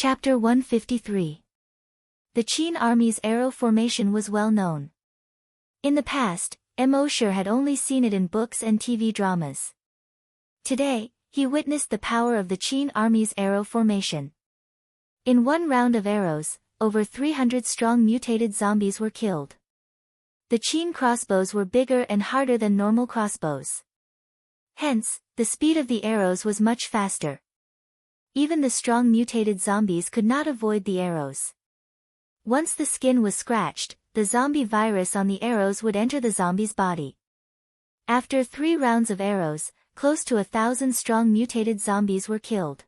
Chapter 153. The Qin Army's arrow formation was well known. In the past, Mo had only seen it in books and TV dramas. Today, he witnessed the power of the Qin Army's arrow formation. In one round of arrows, over 300 strong mutated zombies were killed. The Qin crossbows were bigger and harder than normal crossbows. Hence, the speed of the arrows was much faster. Even the strong mutated zombies could not avoid the arrows. Once the skin was scratched, the zombie virus on the arrows would enter the zombie's body. After 3 rounds of arrows, close to 1,000 strong mutated zombies were killed.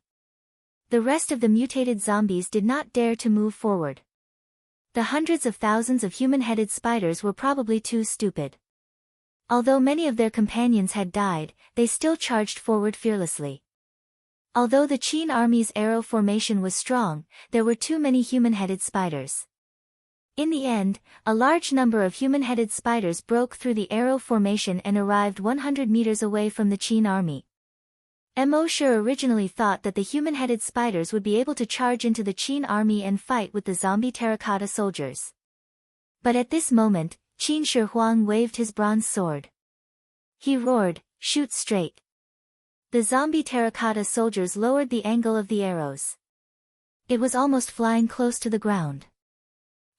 The rest of the mutated zombies did not dare to move forward. The hundreds of thousands of human-headed spiders were probably too stupid. Although many of their companions had died, they still charged forward fearlessly. Although the Qin Army's arrow formation was strong, there were too many human-headed spiders. In the end, a large number of human-headed spiders broke through the arrow formation and arrived 100 meters away from the Qin Army. Mo originally thought that the human-headed spiders would be able to charge into the Qin Army and fight with the zombie terracotta soldiers. But at this moment, Qin Shi Huang waved his bronze sword. He roared, "Shoot straight!" The zombie terracotta soldiers lowered the angle of the arrows. It was almost flying close to the ground.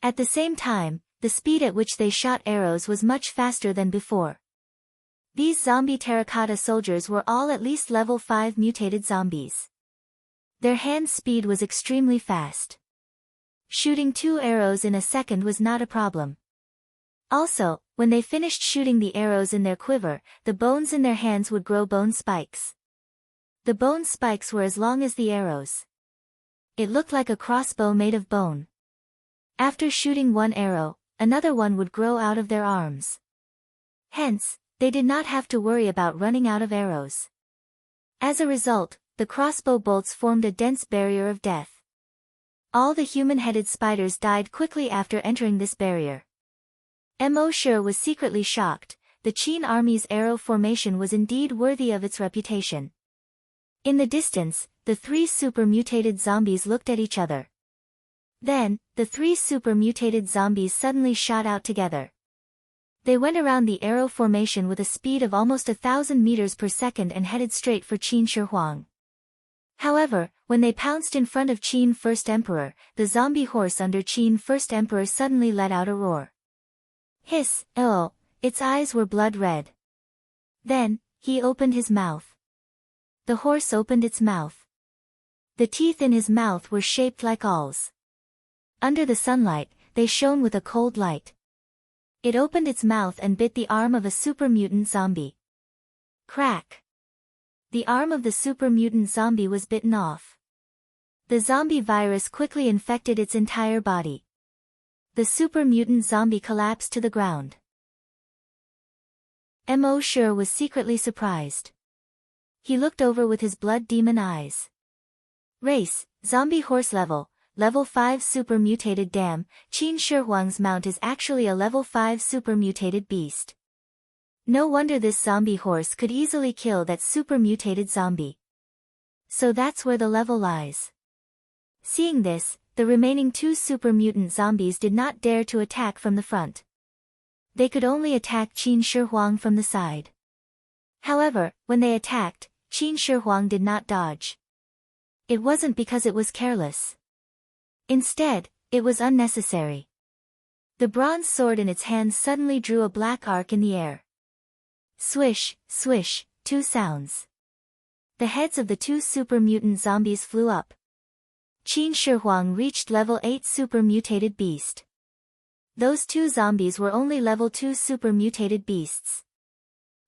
At the same time, the speed at which they shot arrows was much faster than before. These zombie terracotta soldiers were all at least level 5 mutated zombies. Their hand speed was extremely fast. Shooting 2 arrows in a second was not a problem. Also, when they finished shooting the arrows in their quiver, the bones in their hands would grow bone spikes. The bone spikes were as long as the arrows. It looked like a crossbow made of bone. After shooting 1 arrow, another one would grow out of their arms. Hence, they did not have to worry about running out of arrows. As a result, the crossbow bolts formed a dense barrier of death. All the human-headed spiders died quickly after entering this barrier. Mo was secretly shocked. The Qin Army's arrow formation was indeed worthy of its reputation. In the distance, the 3 super-mutated zombies looked at each other. Then, the 3 super-mutated zombies suddenly shot out together. They went around the arrow formation with a speed of almost 1,000 meters per second and headed straight for Qin Shi Huang. However, when they pounced in front of Qin First Emperor, the zombie horse under Qin First Emperor suddenly let out a roar. Hiss, oh, its eyes were blood red. Then, he opened his mouth. The horse opened its mouth. The teeth in his mouth were shaped like awls. Under the sunlight, they shone with a cold light. It opened its mouth and bit the arm of a super mutant zombie. Crack! The arm of the super mutant zombie was bitten off. The zombie virus quickly infected its entire body. The super mutant zombie collapsed to the ground. Mo was secretly surprised. He looked over with his blood demon eyes. Race, zombie horse level 5 super mutated. Damn, Qin Shi Huang's mount is actually a level 5 super mutated beast. No wonder this zombie horse could easily kill that super mutated zombie. So that's where the level lies. Seeing this, the remaining 2 super mutant zombies did not dare to attack from the front. They could only attack Qin Shi Huang from the side. However, when they attacked, Qin Shi Huang did not dodge. It wasn't because it was careless. Instead, it was unnecessary. The bronze sword in its hands suddenly drew a black arc in the air. Swish, swish, 2 sounds. The heads of the 2 super mutant zombies flew up. Qin Shi Huang reached level 8 super mutated beast. Those 2 zombies were only level 2 super mutated beasts.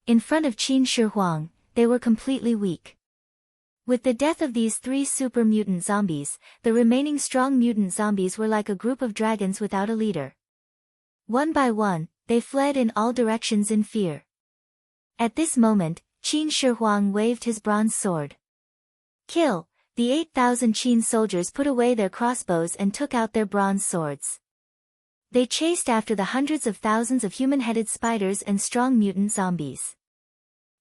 In front of Qin Shi Huang, they were completely weak. With the death of these 3 super mutant zombies, the remaining strong mutant zombies were like a group of dragons without a leader. One by one, they fled in all directions in fear. At this moment, Qin Shi Huang waved his bronze sword. Kill! The 8,000 Qin soldiers put away their crossbows and took out their bronze swords. They chased after the hundreds of thousands of human-headed spiders and strong mutant zombies.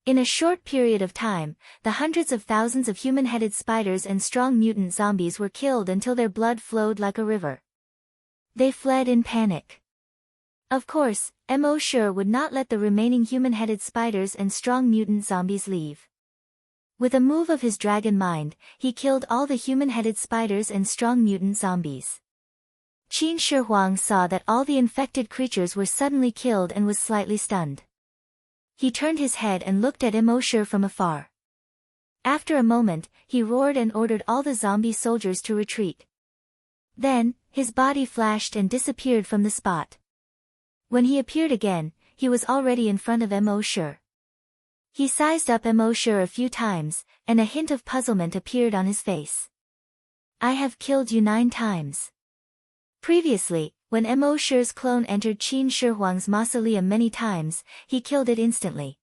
In a short period of time, the hundreds of thousands of human-headed spiders and strong mutant zombies were killed until their blood flowed like a river. They fled in panic. Of course, Mo Sure would not let the remaining human-headed spiders and strong mutant zombies leave. With a move of his dragon mind, he killed all the human-headed spiders and strong mutant zombies. Qin Shi Huang saw that all the infected creatures were suddenly killed and was slightly stunned. He turned his head and looked at Mo Sure from afar. After a moment, he roared and ordered all the zombie soldiers to retreat. Then, his body flashed and disappeared from the spot. When he appeared again, he was already in front of Mo Sure. He sized up Mo Sure a few times, and a hint of puzzlement appeared on his face. "I have killed you 9 times. Previously, when Mo Sure's clone entered Qin Shi Huang's mausoleum many times, he killed it instantly.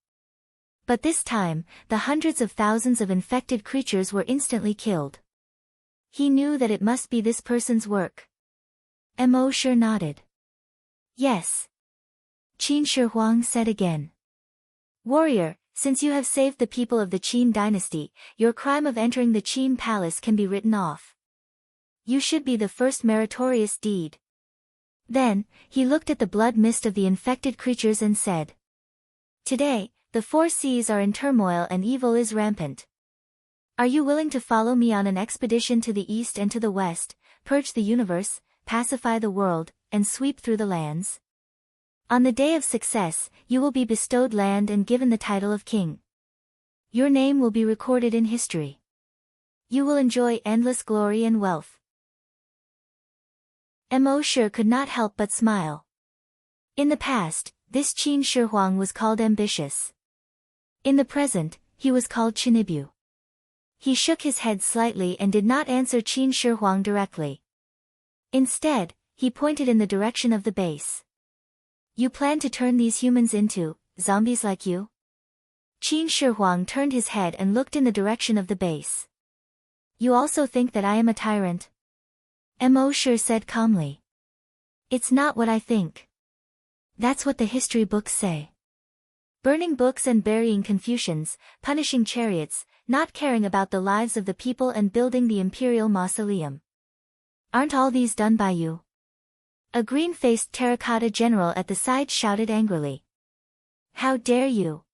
But this time, the hundreds of thousands of infected creatures were instantly killed. He knew that it must be this person's work. Mo Sure nodded. "Yes." Qin Shi Huang said again. "Warrior, since you have saved the people of the Qin dynasty, your crime of entering the Qin palace can be written off. You should be the first meritorious deed." Then, he looked at the blood mist of the infected creatures and said, "Today, the 4 seas are in turmoil and evil is rampant. Are you willing to follow me on an expedition to the east and to the west, purge the universe, pacify the world, and sweep through the lands? On the day of success, you will be bestowed land and given the title of king. Your name will be recorded in history. You will enjoy endless glory and wealth." Mo Sure could not help but smile. In the past, this Qin Shi Huang was called ambitious. In the present, he was called Chinibu. He shook his head slightly and did not answer Qin Shi Huang directly. Instead, he pointed in the direction of the base. "You plan to turn these humans into zombies like you?" Qin Shi Huang turned his head and looked in the direction of the base. "You also think that I am a tyrant?" Mo Sure said calmly. "It's not what I think. That's what the history books say. Burning books and burying Confucians, punishing chariots, not caring about the lives of the people and building the imperial mausoleum. Aren't all these done by you?" A green-faced terracotta general at the side shouted angrily. "How dare you!"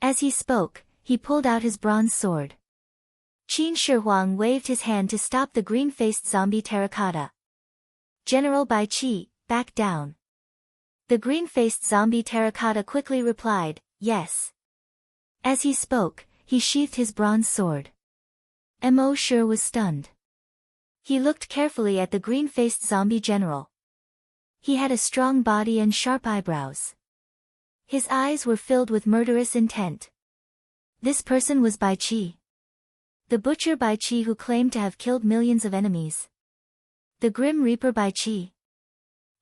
As he spoke, he pulled out his bronze sword. Qin Shi Huang waved his hand to stop the green-faced zombie terracotta. "General Bai Qi, back down." The green-faced zombie terracotta quickly replied, "Yes." As he spoke, he sheathed his bronze sword. Mo Sure was stunned. He looked carefully at the green-faced zombie general. He had a strong body and sharp eyebrows. His eyes were filled with murderous intent. This person was Bai Qi. The butcher Bai Qi who claimed to have killed millions of enemies. The Grim Reaper Bai Qi.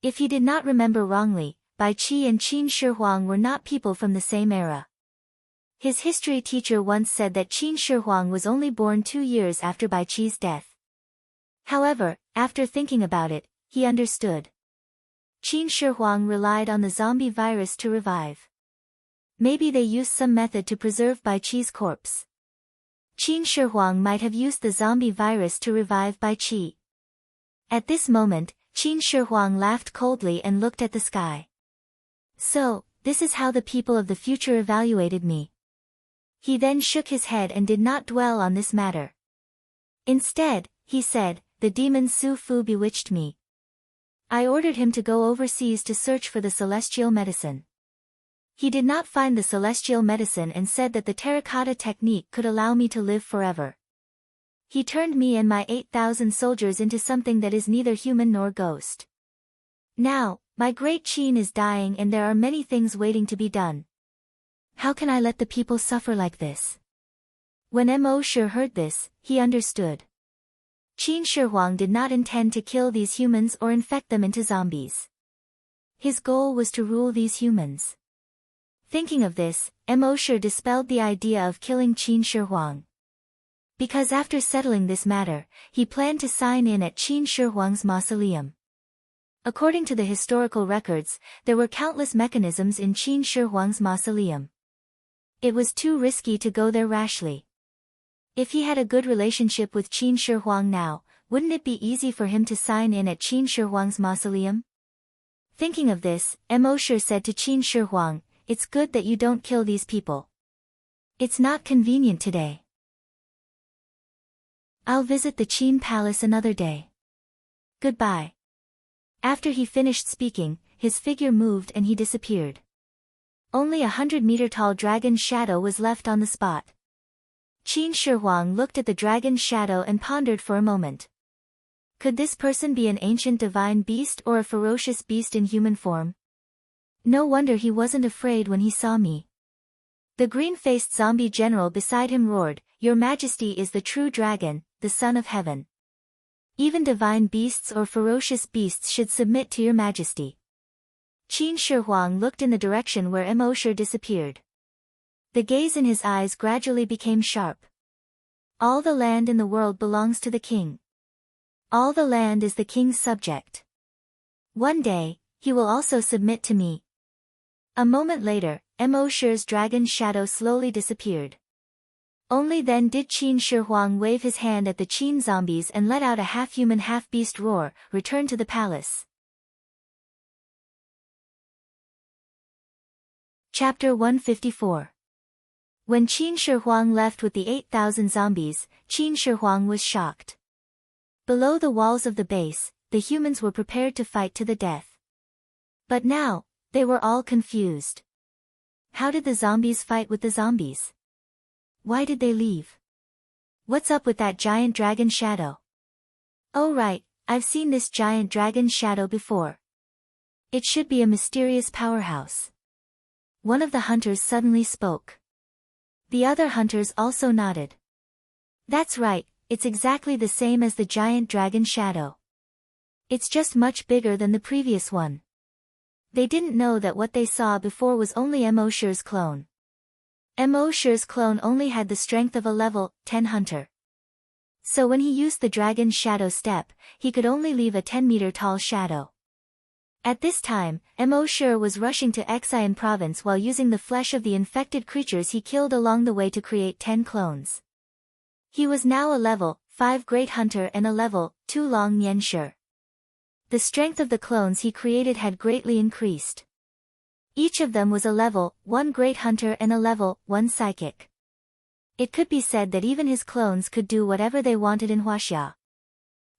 If he did not remember wrongly, Bai Qi and Qin Shi Huang were not people from the same era. His history teacher once said that Qin Shi Huang was only born 2 years after Bai Qi's death. However, after thinking about it, he understood. Qin Shi Huang relied on the zombie virus to revive. Maybe they used some method to preserve Bai Qi's corpse. Qin Shi Huang might have used the zombie virus to revive Bai Qi. At this moment, Qin Shi Huang laughed coldly and looked at the sky. "So, this is how the people of the future evaluated me." He then shook his head and did not dwell on this matter. Instead, he said, "The demon Su Fu bewitched me. I ordered him to go overseas to search for the celestial medicine. He did not find the celestial medicine and said that the terracotta technique could allow me to live forever. He turned me and my 8,000 soldiers into something that is neither human nor ghost. Now, my great Qin is dying and there are many things waiting to be done. How can I let the people suffer like this?" When Mo Sure heard this, he understood. Qin Shi Huang did not intend to kill these humans or infect them into zombies. His goal was to rule these humans. Thinking of this, Mo Sure dispelled the idea of killing Qin Shi Huang. Because after settling this matter, he planned to sign in at Qin Shi Huang's mausoleum. According to the historical records, there were countless mechanisms in Qin Shi Huang's mausoleum. It was too risky to go there rashly. If he had a good relationship with Qin Shi Huang now, wouldn't it be easy for him to sign in at Qin Shi Huang's mausoleum? Thinking of this, Mo Shi said to Qin Shi Huang, "It's good that you don't kill these people. It's not convenient today. I'll visit the Qin Palace another day. Goodbye." After he finished speaking, his figure moved and he disappeared. Only 100-meter tall dragon's shadow was left on the spot. Qin Shi Huang looked at the dragon's shadow and pondered for a moment. Could this person be an ancient divine beast or a ferocious beast in human form? No wonder he wasn't afraid when he saw me. The green-faced zombie general beside him roared, "Your Majesty is the true dragon, the son of heaven. Even divine beasts or ferocious beasts should submit to your Majesty." Qin Shi Huang looked in the direction where Mo Shi disappeared. The gaze in his eyes gradually became sharp. All the land in the world belongs to the king. All the land is the king's subject. One day, he will also submit to me. A moment later, Mo Shi's dragon shadow slowly disappeared. Only then did Qin Shi Huang wave his hand at the Qin zombies and let out a half-human half-beast roar, "Return to the palace." Chapter 154. When Qin Shi Huang left with the 8,000 zombies, Qin Shi Huang was shocked. Below the walls of the base, the humans were prepared to fight to the death. But now, they were all confused. How did the zombies fight with the zombies? Why did they leave? What's up with that giant dragon shadow? Oh right, I've seen this giant dragon shadow before. It should be a mysterious powerhouse. One of the hunters suddenly spoke. The other hunters also nodded. That's right, it's exactly the same as the giant dragon shadow. It's just much bigger than the previous one. They didn't know that what they saw before was only Mo Shi's clone. Mo Shi's clone only had the strength of a level 10 hunter. So when he used the dragon's shadow step, he could only leave a 10-meter tall shadow. At this time, Mo Shi was rushing to Xian province while using the flesh of the infected creatures he killed along the way to create 10 clones. He was now a level 5 great hunter and a level 2 long Nian Shi. The strength of the clones he created had greatly increased. Each of them was a level 1 great hunter and a level 1 psychic. It could be said that even his clones could do whatever they wanted in Huaxia.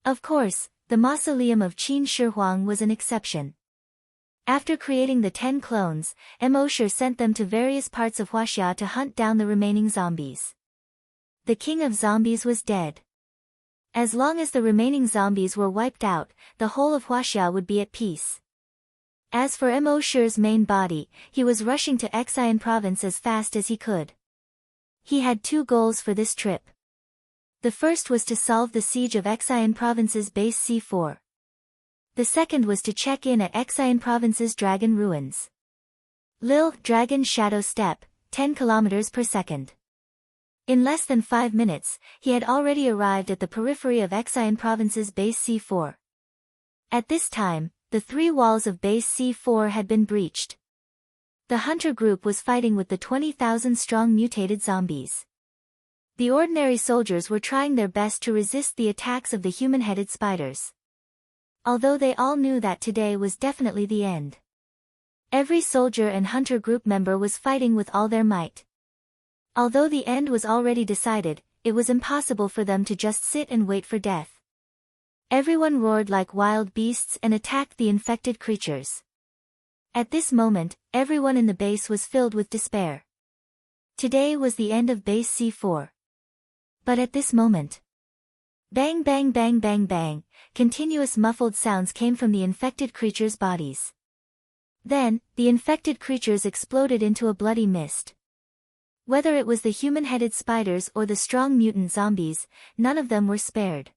Of course, the mausoleum of Qin Shi Huang was an exception. After creating the 10 clones, Mo Shi sent them to various parts of Huaxia to hunt down the remaining zombies. The king of zombies was dead. As long as the remaining zombies were wiped out, the whole of Huaxia would be at peace. As for Mo Shi's main body, he was rushing to Xian province as fast as he could. He had 2 goals for this trip. The first was to solve the siege of Xian province's base C4. The second was to check in at Xian province's dragon ruins. Lil Dragon Shadow Step, 10 kilometers per second. In less than 5 minutes, he had already arrived at the periphery of Xian province's base C4. At this time, the 3 walls of base C4 had been breached. The hunter group was fighting with the 20,000-strong mutated zombies. The ordinary soldiers were trying their best to resist the attacks of the human-headed spiders. Although they all knew that today was definitely the end. Every soldier and hunter group member was fighting with all their might. Although the end was already decided, it was impossible for them to just sit and wait for death. Everyone roared like wild beasts and attacked the infected creatures. At this moment, everyone in the base was filled with despair. Today was the end of base C4. But at this moment, bang bang bang bang bang, continuous muffled sounds came from the infected creatures' bodies. Then, the infected creatures exploded into a bloody mist. Whether it was the human-headed spiders or the strong mutant zombies, none of them were spared.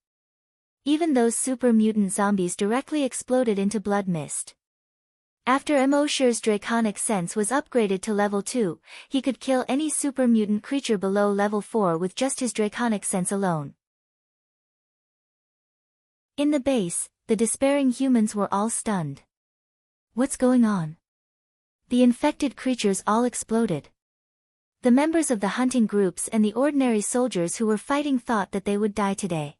Even those super mutant zombies directly exploded into blood mist. After Mo Shi's draconic sense was upgraded to level 2, he could kill any super mutant creature below level 4 with just his draconic sense alone. In the base, the despairing humans were all stunned. What's going on? The infected creatures all exploded. The members of the hunting groups and the ordinary soldiers who were fighting thought that they would die today.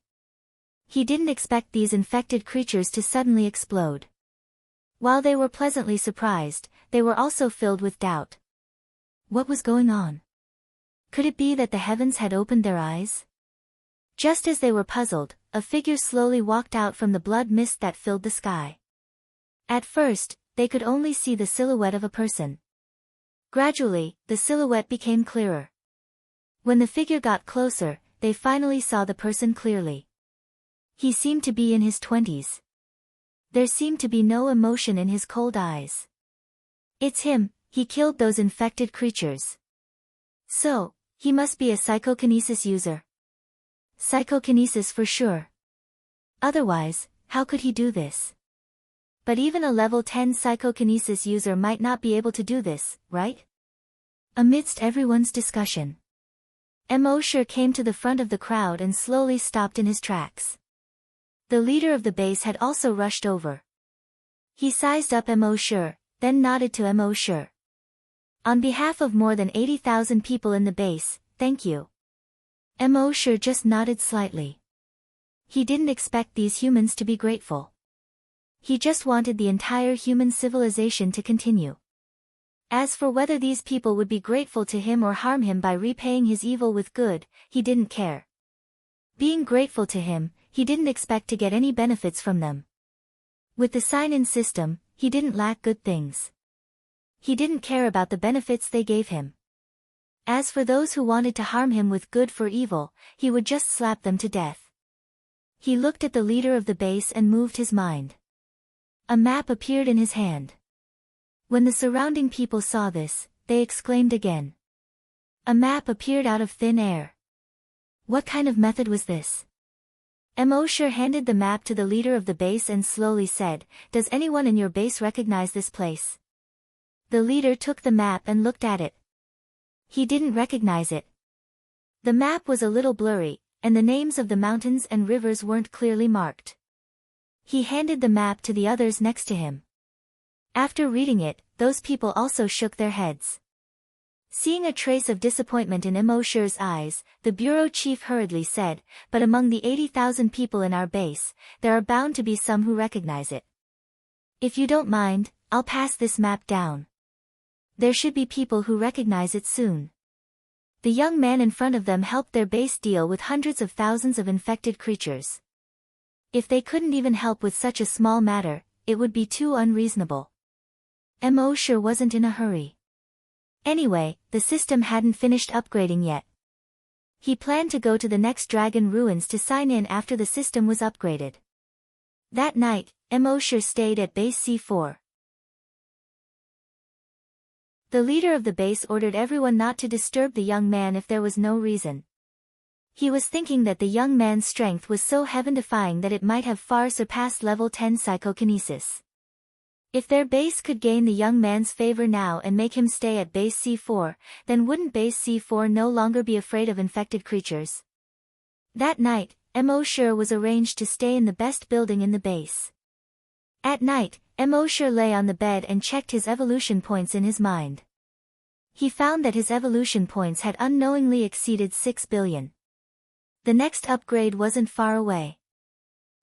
He didn't expect these infected creatures to suddenly explode. While they were pleasantly surprised, they were also filled with doubt. What was going on? Could it be that the heavens had opened their eyes? Just as they were puzzled, a figure slowly walked out from the blood mist that filled the sky. At first, they could only see the silhouette of a person. Gradually, the silhouette became clearer. When the figure got closer, they finally saw the person clearly. He seemed to be in his 20s. There seemed to be no emotion in his cold eyes. It's him, he killed those infected creatures. So, he must be a psychokinesis user. Psychokinesis for sure. Otherwise, how could he do this? But even a level 10 psychokinesis user might not be able to do this, right? Amidst everyone's discussion, Mosher came to the front of the crowd and slowly stopped in his tracks. The leader of the base had also rushed over. He sized up Mosher, then nodded to Mosher. On behalf of more than 80,000 people in the base, thank you. Mosher just nodded slightly. He didn't expect these humans to be grateful. He just wanted the entire human civilization to continue. As for whether these people would be grateful to him or harm him by repaying his evil with good, he didn't care. Being grateful to him, he didn't expect to get any benefits from them. With the sign-in system, he didn't lack good things. He didn't care about the benefits they gave him. As for those who wanted to harm him with good for evil, he would just slap them to death. He looked at the leader of the base and moved his mind. A map appeared in his hand. When the surrounding people saw this, they exclaimed again. A map appeared out of thin air. What kind of method was this? Mosher handed the map to the leader of the base and slowly said, "Does anyone in your base recognize this place?" The leader took the map and looked at it. He didn't recognize it. The map was a little blurry, and the names of the mountains and rivers weren't clearly marked. He handed the map to the others next to him. After reading it, those people also shook their heads. Seeing a trace of disappointment in Mosher's eyes, the bureau chief hurriedly said, "But among the 80,000 people in our base, there are bound to be some who recognize it. If you don't mind, I'll pass this map down. There should be people who recognize it soon." The young man in front of them helped their base deal with hundreds of thousands of infected creatures. If they couldn't even help with such a small matter, it would be too unreasonable. Mosher wasn't in a hurry. Anyway, the system hadn't finished upgrading yet. He planned to go to the next dragon ruins to sign in after the system was upgraded. That night, Mosher stayed at base C4. The leader of the base ordered everyone not to disturb the young man if there was no reason. He was thinking that the young man's strength was so heaven-defying that it might have far surpassed level 10 psychokinesis. If their base could gain the young man's favor now and make him stay at base C4, then wouldn't base C4 no longer be afraid of infected creatures? That night, Mosher was arranged to stay in the best building in the base. At night, Mosher lay on the bed and checked his evolution points in his mind. He found that his evolution points had unknowingly exceeded 6 billion. The next upgrade wasn't far away.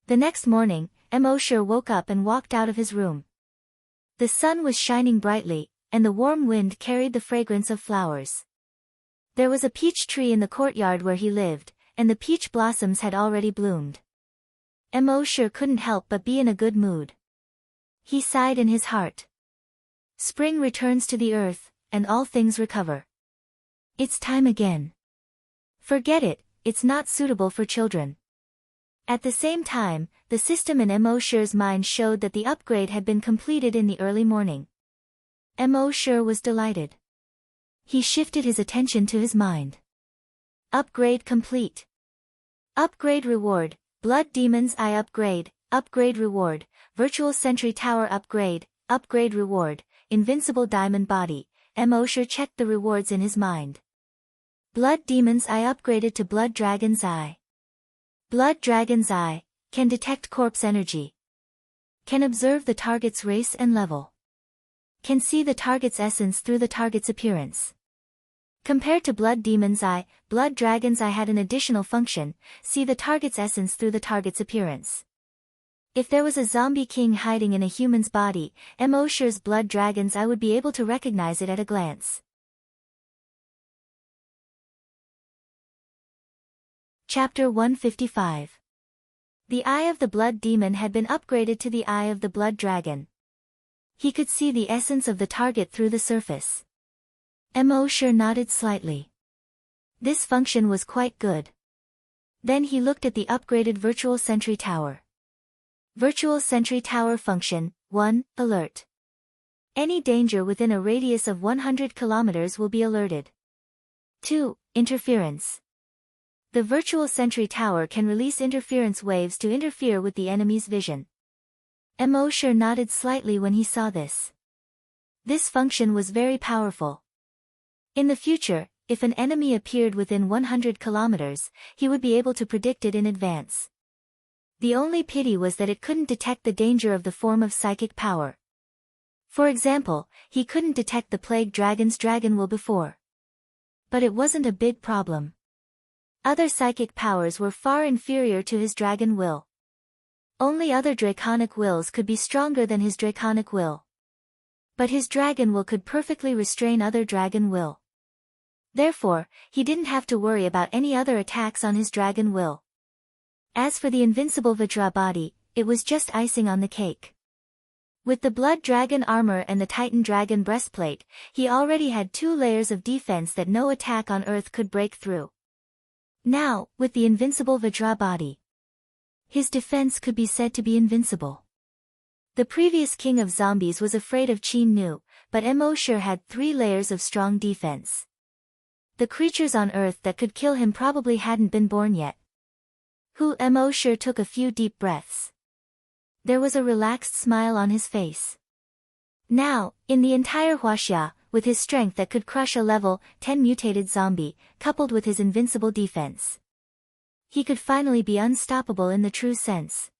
The next morning, Mosher woke up and walked out of his room. The sun was shining brightly, and the warm wind carried the fragrance of flowers. There was a peach tree in the courtyard where he lived, and the peach blossoms had already bloomed. Mosher couldn't help but be in a good mood. He sighed in his heart. Spring returns to the earth, and all things recover. It's time again. Forget it, it's not suitable for children. At the same time, the system in Mosher's mind showed that the upgrade had been completed in the early morning. Mosher was delighted. He shifted his attention to his mind. Upgrade complete. Upgrade reward, Blood Demon's Eye upgrade, upgrade reward, Virtual Sentry Tower upgrade, upgrade reward, Invincible Diamond Body. Mosher checked the rewards in his mind. Blood Demon's Eye upgraded to Blood Dragon's Eye. Blood Dragon's Eye can detect corpse energy. Can observe the target's race and level. Can see the target's essence through the target's appearance. Compared to blood demon's eye, blood dragon's eye had an additional function: see the target's essence through the target's appearance. If there was a zombie king hiding in a human's body, Emosher's blood dragon's eye would be able to recognize it at a glance. Chapter 155. The eye of the blood demon had been upgraded to the eye of the blood dragon. He could see the essence of the target through the surface. Emosher nodded slightly. This function was quite good. Then he looked at the upgraded Virtual Sentry Tower. Virtual Sentry Tower function: 1. Alert. Any danger within a radius of 100 kilometers will be alerted. 2. Interference. The Virtual Sentry Tower can release interference waves to interfere with the enemy's vision. Emosher nodded slightly when he saw this. This function was very powerful. In the future, if an enemy appeared within 100 kilometers, he would be able to predict it in advance. The only pity was that it couldn't detect the danger of the form of psychic power. For example, he couldn't detect the plague dragon's dragon will before. But it wasn't a big problem. Other psychic powers were far inferior to his dragon will. Only other draconic wills could be stronger than his draconic will. But his dragon will could perfectly restrain other dragon will. Therefore, he didn't have to worry about any other attacks on his dragon will. As for the invincible Vajra body, it was just icing on the cake. With the blood dragon armor and the Titan dragon breastplate, he already had 2 layers of defense that no attack on Earth could break through. Now, with the invincible Vajra body, his defense could be said to be invincible. The previous king of zombies was afraid of Qin Nu, but Emosher had 3 layers of strong defense. The creatures on Earth that could kill him probably hadn't been born yet. Emosher took a few deep breaths. There was a relaxed smile on his face. Now, in the entire Huaxia, with his strength that could crush a level 10 mutated zombie, coupled with his invincible defense, he could finally be unstoppable in the true sense.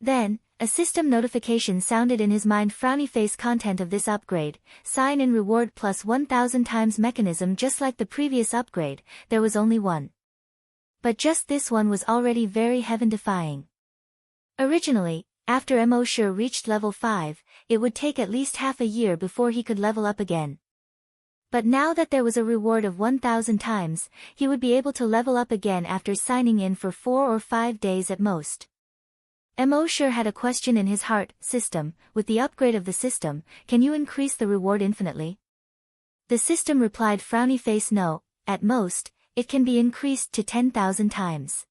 Then, a system notification sounded in his mind: frowny face, content of this upgrade, sign in reward plus 1000 times mechanism. Just like the previous upgrade, there was only one. But just this one was already very heaven-defying. Originally, after Emosher reached level 5, it would take at least half a year before he could level up again. But now that there was a reward of 1000 times, he would be able to level up again after signing in for 4 or 5 days at most. Emosher had a question in his heart: system, with the upgrade of the system, can you increase the reward infinitely? The system replied, frowny face, no, at most, it can be increased to 10,000 times.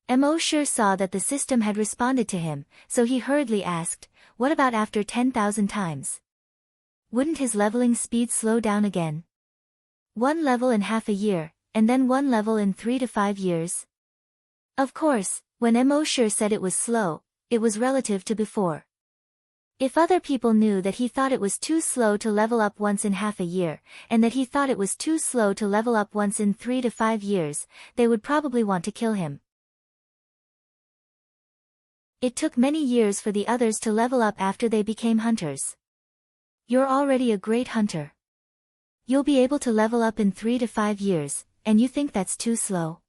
Emosher saw that the system had responded to him, so he hurriedly asked, what about after 10,000 times? Wouldn't his leveling speed slow down again? 1 level in half a year, and then 1 level in 3 to 5 years? Of course, when Emosher said it was slow, it was relative to before. If other people knew that he thought it was too slow to level up once in half a year, and that he thought it was too slow to level up once in 3 to 5 years, they would probably want to kill him. It took many years for the others to level up after they became hunters. You're already a great hunter. You'll be able to level up in 3 to 5 years, and you think that's too slow?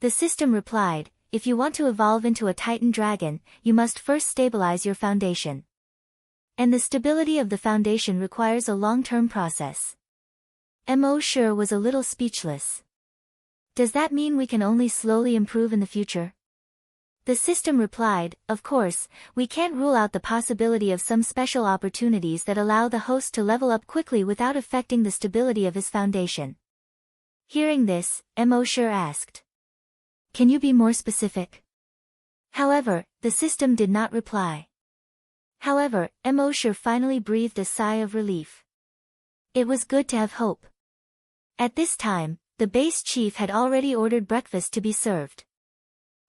The system replied, if you want to evolve into a Titan dragon, you must first stabilize your foundation. And the stability of the foundation requires a long-term process. Emosher was a little speechless. Does that mean we can only slowly improve in the future? The system replied, of course, we can't rule out the possibility of some special opportunities that allow the host to level up quickly without affecting the stability of his foundation. Hearing this, Emosher asked, can you be more specific? However, the system did not reply. However, Emosher finally breathed a sigh of relief. It was good to have hope. At this time, the base chief had already ordered breakfast to be served.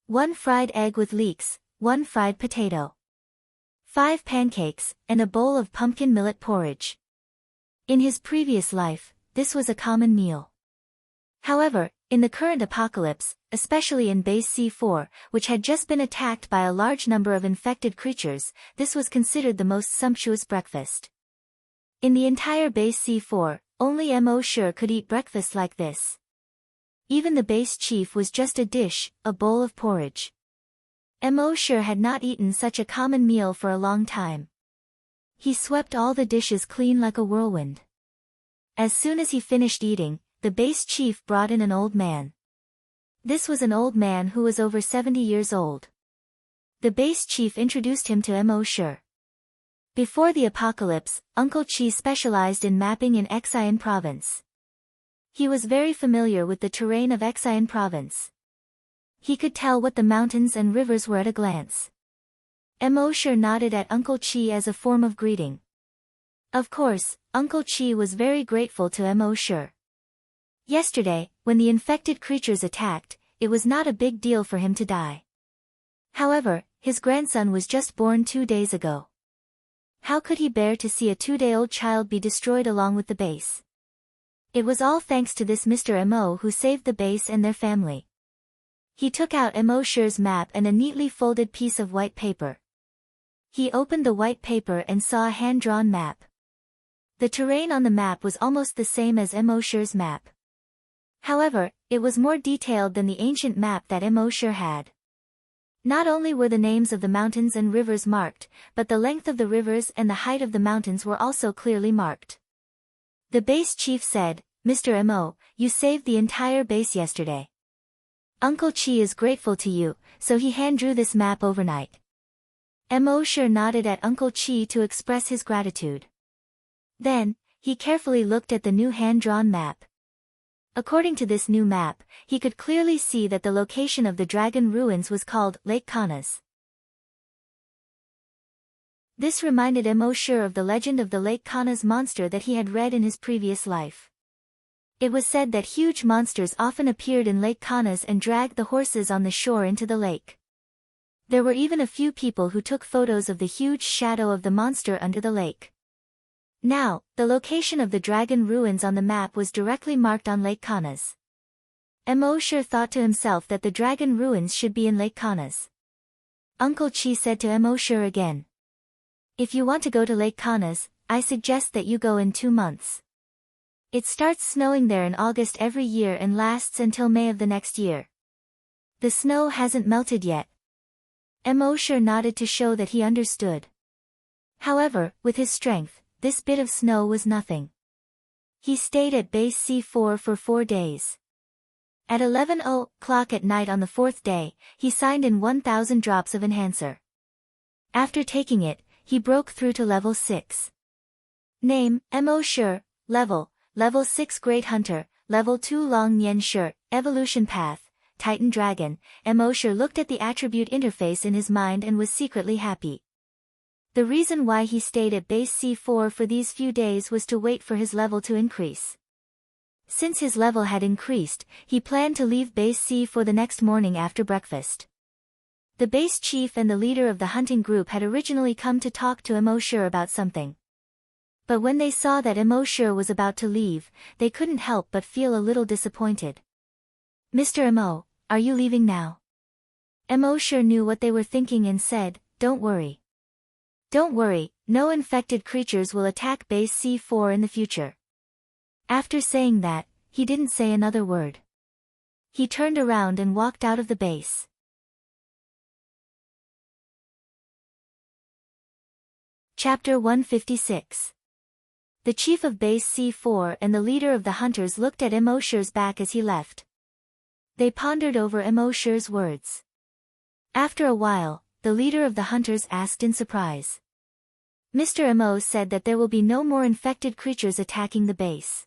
1 fried egg with leeks, 1 fried potato, 5 pancakes, and a bowl of pumpkin millet porridge. In his previous life, this was a common meal. However, in the current apocalypse, especially in base C4, which had just been attacked by a large number of infected creatures, this was considered the most sumptuous breakfast. In the entire base C4, only Mo Sure could eat breakfast like this. Even the base chief was just a dish, a bowl of porridge. Mo Sure had not eaten such a common meal for a long time. He swept all the dishes clean like a whirlwind. As soon as he finished eating, the base chief brought in an old man. This was an old man who was over 70 years old. The base chief introduced him to Mo Sure. Before the apocalypse, Uncle Chi specialized in mapping in Xian province. He was very familiar with the terrain of Xian province. He could tell what the mountains and rivers were at a glance. Mo Sure nodded at Uncle Chi as a form of greeting. Of course, Uncle Chi was very grateful to Mo Sure. Yesterday, when the infected creatures attacked, it was not a big deal for him to die. However, his grandson was just born 2 days ago. How could he bear to see a 2-day-old child be destroyed along with the base? It was all thanks to this Mr. Mo who saved the base and their family. He took out Mo Sure's map and a neatly folded piece of white paper. He opened the white paper and saw a hand-drawn map. The terrain on the map was almost the same as Mo Sure's map. However, it was more detailed than the ancient map that Mo Sure had. Not only were the names of the mountains and rivers marked, but the length of the rivers and the height of the mountains were also clearly marked. The base chief said, "Mr. Mo, you saved the entire base yesterday. Uncle Chi is grateful to you, so he hand-drew this map overnight." Mo Sure nodded at Uncle Chi to express his gratitude. Then, he carefully looked at the new hand-drawn map. According to this new map, he could clearly see that the location of the dragon ruins was called Lake Kanas. This reminded Mo Sure of the legend of the Lake Kanas monster that he had read in his previous life. It was said that huge monsters often appeared in Lake Kanas and dragged the horses on the shore into the lake. There were even a few people who took photos of the huge shadow of the monster under the lake. Now, the location of the dragon ruins on the map was directly marked on Lake Kanas. Mo Sure thought to himself that the dragon ruins should be in Lake Kanas. Uncle Chi said to Mo Sure again, "If you want to go to Lake Kanas, I suggest that you go in 2 months. It starts snowing there in August every year and lasts until May of the next year. The snow hasn't melted yet." Mo Sure nodded to show that he understood. However, with his strength, this bit of snow was nothing. He stayed at base C4 for 4 days. At 11:00 at night on the 4th day, he signed in 1,000 drops of enhancer. After taking it, he broke through to level 6. Name, Mo Sure. Level 6 Great Hunter, Level 2 Long Nian Sure, Evolution Path, Titan Dragon. Mo Sure looked at the attribute interface in his mind and was secretly happy. The reason why he stayed at base C4 for these few days was to wait for his level to increase. Since his level had increased, he planned to leave base C for the next morning after breakfast. The base chief and the leader of the hunting group had originally come to talk to Mo Sure about something. But when they saw that Mo Sure was about to leave, they couldn't help but feel a little disappointed. "Mr. Mo, are you leaving now?" Mo Sure knew what they were thinking and said, "Don't worry. Don't worry, no infected creatures will attack base C4 in the future." After saying that, he didn't say another word. He turned around and walked out of the base. Chapter 156. The chief of base C4 and the leader of the hunters looked at Mo Sure's back as he left. They pondered over Mo Sure's words. After a while, the leader of the hunters asked in surprise. "Mr. Mo said that there will be no more infected creatures attacking the base.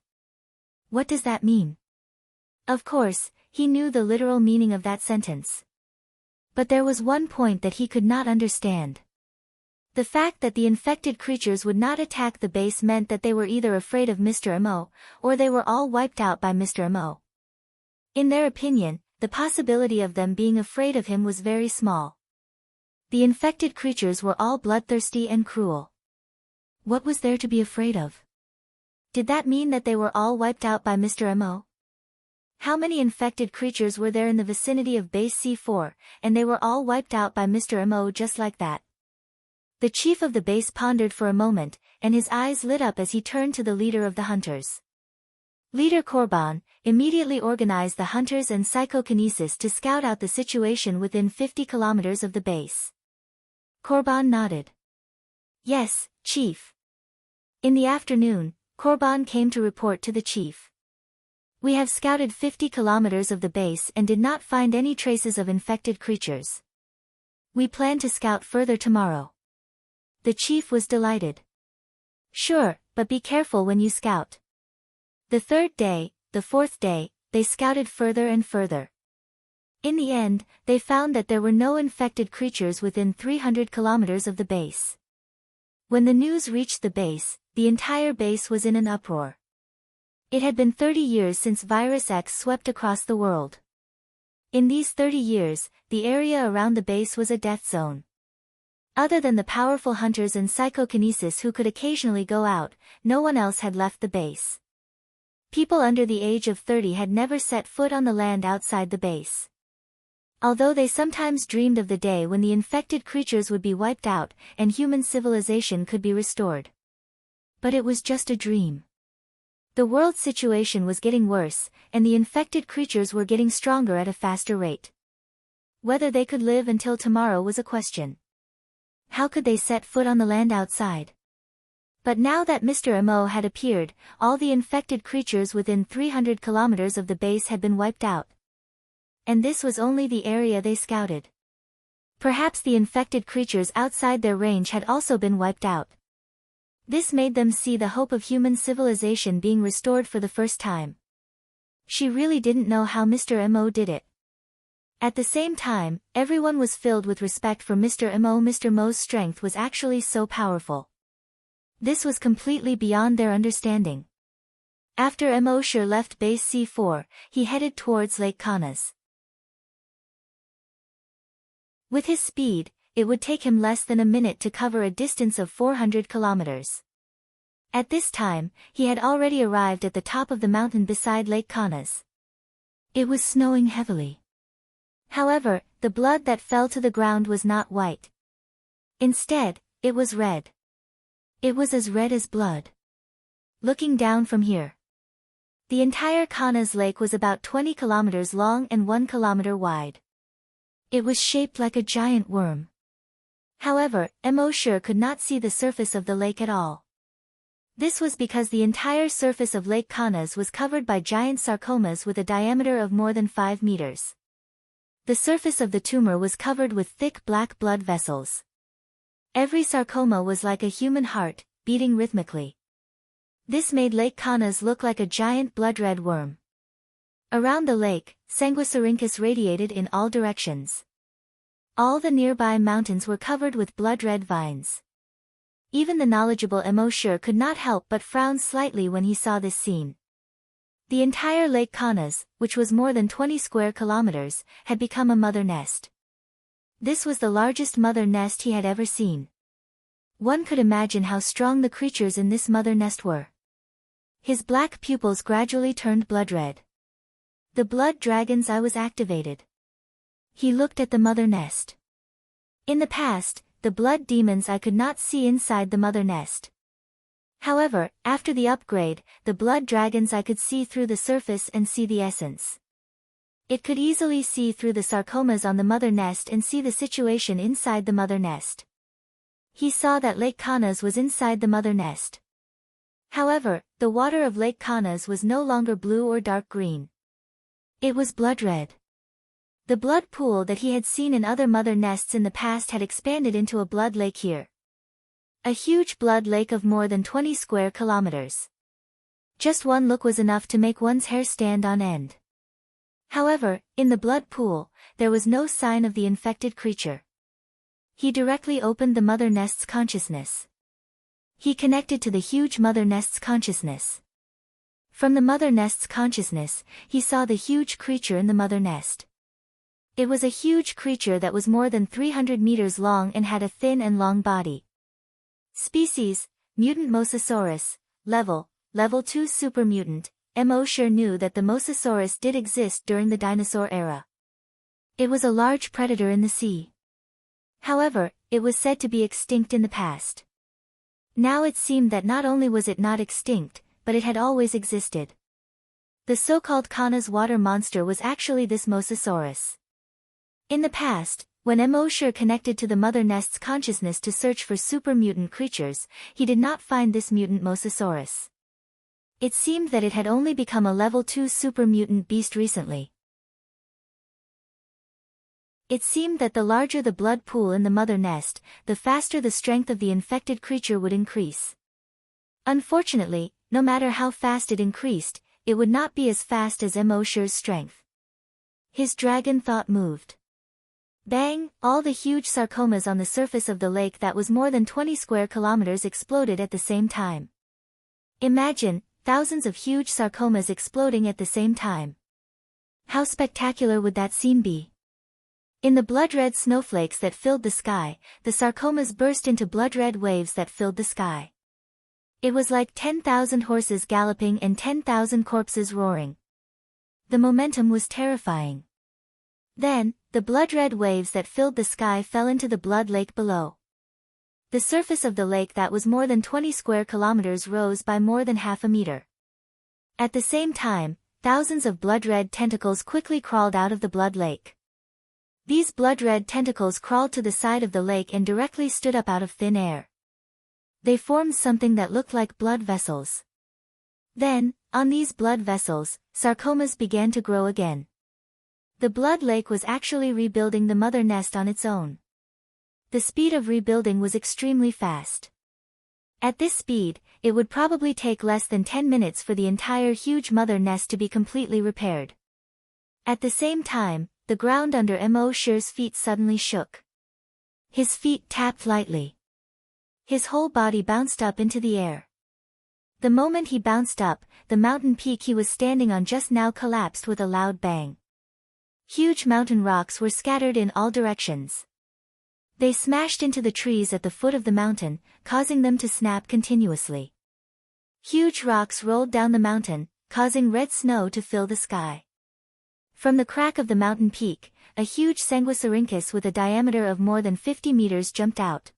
What does that mean?" Of course, he knew the literal meaning of that sentence. But there was one point that he could not understand. The fact that the infected creatures would not attack the base meant that they were either afraid of Mr. Mo, or they were all wiped out by Mr. Mo. In their opinion, the possibility of them being afraid of him was very small. The infected creatures were all bloodthirsty and cruel. What was there to be afraid of? Did that mean that they were all wiped out by Mr. Mo? How many infected creatures were there in the vicinity of base C4, and they were all wiped out by Mr. Mo just like that? The chief of the base pondered for a moment, and his eyes lit up as he turned to the leader of the hunters. Leader Korban immediately organized the hunters and psychokinesis to scout out the situation within 50 kilometers of the base. Korban nodded. Yes, Chief. In the afternoon, Korban came to report to the chief. We have scouted 50 kilometers of the base and did not find any traces of infected creatures. We plan to scout further tomorrow. The chief was delighted. Sure, but be careful when you scout. The third day, the fourth day, they scouted further and further. In the end, they found that there were no infected creatures within 300 kilometers of the base. When the news reached the base, the entire base was in an uproar. It had been 30 years since Virus X swept across the world. In these 30 years, the area around the base was a death zone. Other than the powerful hunters and psychokinesis who could occasionally go out, no one else had left the base. People under the age of 30 had never set foot on the land outside the base. Although they sometimes dreamed of the day when the infected creatures would be wiped out and human civilization could be restored. But it was just a dream. The world situation was getting worse, and the infected creatures were getting stronger at a faster rate. Whether they could live until tomorrow was a question. How could they set foot on the land outside? But now that Mr. Mo had appeared, all the infected creatures within 300 kilometers of the base had been wiped out. And this was only the area they scouted. Perhaps the infected creatures outside their range had also been wiped out. This made them see the hope of human civilization being restored for the first time. She really didn't know how Mr. Mo did it. At the same time, everyone was filled with respect for Mr. Mo. Mr. Mo's strength was actually so powerful. This was completely beyond their understanding. After Mosher left base C4, he headed towards Lake Kanas. With his speed, it would take him less than a minute to cover a distance of 400 kilometers. At this time, he had already arrived at the top of the mountain beside Lake Kanas. It was snowing heavily. However, the blood that fell to the ground was not white. Instead, it was red. It was as red as blood. Looking down from here, the entire Kanas lake was about 20 kilometers long and 1 kilometer wide. It was shaped like a giant worm. However, Mosher could not see the surface of the lake at all. This was because the entire surface of Lake Kanas was covered by giant sarcomas with a diameter of more than 5 meters. The surface of the tumor was covered with thick black blood vessels. Every sarcoma was like a human heart, beating rhythmically. This made Lake Kanas look like a giant blood-red worm. Around the lake, Sanguisurincus radiated in all directions. All the nearby mountains were covered with blood-red vines. Even the knowledgeable Mosher could not help but frown slightly when he saw this scene. The entire Lake Kanas, which was more than 20 square kilometers, had become a mother nest. This was the largest mother nest he had ever seen. One could imagine how strong the creatures in this mother nest were. His black pupils gradually turned blood-red. The blood dragon's eye was activated. He looked at the mother nest. In the past, the blood demon's eye could not see inside the mother nest. However, after the upgrade, the blood dragon's eye could see through the surface and see the essence. It could easily see through the sarcomas on the mother nest and see the situation inside the mother nest. He saw that Lake Kanas was inside the mother nest. However, the water of Lake Kanas was no longer blue or dark green. It was blood red. The blood pool that he had seen in other mother nests in the past had expanded into a blood lake here. A huge blood lake of more than 20 square kilometers. Just one look was enough to make one's hair stand on end. However, in the blood pool, there was no sign of the infected creature. He directly opened the mother nest's consciousness. He connected to the huge mother nest's consciousness. From the mother nest's consciousness, he saw the huge creature in the mother nest. It was a huge creature that was more than 300 meters long and had a thin and long body. Species, mutant Mosasaurus, level 2 super mutant. Mosher knew that the Mosasaurus did exist during the dinosaur era. It was a large predator in the sea. However, it was said to be extinct in the past. Now it seemed that not only was it not extinct, but it had always existed. The so-called Kana's water monster was actually this mosasaurus. In the past, when Emosure connected to the mother nest's consciousness to search for super mutant creatures, he did not find this mutant mosasaurus. It seemed that it had only become a level 2 super mutant beast recently. It seemed that the larger the blood pool in the mother nest, the faster the strength of the infected creature would increase. Unfortunately, no matter how fast it increased, it would not be as fast as Emosure's strength. His dragon thought moved. Bang! All the huge sarcomas on the surface of the lake that was more than 20 square kilometers exploded at the same time. Imagine, thousands of huge sarcomas exploding at the same time. How spectacular would that scene be? In the blood-red snowflakes that filled the sky, the sarcomas burst into blood-red waves that filled the sky. It was like 10,000 horses galloping and 10,000 corpses roaring. The momentum was terrifying. Then, the blood-red waves that filled the sky fell into the blood lake below. The surface of the lake that was more than 20 square kilometers rose by more than half a meter. At the same time, thousands of blood-red tentacles quickly crawled out of the blood lake. These blood-red tentacles crawled to the side of the lake and directly stood up out of thin air. They formed something that looked like blood vessels. Then, on these blood vessels, sarcomas began to grow again. The blood lake was actually rebuilding the mother nest on its own. The speed of rebuilding was extremely fast. At this speed, it would probably take less than 10 minutes for the entire huge mother nest to be completely repaired. At the same time, the ground under Emosure's feet suddenly shook. His feet tapped lightly. His whole body bounced up into the air. The moment he bounced up, the mountain peak he was standing on just now collapsed with a loud bang. Huge mountain rocks were scattered in all directions. They smashed into the trees at the foot of the mountain, causing them to snap continuously. Huge rocks rolled down the mountain, causing red snow to fill the sky. From the crack of the mountain peak, a huge Sanguisarynchus with a diameter of more than 50 meters jumped out.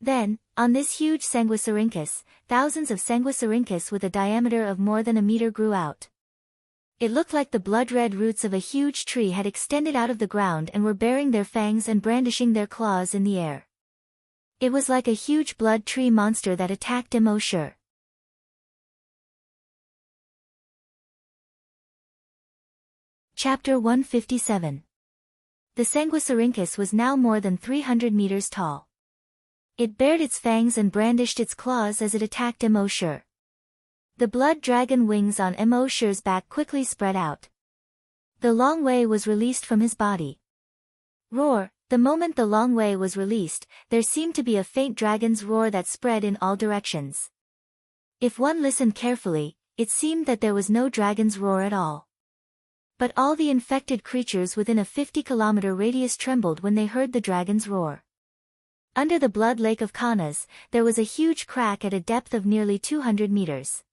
Then, on this huge Sanguisarynchus, thousands of Sanguisarynchus with a diameter of more than a meter grew out. It looked like the blood-red roots of a huge tree had extended out of the ground and were baring their fangs and brandishing their claws in the air. It was like a huge blood tree monster that attacked Emosure. Chapter 157. The Sanguisarynchus was now more than 300 meters tall. It bared its fangs and brandished its claws as it attacked Emosure. The blood dragon wings on Emosure's back quickly spread out. The long way was released from his body. Roar! The moment the long way was released, there seemed to be a faint dragon's roar that spread in all directions. If one listened carefully, it seemed that there was no dragon's roar at all. But all the infected creatures within a 50-kilometer radius trembled when they heard the dragon's roar. Under the blood lake of Kanas, there was a huge crack at a depth of nearly 200 meters.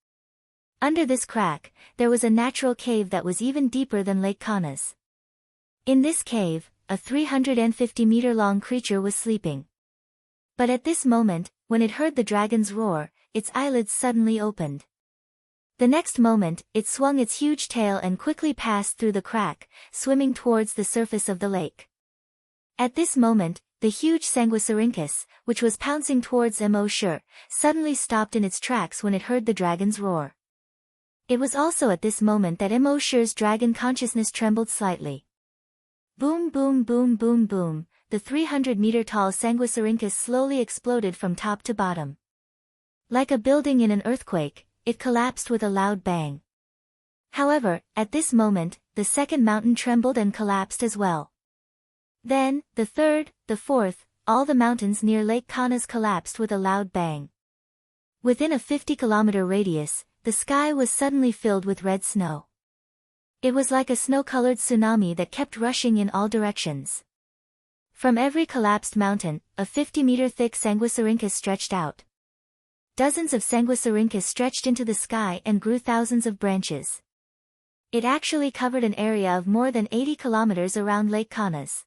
Under this crack, there was a natural cave that was even deeper than Lake Kanas. In this cave, a 350-meter-long creature was sleeping. But at this moment, when it heard the dragon's roar, its eyelids suddenly opened. The next moment, it swung its huge tail and quickly passed through the crack, swimming towards the surface of the lake. At this moment, the huge Sanguisarynchus, which was pouncing towards Emosure, suddenly stopped in its tracks when it heard the dragon's roar. It was also at this moment that Emosure's dragon consciousness trembled slightly. Boom boom boom boom boom, the 300-meter-tall Sanguisarynchus slowly exploded from top to bottom. Like a building in an earthquake, it collapsed with a loud bang. However, at this moment, the second mountain trembled and collapsed as well. Then, the third, the fourth, all the mountains near Lake Kanas collapsed with a loud bang. Within a 50-kilometer radius, the sky was suddenly filled with red snow. It was like a snow-colored tsunami that kept rushing in all directions. From every collapsed mountain, a 50-meter-thick Sanguisarynchus stretched out. Dozens of Sanguisarynchus stretched into the sky and grew thousands of branches. It actually covered an area of more than 80 kilometers around Lake Kanas.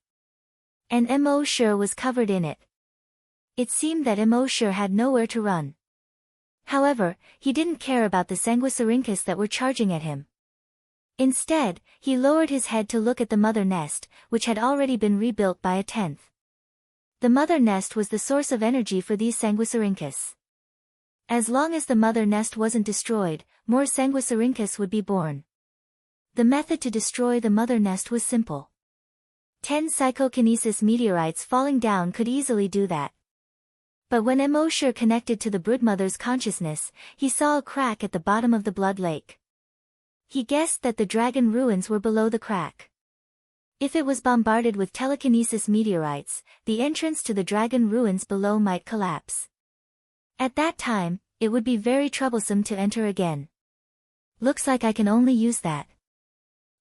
And Emosure was covered in it. It seemed that Emosure had nowhere to run. However, he didn't care about the Sanguisurincus that were charging at him. Instead, he lowered his head to look at the mother nest, which had already been rebuilt by a 10th. The mother nest was the source of energy for these Sanguisurincus. As long as the mother nest wasn't destroyed, more Sanguisurincus would be born. The method to destroy the mother nest was simple. 10 psychokinesis meteorites falling down could easily do that. But when Emosure connected to the broodmother's consciousness, he saw a crack at the bottom of the blood lake. He guessed that the dragon ruins were below the crack. If it was bombarded with telekinesis meteorites, the entrance to the dragon ruins below might collapse. At that time, it would be very troublesome to enter again. Looks like I can only use that.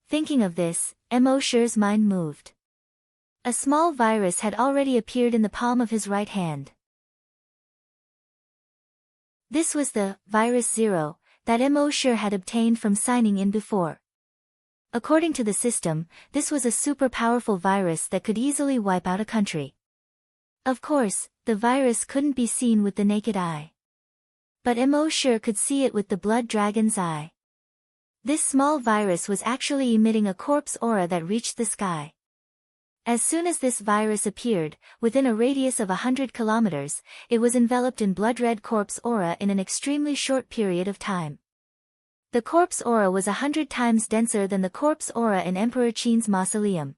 Thinking of this, Emosure's mind moved. A small virus had already appeared in the palm of his right hand. This was the Virus 0 that Emosure had obtained from signing in before. According to the system, this was a super powerful virus that could easily wipe out a country. Of course, the virus couldn't be seen with the naked eye. But Emosure could see it with the blood dragon's eye. This small virus was actually emitting a corpse aura that reached the sky. As soon as this virus appeared, within a radius of 100 kilometers, it was enveloped in blood-red corpse aura in an extremely short period of time. The corpse aura was 100 times denser than the corpse aura in Emperor Qin's mausoleum.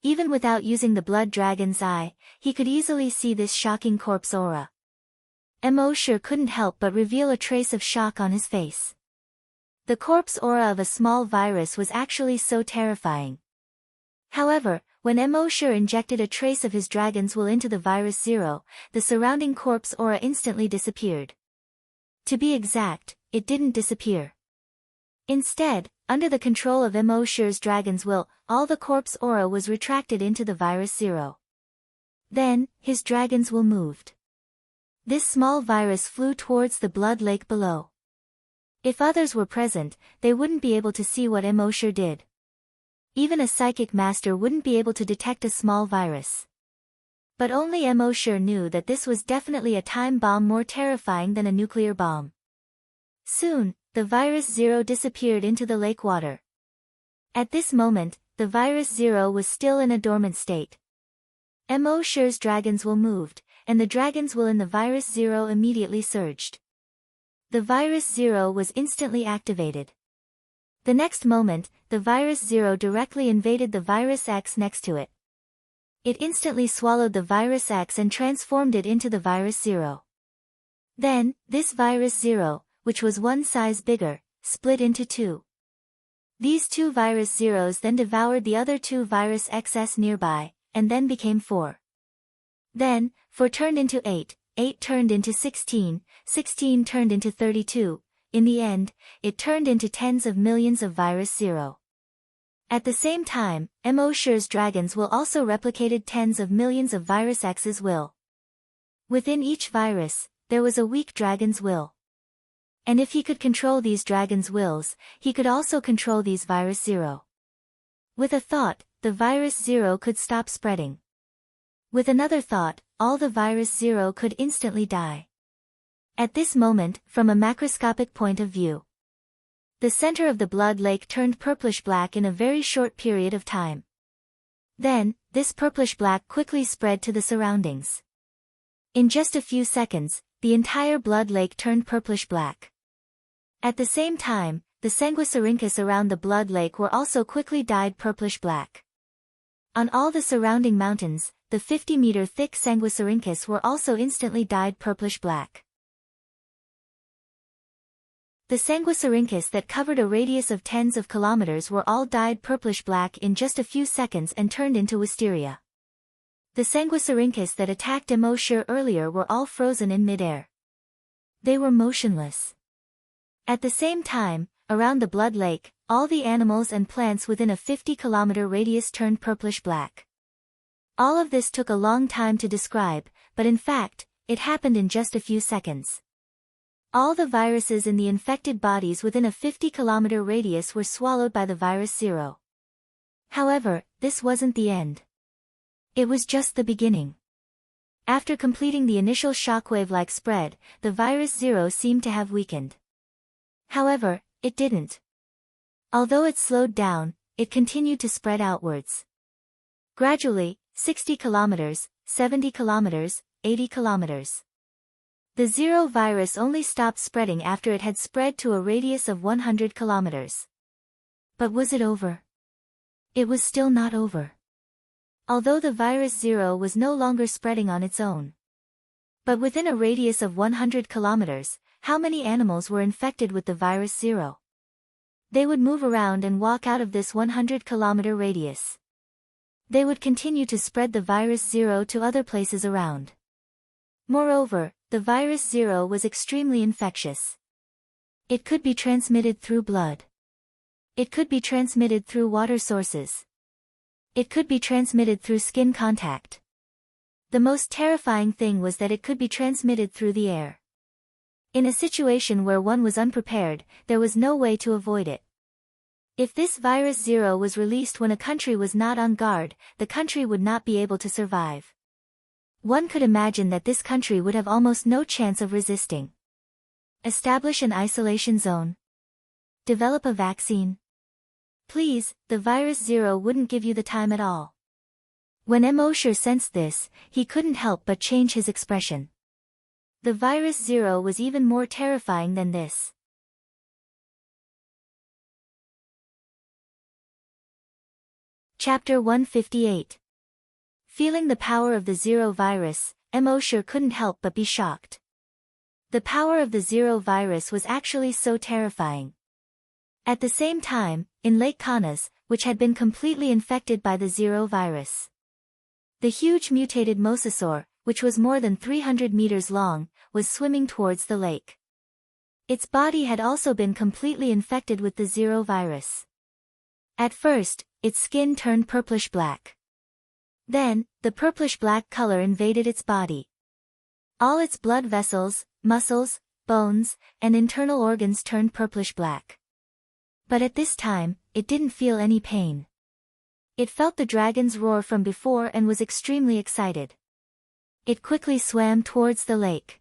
Even without using the blood dragon's eye, he could easily see this shocking corpse aura. Emosure couldn't help but reveal a trace of shock on his face. The corpse aura of a small virus was actually so terrifying. However, when Emosure injected a trace of his dragon's will into the Virus 0, the surrounding corpse aura instantly disappeared. To be exact, it didn't disappear. Instead, under the control of Emosure's dragon's will, all the corpse aura was retracted into the Virus 0. Then, his dragon's will moved. This small virus flew towards the blood lake below. If others were present, they wouldn't be able to see what Emosure did. Even a psychic master wouldn't be able to detect a small virus. But only Emosure knew that this was definitely a time bomb more terrifying than a nuclear bomb. Soon, the Virus 0 disappeared into the lake water. At this moment, the Virus 0 was still in a dormant state. Emosure's dragon's will moved, and the dragon's will in the Virus 0 immediately surged. The Virus 0 was instantly activated. The next moment, the Virus 0 directly invaded the Virus X next to it. It instantly swallowed the Virus X and transformed it into the Virus 0. Then, this Virus 0, which was one size bigger, split into two. These two Virus 0s then devoured the other two Virus XS nearby, and then became 4. Then, 4 turned into 8, 8 turned into 16, 16 turned into 32, in the end, it turned into tens of millions of Virus 0. At the same time, Emosure's dragon's will also replicated tens of millions of Virus X's will. Within each virus, there was a weak dragon's will. And if he could control these dragon's wills, he could also control these Virus 0. With a thought, the Virus 0 could stop spreading. With another thought, all the Virus 0 could instantly die. At this moment, from a macroscopic point of view, the center of the blood lake turned purplish-black in a very short period of time. Then, this purplish-black quickly spread to the surroundings. In just a few seconds, the entire blood lake turned purplish-black. At the same time, the Sanguisurincus around the blood lake were also quickly dyed purplish-black. On all the surrounding mountains, the 50-meter thick Sanguisurincus were also instantly dyed purplish-black. The Sanguisurincus that covered a radius of tens of kilometers were all dyed purplish-black in just a few seconds and turned into wisteria. The Sanguisurincus that attacked Emosure earlier were all frozen in midair. They were motionless. At the same time, around the blood lake, all the animals and plants within a 50-kilometer radius turned purplish-black. All of this took a long time to describe, but in fact, it happened in just a few seconds. All the viruses in the infected bodies within a 50-kilometer radius were swallowed by the Virus 0. However, this wasn't the end. It was just the beginning. After completing the initial shockwave-like spread, the virus Zero seemed to have weakened. However, it didn't. Although it slowed down, it continued to spread outwards. Gradually, 60 kilometers, 70 kilometers, 80 kilometers. The Zero virus only stopped spreading after it had spread to a radius of 100 kilometers. But was it over? It was still not over. Although the virus Zero was no longer spreading on its own. But within a radius of 100 kilometers, how many animals were infected with the virus Zero? They would move around and walk out of this 100-kilometer radius. They would continue to spread the virus Zero to other places around. Moreover, the virus Zero was extremely infectious. It could be transmitted through blood. It could be transmitted through water sources. It could be transmitted through skin contact. The most terrifying thing was that it could be transmitted through the air. In a situation where one was unprepared, there was no way to avoid it. If this virus Zero was released when a country was not on guard, the country would not be able to survive. One could imagine that this country would have almost no chance of resisting. Establish an isolation zone. Develop a vaccine. Please, the virus Zero wouldn't give you the time at all. When Mosher sensed this, he couldn't help but change his expression. The virus Zero was even more terrifying than this. Chapter 158. Feeling the power of the Zero virus, Mosher couldn't help but be shocked. The power of the Zero virus was actually so terrifying. At the same time, in Lake Kaunas, which had been completely infected by the Zero virus, the huge mutated mosasaur, which was more than 300 meters long, was swimming towards the lake. Its body had also been completely infected with the Zero virus. At first, its skin turned purplish-black. Then, the purplish-black color invaded its body. All its blood vessels, muscles, bones, and internal organs turned purplish-black. But at this time, it didn't feel any pain. It felt the dragon's roar from before and was extremely excited. It quickly swam towards the lake.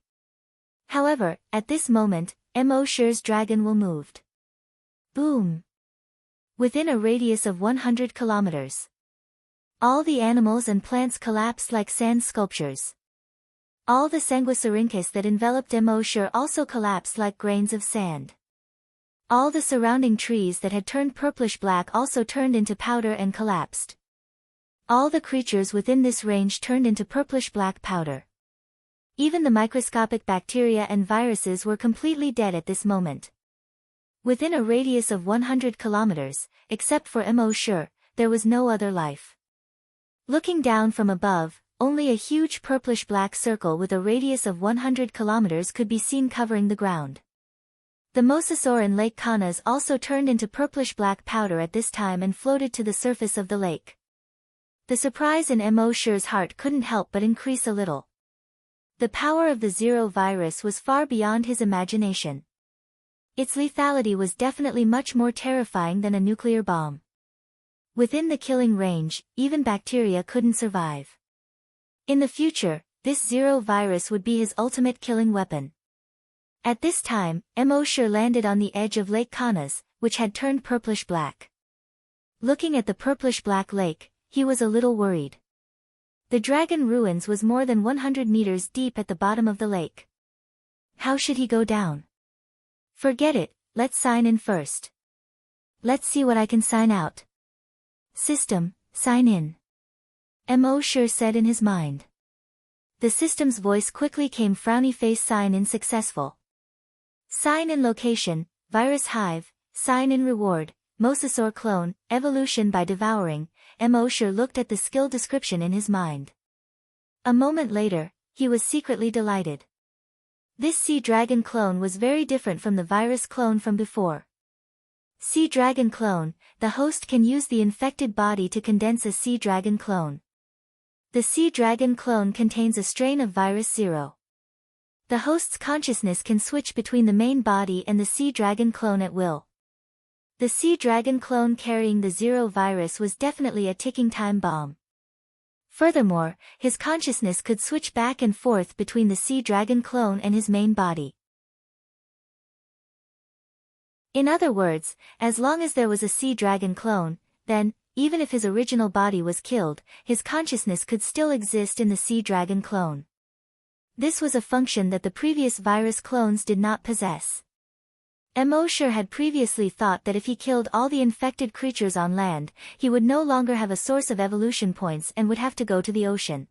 However, at this moment, Mosher's dragon will moved. Boom! Within a radius of 100 kilometers. All the animals and plants collapsed like sand sculptures. All the sanguisurincus that enveloped Mosher also collapsed like grains of sand. All the surrounding trees that had turned purplish-black also turned into powder and collapsed. All the creatures within this range turned into purplish-black powder. Even the microscopic bacteria and viruses were completely dead at this moment. Within a radius of 100 kilometers, except for Mosher, there was no other life. Looking down from above, only a huge purplish-black circle with a radius of 100 kilometers could be seen covering the ground. The mosasaur in Lake Kaunas also turned into purplish-black powder at this time and floated to the surface of the lake. The surprise in Mosher's heart couldn't help but increase a little. The power of the Zero virus was far beyond his imagination. Its lethality was definitely much more terrifying than a nuclear bomb. Within the killing range, even bacteria couldn't survive. In the future, this Zero virus would be his ultimate killing weapon. At this time, Mosher landed on the edge of Lake Kaunas, which had turned purplish-black. Looking at the purplish-black lake, he was a little worried. The dragon ruins was more than 100 meters deep at the bottom of the lake. How should he go down? Forget it, let's sign in first. Let's see what I can sign out. System, sign in. Mosher said in his mind. The system's voice quickly came frowny face sign in successful. Sign in location, virus hive, sign in reward, mosasaur clone, evolution by devouring. Mosher looked at the skill description in his mind. A moment later, he was secretly delighted. This sea dragon clone was very different from the virus clone from before. Sea dragon clone, the host can use the infected body to condense a sea dragon clone. The sea dragon clone contains a strain of virus Zero. The host's consciousness can switch between the main body and the sea dragon clone at will. The sea dragon clone carrying the Zero virus was definitely a ticking time bomb. Furthermore, his consciousness could switch back and forth between the sea dragon clone and his main body. In other words, as long as there was a sea dragon clone, then, even if his original body was killed, his consciousness could still exist in the sea dragon clone. This was a function that the previous virus clones did not possess. Emosher had previously thought that if he killed all the infected creatures on land, he would no longer have a source of evolution points and would have to go to the ocean.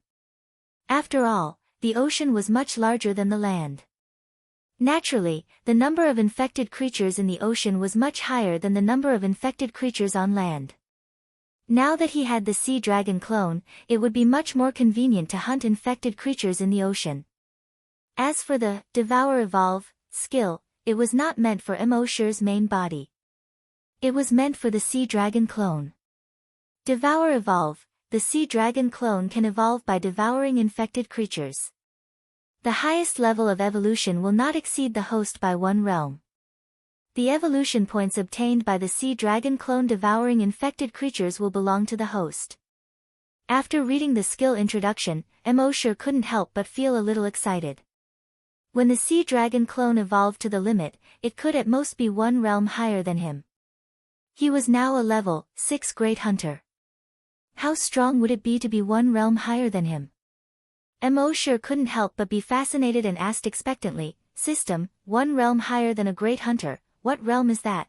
After all, the ocean was much larger than the land. Naturally, the number of infected creatures in the ocean was much higher than the number of infected creatures on land. Now that he had the sea dragon clone, it would be much more convenient to hunt infected creatures in the ocean. As for the Devour Evolve skill, it was not meant for Emosher's main body. It was meant for the sea dragon clone. Devour Evolve, the sea dragon clone can evolve by devouring infected creatures. The highest level of evolution will not exceed the host by 1 realm. The evolution points obtained by the sea dragon clone devouring infected creatures will belong to the host. After reading the skill introduction, Emosher couldn't help but feel a little excited. When the sea dragon clone evolved to the limit, it could at most be 1 realm higher than him. He was now a level 6 great hunter. How strong would it be to be 1 realm higher than him? Emosher couldn't help but be fascinated and asked expectantly, "System, 1 realm higher than a great hunter, what realm is that?"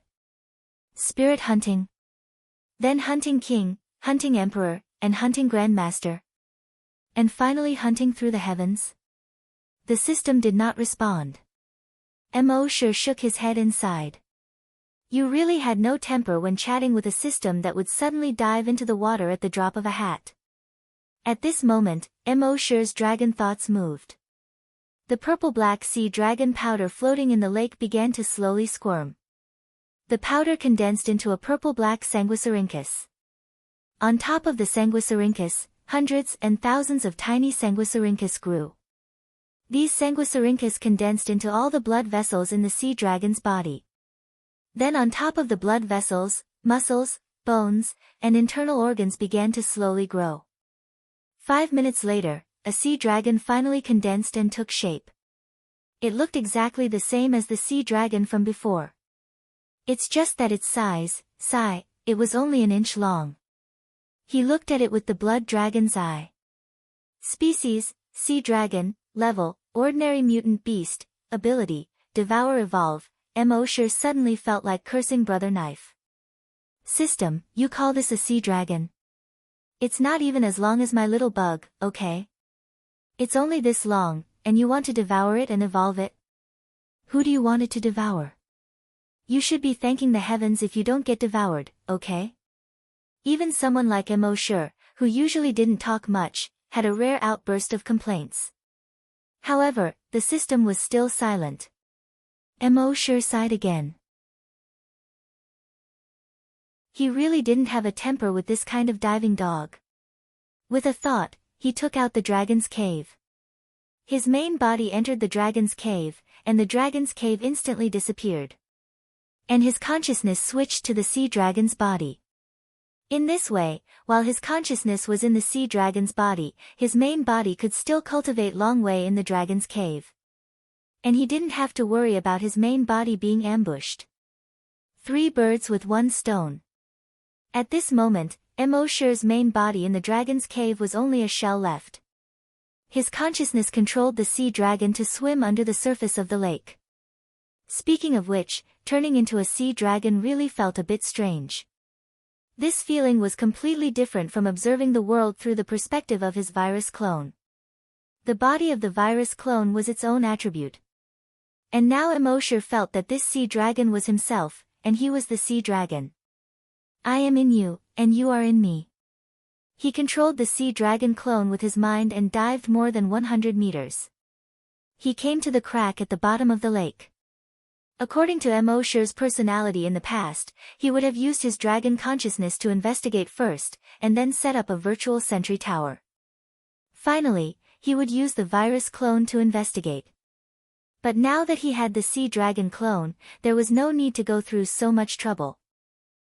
"Spirit hunting. Then hunting king, hunting emperor, and hunting grandmaster. And finally hunting through the heavens?" The system did not respond. Emosher shook his head and sighed. You really had no temper when chatting with a system that would suddenly dive into the water at the drop of a hat. At this moment, Emosher's dragon thoughts moved. The purple-black sea dragon powder floating in the lake began to slowly squirm. The powder condensed into a purple-black sanguisurincus. On top of the sanguisurincus, hundreds and thousands of tiny sanguisurincus grew. These sanguisurincus condensed into all the blood vessels in the sea dragon's body. Then on top of the blood vessels, muscles, bones, and internal organs began to slowly grow. 5 minutes later, a sea dragon finally condensed and took shape. It looked exactly the same as the sea dragon from before. It's just that its size, it was only an inch long. He looked at it with the blood dragon's eye. Species, sea dragon, level, ordinary mutant beast, ability, devour evolve. Emosher suddenly felt like cursing Brother Knife. System, you call this a sea dragon? It's not even as long as my little bug, okay? It's only this long, and you want to devour it and evolve it? Who do you want it to devour? You should be thanking the heavens if you don't get devoured, okay? Even someone like Emosher, who usually didn't talk much, had a rare outburst of complaints. However, the system was still silent. Emosher sighed again. He really didn't have a temper with this kind of diving dog. With a thought, he took out the dragon's cave. His main body entered the dragon's cave, and the dragon's cave instantly disappeared. And his consciousness switched to the sea dragon's body. In this way, while his consciousness was in the sea dragon's body, his main body could still cultivate long way in the dragon's cave. And he didn't have to worry about his main body being ambushed. 3 birds with 1 stone. At this moment, Emosher's main body in the dragon's cave was only a shell left. His consciousness controlled the sea dragon to swim under the surface of the lake. Speaking of which, turning into a sea dragon really felt a bit strange. This feeling was completely different from observing the world through the perspective of his virus clone. The body of the virus clone was its own attribute. And now Emosher felt that this sea dragon was himself, and he was the sea dragon. I am in you, and you are in me. He controlled the sea dragon clone with his mind and dived more than 100 meters. He came to the crack at the bottom of the lake. According to Emosher's personality in the past, he would have used his dragon consciousness to investigate first, and then set up a virtual sentry tower. Finally, he would use the virus clone to investigate. But now that he had the sea dragon clone, there was no need to go through so much trouble.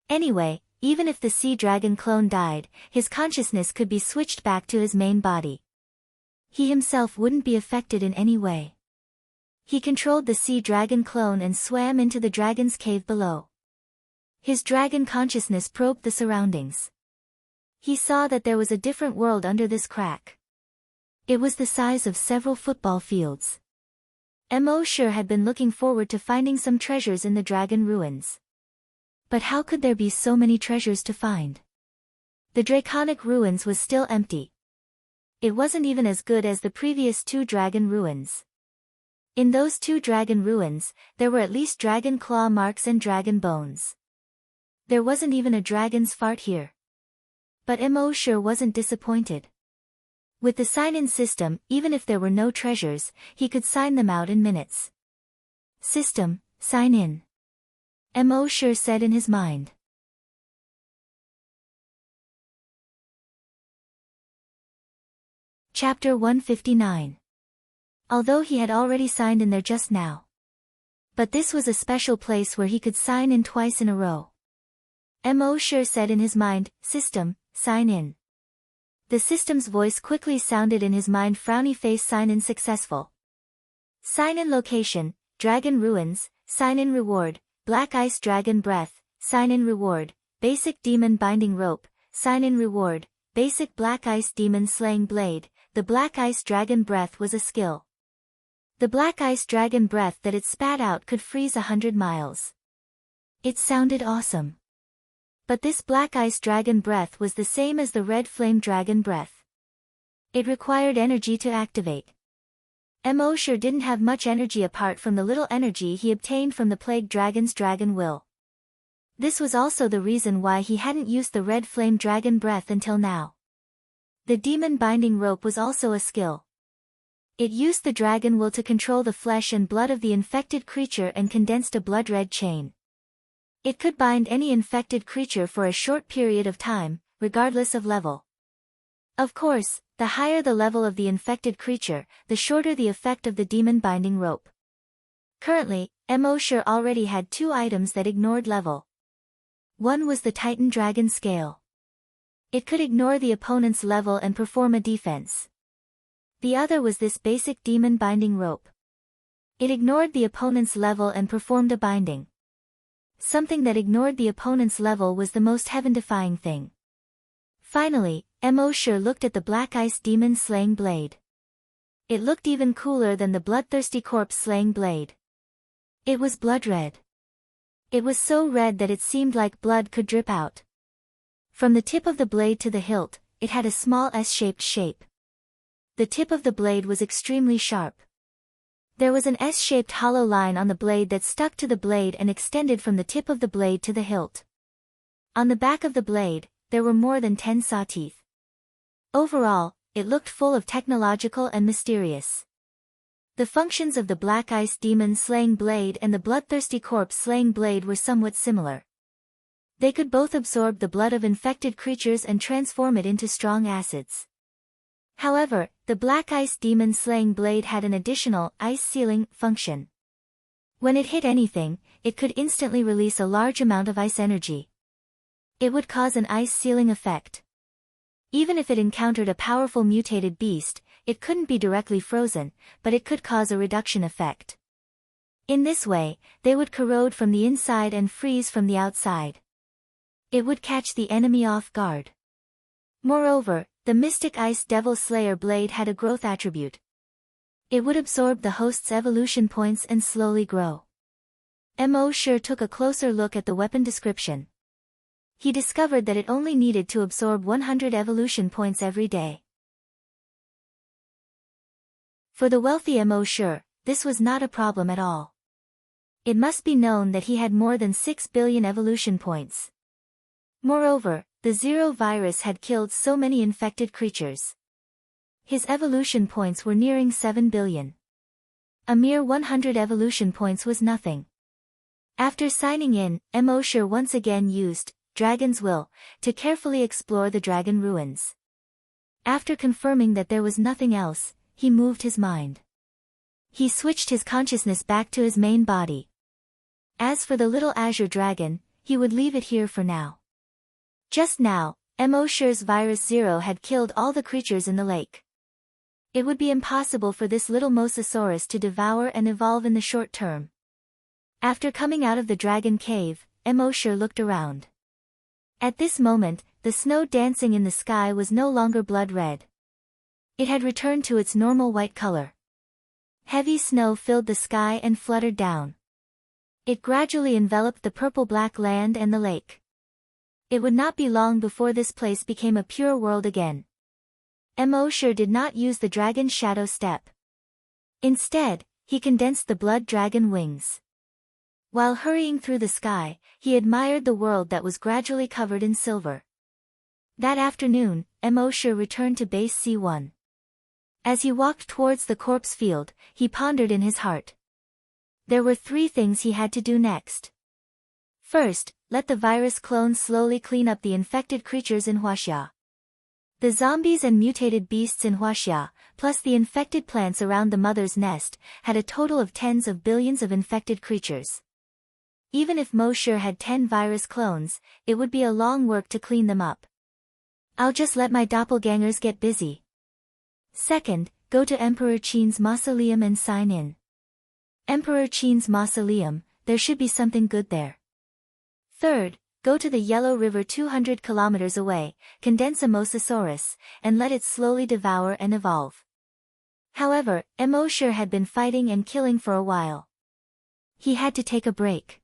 Anyway, even if the sea dragon clone died, his consciousness could be switched back to his main body. He himself wouldn't be affected in any way. He controlled the sea dragon clone and swam into the dragon's cave below. His dragon consciousness probed the surroundings. He saw that there was a different world under this crack. It was the size of several football fields. Emosure had been looking forward to finding some treasures in the dragon ruins. But how could there be so many treasures to find? The draconic ruins was still empty. It wasn't even as good as the previous 2 dragon ruins. In those 2 dragon ruins, there were at least dragon claw marks and dragon bones. There wasn't even a dragon's fart here. But Emosure wasn't disappointed. With the sign-in system, even if there were no treasures, he could sign them out in minutes. System, sign in. Emosure said in his mind. Chapter 159. Although he had already signed in there just now. But this was a special place where he could sign in twice in a row. Emosure said in his mind, System, sign in. The system's voice quickly sounded in his mind, frowny face, sign in successful. Sign in location, dragon ruins, sign in reward, black ice dragon breath, sign in reward, basic demon binding rope, sign in reward, basic black ice demon slaying blade. The black ice dragon breath was a skill. The black ice dragon breath that it spat out could freeze 100 miles. It sounded awesome. But this black ice dragon breath was the same as the red flame dragon breath. It required energy to activate. Emosure didn't have much energy apart from the little energy he obtained from the plague dragon's dragon will. This was also the reason why he hadn't used the red flame dragon breath until now. The demon binding rope was also a skill. It used the dragon will to control the flesh and blood of the infected creature and condensed a blood-red chain. It could bind any infected creature for a short period of time, regardless of level. Of course, the higher the level of the infected creature, the shorter the effect of the demon binding rope. Currently, Emosure already had 2 items that ignored level. One was the Titan Dragon Scale. It could ignore the opponent's level and perform a defense. The other was this basic demon binding rope. It ignored the opponent's level and performed a binding. Something that ignored the opponent's level was the most heaven-defying thing. Finally, Emosure looked at the black ice demon slaying blade. It looked even cooler than the bloodthirsty corpse slaying blade. It was blood red. It was so red that it seemed like blood could drip out. From the tip of the blade to the hilt, it had a small S-shaped shape. The tip of the blade was extremely sharp. There was an S-shaped hollow line on the blade that stuck to the blade and extended from the tip of the blade to the hilt. On the back of the blade, there were more than 10 saw teeth. Overall, it looked full of technological and mysterious. The functions of the black ice demon slaying blade and the bloodthirsty corpse slaying blade were somewhat similar. They could both absorb the blood of infected creatures and transform it into strong acids. However, the black ice demon slaying blade had an additional ice sealing function. When it hit anything, it could instantly release a large amount of ice energy. It would cause an ice sealing effect. Even if it encountered a powerful mutated beast, it couldn't be directly frozen, but it could cause a reduction effect. In this way, they would corrode from the inside and freeze from the outside. It would catch the enemy off guard. Moreover, the Mystic Ice Devil Slayer blade had a growth attribute. It would absorb the host's evolution points and slowly grow. Emosure took a closer look at the weapon description. He discovered that it only needed to absorb 100 evolution points every day. For the wealthy Emosure, this was not a problem at all. It must be known that he had more than 6 billion evolution points. Moreover, the Zero virus had killed so many infected creatures. His evolution points were nearing 7 billion. A mere 100 evolution points was nothing. After signing in, Emosure once again used Dragon's Will to carefully explore the dragon ruins. After confirming that there was nothing else, he moved his mind. He switched his consciousness back to his main body. As for the little azure dragon, he would leave it here for now. Just now, Emoshure's virus Zero had killed all the creatures in the lake. It would be impossible for this little mosasaurus to devour and evolve in the short term. After coming out of the dragon cave, Emoshure looked around. At this moment, the snow dancing in the sky was no longer blood red. It had returned to its normal white color. Heavy snow filled the sky and fluttered down. It gradually enveloped the purple-black land and the lake. It would not be long before this place became a pure world again. Emoshure did not use the dragon's shadow step. Instead, he condensed the blood dragon wings. While hurrying through the sky, he admired the world that was gradually covered in silver. That afternoon, Emoshure returned to base C1. As he walked towards the corpse field, he pondered in his heart. There were 3 things he had to do next. First, let the virus clones slowly clean up the infected creatures in Huaxia. The zombies and mutated beasts in Huaxia, plus the infected plants around the mother's nest, had a total of tens of billions of infected creatures. Even if Emoshure had 10 virus clones, it would be a long work to clean them up. I'll just let my doppelgangers get busy. Second, go to Emperor Qin's mausoleum and sign in. Emperor Qin's mausoleum, there should be something good there. Third, go to the Yellow River 200 kilometers away, condense a mosasaurus, and let it slowly devour and evolve. However, Emoshure had been fighting and killing for a while. He had to take a break.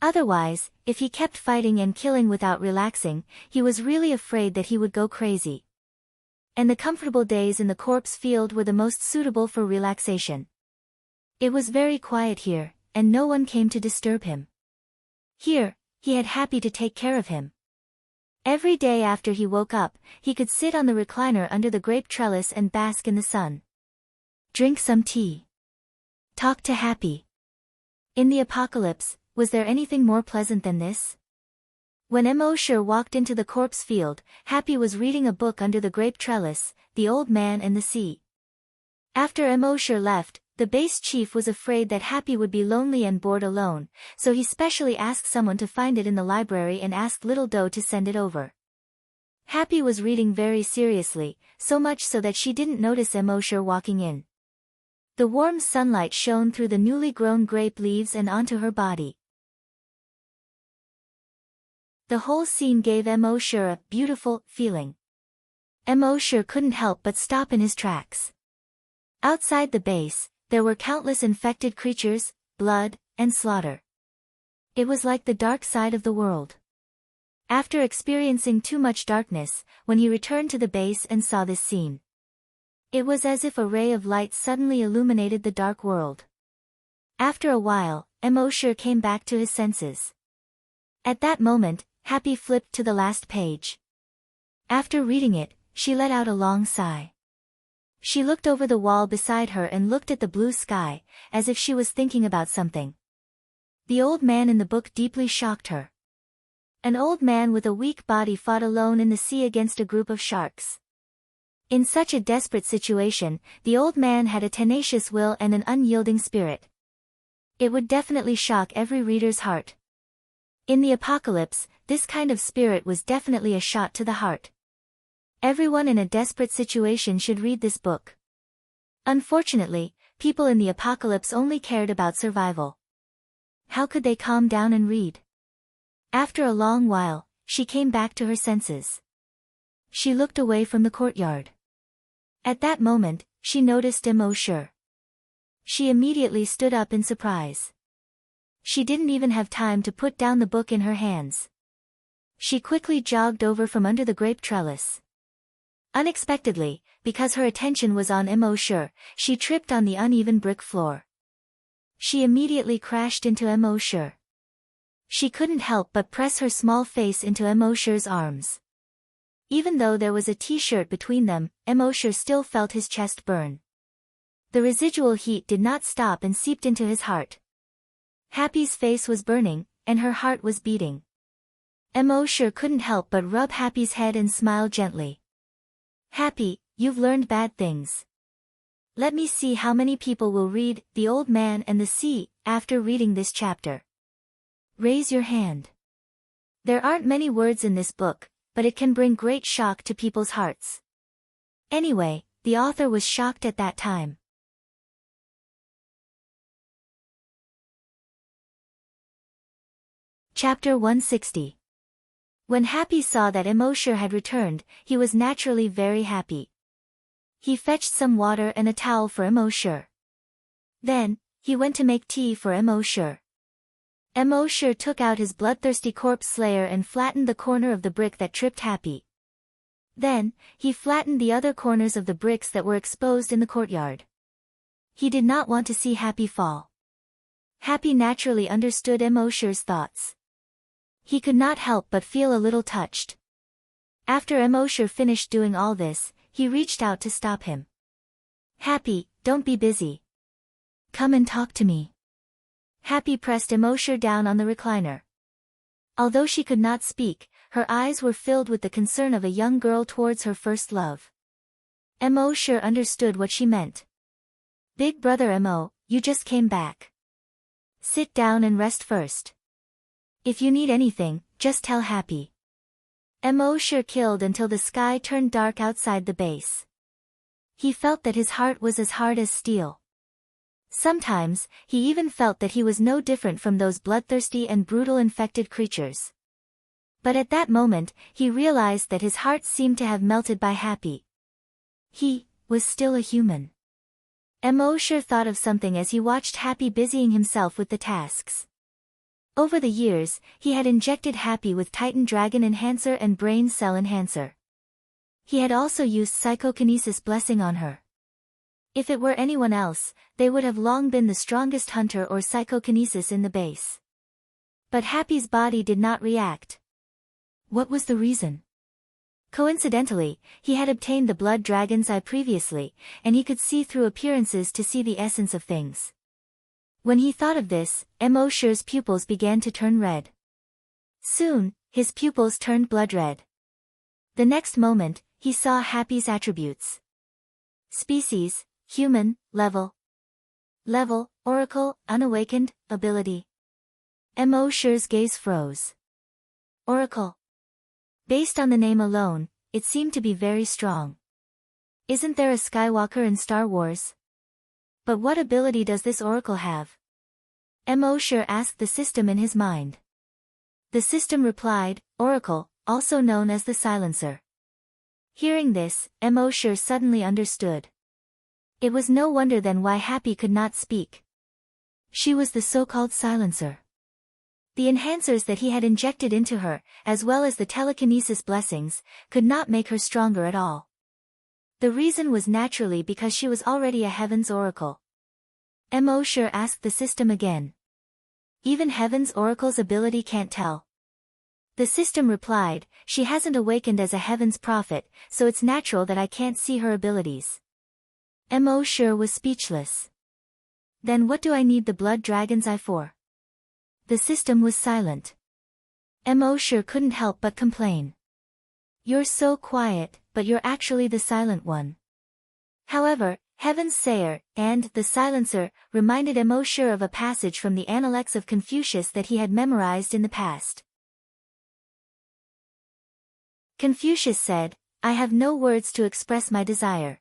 Otherwise, if he kept fighting and killing without relaxing, he was really afraid that he would go crazy. And the comfortable days in the corpse field were the most suitable for relaxation. It was very quiet here, and no one came to disturb him. Here, he had Happy to take care of him. Every day after he woke up, he could sit on the recliner under the grape trellis and bask in the sun. Drink some tea. Talk to Happy. In the apocalypse, was there anything more pleasant than this? When Emoshure walked into the corpse field, Happy was reading a book under the grape trellis, The Old Man and the Sea. After Emoshure left, the base chief was afraid that Happy would be lonely and bored alone, so he specially asked someone to find it in the library and asked Little Doe to send it over. Happy was reading very seriously, so much so that she didn't notice Emoshure walking in. The warm sunlight shone through the newly grown grape leaves and onto her body. The whole scene gave Emoshure a beautiful feeling. Emoshure couldn't help but stop in his tracks. Outside the base, there were countless infected creatures, blood, and slaughter. It was like the dark side of the world. After experiencing too much darkness, when he returned to the base and saw this scene, it was as if a ray of light suddenly illuminated the dark world. After a while, Emoshure came back to his senses. At that moment, Happy flipped to the last page. After reading it, she let out a long sigh. She looked over the wall beside her and looked at the blue sky, as if she was thinking about something. The old man in the book deeply shocked her. An old man with a weak body fought alone in the sea against a group of sharks. In such a desperate situation, the old man had a tenacious will and an unyielding spirit. It would definitely shock every reader's heart. In the apocalypse, this kind of spirit was definitely a shot to the heart. Everyone in a desperate situation should read this book. Unfortunately, people in the apocalypse only cared about survival. How could they calm down and read? After a long while, she came back to her senses. She looked away from the courtyard. At that moment, she noticed Emoshure. She immediately stood up in surprise. She didn't even have time to put down the book in her hands. She quickly jogged over from under the grape trellis. Unexpectedly, because her attention was on Emoshure, she tripped on the uneven brick floor. She immediately crashed into Emoshure. She couldn't help but press her small face into Emoshure's arms. Even though there was a t-shirt between them, Emoshure still felt his chest burn. The residual heat did not stop and seeped into his heart. Happy's face was burning, and her heart was beating. Emoshure couldn't help but rub Happy's head and smile gently. Happy, you've learned bad things. Let me see how many people will read The Old Man and the Sea after reading this chapter. Raise your hand. There aren't many words in this book, but it can bring great shock to people's hearts. Anyway, the author was shocked at that time. Chapter 160. When Happy saw that Emosure had returned, he was naturally very happy. He fetched some water and a towel for Emosure. Then, he went to make tea for Emosure. Emosure took out his bloodthirsty corpse slayer and flattened the corner of the brick that tripped Happy. Then, he flattened the other corners of the bricks that were exposed in the courtyard. He did not want to see Happy fall. Happy naturally understood Emosure's thoughts. He could not help but feel a little touched. After Emosure finished doing all this, he reached out to stop him. Happy, don't be busy. Come and talk to me. Happy pressed Emosure down on the recliner. Although she could not speak, her eyes were filled with the concern of a young girl towards her first love. Emosure understood what she meant. Big brother Emo, you just came back. Sit down and rest first. If you need anything, just tell Happy. Emosure killed until the sky turned dark outside the base. He felt that his heart was as hard as steel. Sometimes, he even felt that he was no different from those bloodthirsty and brutal infected creatures. But at that moment, he realized that his heart seemed to have melted by Happy. He was still a human. Emosure thought of something as he watched Happy busying himself with the tasks. Over the years, he had injected Happy with Titan Dragon Enhancer and Brain Cell Enhancer. He had also used Psychokinesis Blessing on her. If it were anyone else, they would have long been the strongest hunter or psychokinesis in the base. But Happy's body did not react. What was the reason? Coincidentally, he had obtained the Blood Dragon's Eye previously, and he could see through appearances to see the essence of things. When he thought of this, Emosure's pupils began to turn red. Soon, his pupils turned blood red. The next moment, he saw Happy's attributes. Species, human, level. Level, Oracle, unawakened, ability. Emosure's gaze froze. Oracle. Based on the name alone, it seemed to be very strong. Isn't there a Skywalker in Star Wars? But what ability does this Oracle have? Emosure asked the system in his mind. The system replied, Oracle, also known as the Silencer. Hearing this, Emosure suddenly understood. It was no wonder then why Happy could not speak. She was the so-called Silencer. The enhancers that he had injected into her, as well as the telekinesis blessings, could not make her stronger at all. The reason was naturally because she was already a Heaven's Oracle. Emosure asked the system again. Even Heaven's Oracle's ability can't tell. The system replied, she hasn't awakened as a Heaven's Prophet, so it's natural that I can't see her abilities. Emosure was speechless. Then what do I need the Blood Dragon's Eye for? The system was silent. Emosure couldn't help but complain. You're so quiet, but you're actually the silent one. However, Heaven's Sayer, and the Silencer, reminded Emosure of a passage from the Analects of Confucius that he had memorized in the past. Confucius said, I have no words to express my desire.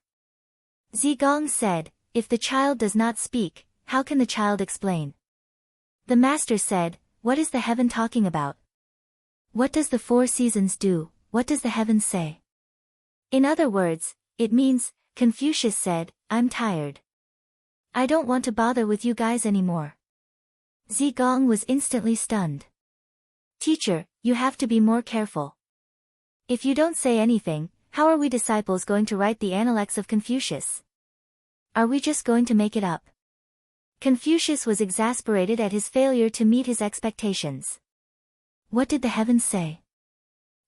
Zigong said, if the child does not speak, how can the child explain? The master said, what is the heaven talking about? What does the 4 seasons do? What does the heaven say? In other words, it means, Confucius said, I'm tired. I don't want to bother with you guys anymore. Zigong was instantly stunned. Teacher, you have to be more careful. If you don't say anything, how are we disciples going to write the Analects of Confucius? Are we just going to make it up? Confucius was exasperated at his failure to meet his expectations. What did the heavens say?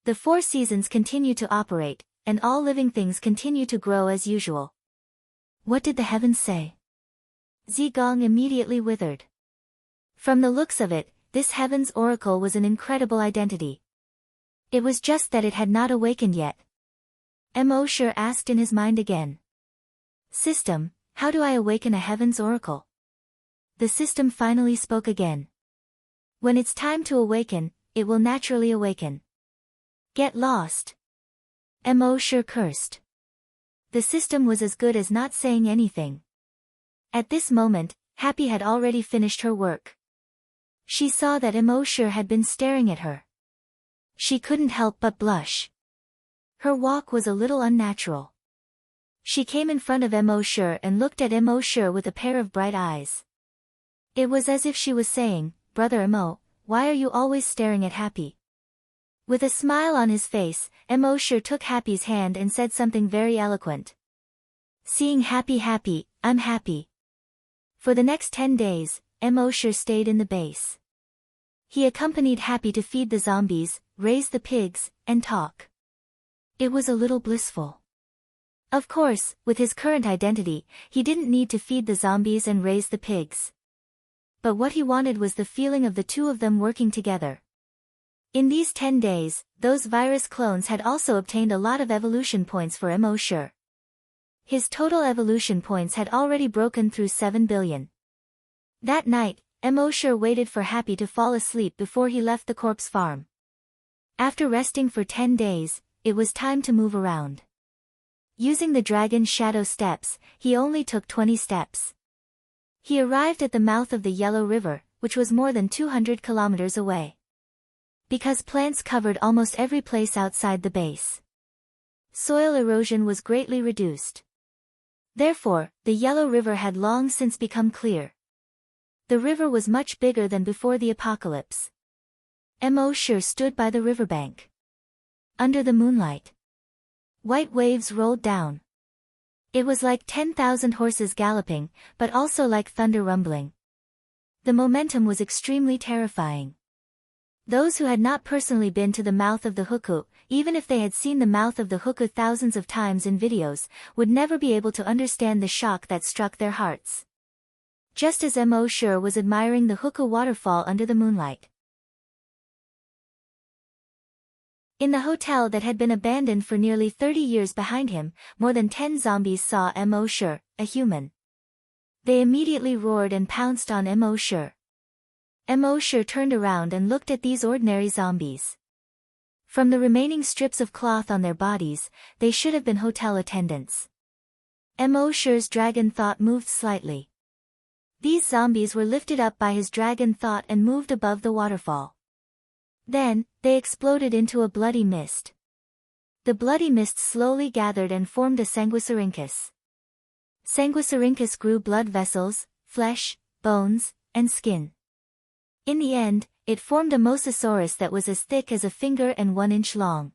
The 4 seasons continue to operate, and all living things continue to grow as usual. What did the heavens say? Zigong immediately withered. From the looks of it, this heaven's oracle was an incredible identity. It was just that it had not awakened yet. Emosure asked in his mind again. System, how do I awaken a heaven's oracle? The system finally spoke again. When it's time to awaken, it will naturally awaken. Get lost. Emosure cursed. The system was as good as not saying anything. At this moment, Happy had already finished her work. She saw that Emosure had been staring at her. She couldn't help but blush. Her walk was a little unnatural. She came in front of Emosure and looked at Emosure with a pair of bright eyes. It was as if she was saying, "Brother Emo, why are you always staring at Happy?" With a smile on his face, Emosure took Happy's hand and said something very eloquent. "Seeing Happy happy, I'm happy." For the next 10 days, Emosure stayed in the base. He accompanied Happy to feed the zombies, raise the pigs, and talk. It was a little blissful. Of course, with his current identity, he didn't need to feed the zombies and raise the pigs. But what he wanted was the feeling of the two of them working together. In these 10 days, those virus clones had also obtained a lot of evolution points for Emosure. His total evolution points had already broken through 7 billion. That night, Emosure waited for Happy to fall asleep before he left the corpse farm. After resting for 10 days, it was time to move around. Using the dragon's shadow steps, he only took 20 steps. He arrived at the mouth of the Yellow River, which was more than 200 kilometers away. Because plants covered almost every place outside the base, soil erosion was greatly reduced. Therefore, the Yellow River had long since become clear. The river was much bigger than before the apocalypse. Emosure stood by the riverbank. Under the moonlight, white waves rolled down. It was like 10,000 horses galloping, but also like thunder rumbling. The momentum was extremely terrifying. Those who had not personally been to the mouth of the Huku, even if they had seen the mouth of the Huku thousands of times in videos, would never be able to understand the shock that struck their hearts. Just as Emosure was admiring the Huku waterfall under the moonlight. In the hotel that had been abandoned for nearly 30 years behind him, more than 10 zombies saw Emosure, a human. They immediately roared and pounced on Emosure. Emosure turned around and looked at these ordinary zombies. From the remaining strips of cloth on their bodies, they should have been hotel attendants. Emosure's dragon thought moved slightly. These zombies were lifted up by his dragon thought and moved above the waterfall. Then, they exploded into a bloody mist. The bloody mist slowly gathered and formed a sanguisurincus. Sanguisurincus grew blood vessels, flesh, bones, and skin. In the end, it formed a mosasaurus that was as thick as a finger and 1 inch long.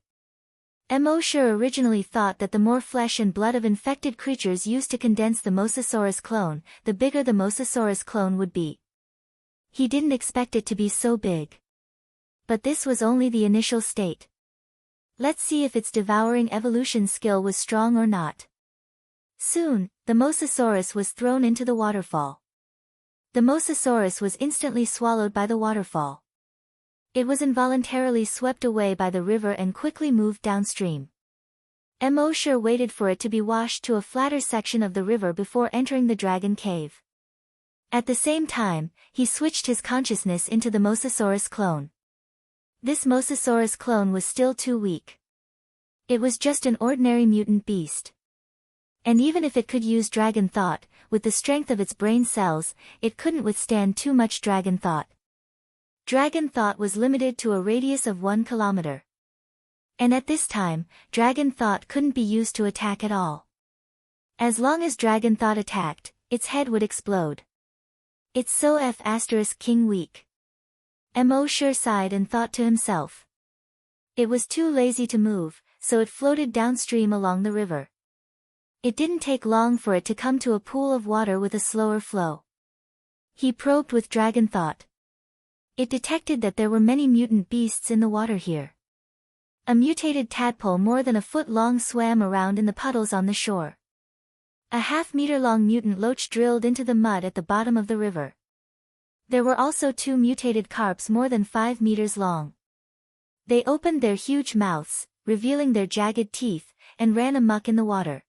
Emosure originally thought that the more flesh and blood of infected creatures used to condense the mosasaurus clone, the bigger the mosasaurus clone would be. He didn't expect it to be so big. But this was only the initial state. Let's see if its devouring evolution skill was strong or not. Soon, the mosasaurus was thrown into the waterfall. The mosasaurus was instantly swallowed by the waterfall. It was involuntarily swept away by the river and quickly moved downstream. Emosure waited for it to be washed to a flatter section of the river before entering the dragon cave. At the same time, he switched his consciousness into the mosasaurus clone. This mosasaurus clone was still too weak. It was just an ordinary mutant beast. And even if it could use dragon thought, with the strength of its brain cells, it couldn't withstand too much dragon thought. Dragon thought was limited to a radius of 1 kilometer. And at this time, dragon thought couldn't be used to attack at all. As long as dragon thought attacked, its head would explode. It's so King weak. Emosure sighed and thought to himself. It was too lazy to move, so it floated downstream along the river. It didn't take long for it to come to a pool of water with a slower flow. He probed with dragon thought. It detected that there were many mutant beasts in the water here. A mutated tadpole more than a foot long swam around in the puddles on the shore. A half-meter-long mutant loach drilled into the mud at the bottom of the river. There were also 2 mutated carps more than 5 meters long. They opened their huge mouths, revealing their jagged teeth, and ran amok in the water.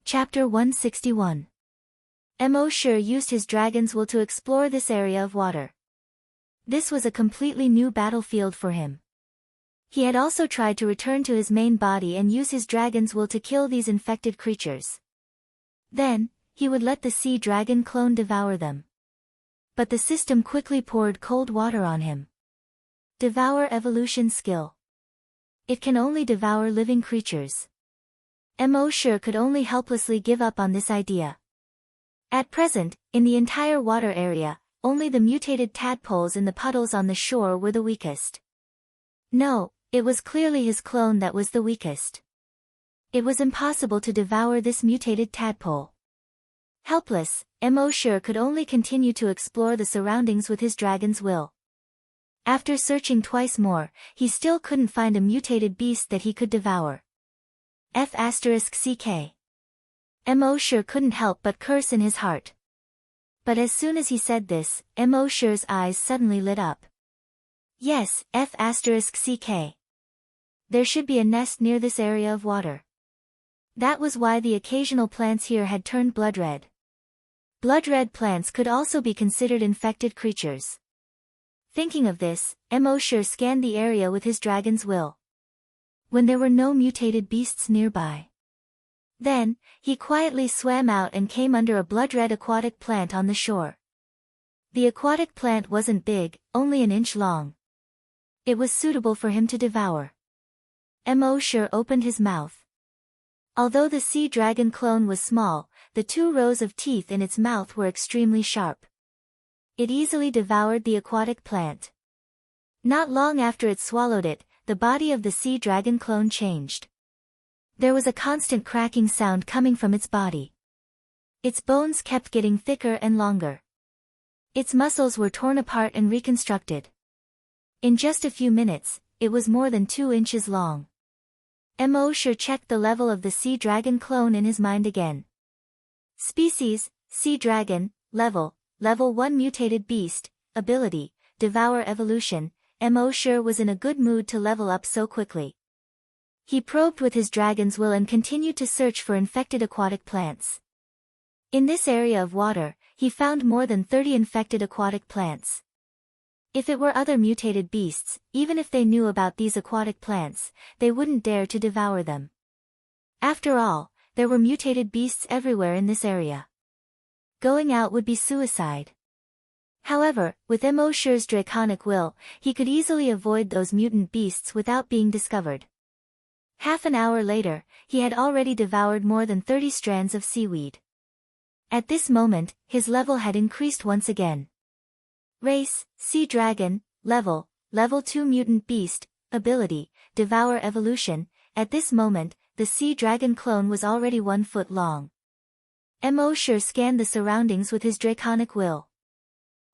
Chapter 161. Emosure used his dragon's will to explore this area of water. This was a completely new battlefield for him. He had also tried to return to his main body and use his dragon's will to kill these infected creatures. Then, he would let the sea dragon clone devour them. But the system quickly poured cold water on him. Devour evolution skill. It can only devour living creatures. Emosure could only helplessly give up on this idea. At present, in the entire water area, only the mutated tadpoles in the puddles on the shore were the weakest. No, it was clearly his clone that was the weakest. It was impossible to devour this mutated tadpole. Helpless, Emosure could only continue to explore the surroundings with his dragon's will. After searching twice more, he still couldn't find a mutated beast that he could devour. F***ck. Emosure couldn't help but curse in his heart. But as soon as he said this, Emosure's eyes suddenly lit up. Yes, F***ck. There should be a nest near this area of water. That was why the occasional plants here had turned blood red. Blood red plants could also be considered infected creatures. Thinking of this, Emosure scanned the area with his dragon's will. When there were no mutated beasts nearby. Then, he quietly swam out and came under a blood-red aquatic plant on the shore. The aquatic plant wasn't big, only an inch long. It was suitable for him to devour. Emosure opened his mouth. Although the sea dragon clone was small, the 2 rows of teeth in its mouth were extremely sharp. It easily devoured the aquatic plant. Not long after it swallowed it, the body of the sea dragon clone changed. There was a constant cracking sound coming from its body. Its bones kept getting thicker and longer. Its muscles were torn apart and reconstructed. In just a few minutes, it was more than 2 inches long. Emosure checked the level of the sea dragon clone in his mind again. Species, sea dragon, level 1 mutated beast, ability, devour evolution. Emosure was in a good mood to level up so quickly. He probed with his dragon's will and continued to search for infected aquatic plants. In this area of water, he found more than 30 infected aquatic plants. If it were other mutated beasts, even if they knew about these aquatic plants, they wouldn't dare to devour them. After all, there were mutated beasts everywhere in this area. Going out would be suicide. However, with Emosure's draconic will, he could easily avoid those mutant beasts without being discovered. Half an hour later, he had already devoured more than 30 strands of seaweed. At this moment, his level had increased once again. Race, Sea Dragon, Level 2 Mutant Beast, Ability, Devour Evolution. At this moment, the Sea Dragon clone was already 1 foot long. Emosure scanned the surroundings with his draconic will.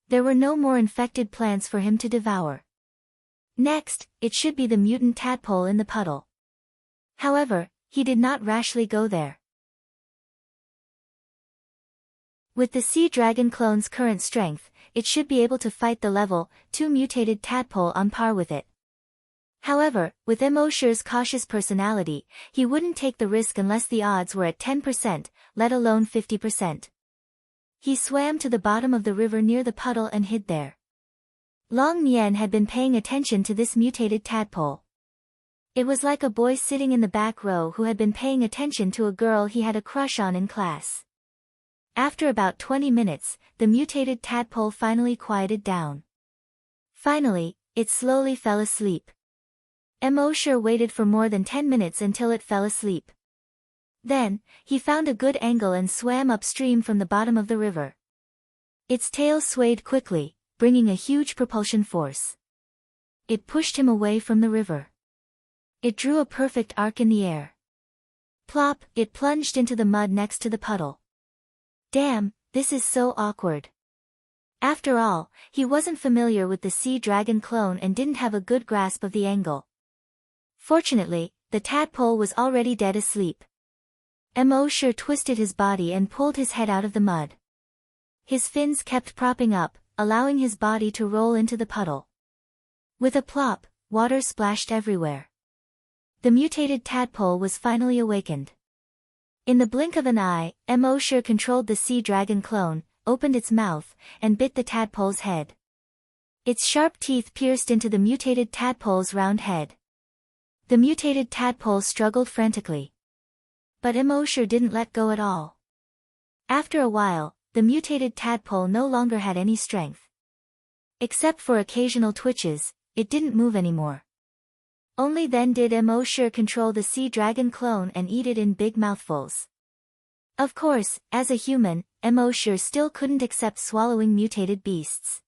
There were no more infected plants for him to devour. Next, it should be the mutant tadpole in the puddle. However, he did not rashly go there. With the sea dragon clone's current strength, it should be able to fight the level 2 mutated tadpole on par with it. However, with Emosure's cautious personality, he wouldn't take the risk unless the odds were at 10%, let alone 50%. He swam to the bottom of the river near the puddle and hid there. Long Nian had been paying attention to this mutated tadpole. It was like a boy sitting in the back row who had been paying attention to a girl he had a crush on in class. After about 20 minutes, the mutated tadpole finally quieted down. Finally, it slowly fell asleep. Emosure waited for more than 10 minutes until it fell asleep. Then, he found a good angle and swam upstream from the bottom of the river. Its tail swayed quickly, bringing a huge propulsion force. It pushed him away from the river. It drew a perfect arc in the air. Plop, it plunged into the mud next to the puddle. Damn, this is so awkward. After all, he wasn't familiar with the sea dragon clone and didn't have a good grasp of the angle. Fortunately, the tadpole was already dead asleep. Emosure twisted his body and pulled his head out of the mud. His fins kept propping up, allowing his body to roll into the puddle. With a plop, water splashed everywhere. The mutated tadpole was finally awakened. In the blink of an eye, Emosure controlled the sea dragon clone, opened its mouth, and bit the tadpole's head. Its sharp teeth pierced into the mutated tadpole's round head. The mutated tadpole struggled frantically. But Emosure didn't let go at all. After a while, the mutated tadpole no longer had any strength. Except for occasional twitches, it didn't move anymore. Only then did Emosure control the sea dragon clone and eat it in big mouthfuls. Of course, as a human, Emosure still couldn't accept swallowing mutated beasts.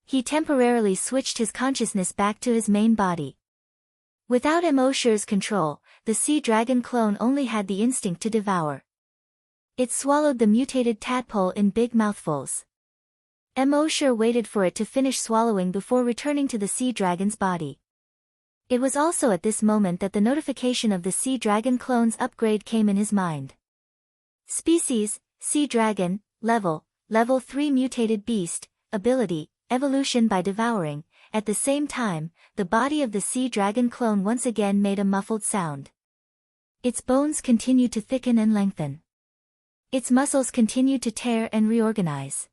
He temporarily switched his consciousness back to his main body. Without Emosure's control, the sea dragon clone only had the instinct to devour. It swallowed the mutated tadpole in big mouthfuls. Emosure waited for it to finish swallowing before returning to the sea dragon's body. It was also at this moment that the notification of the sea dragon clone's upgrade came in his mind. Species, Sea Dragon, Level 3 Mutated Beast, Ability, Evolution by Devouring. At the same time, the body of the sea dragon clone once again made a muffled sound. Its bones continued to thicken and lengthen. Its muscles continued to tear and reorganize.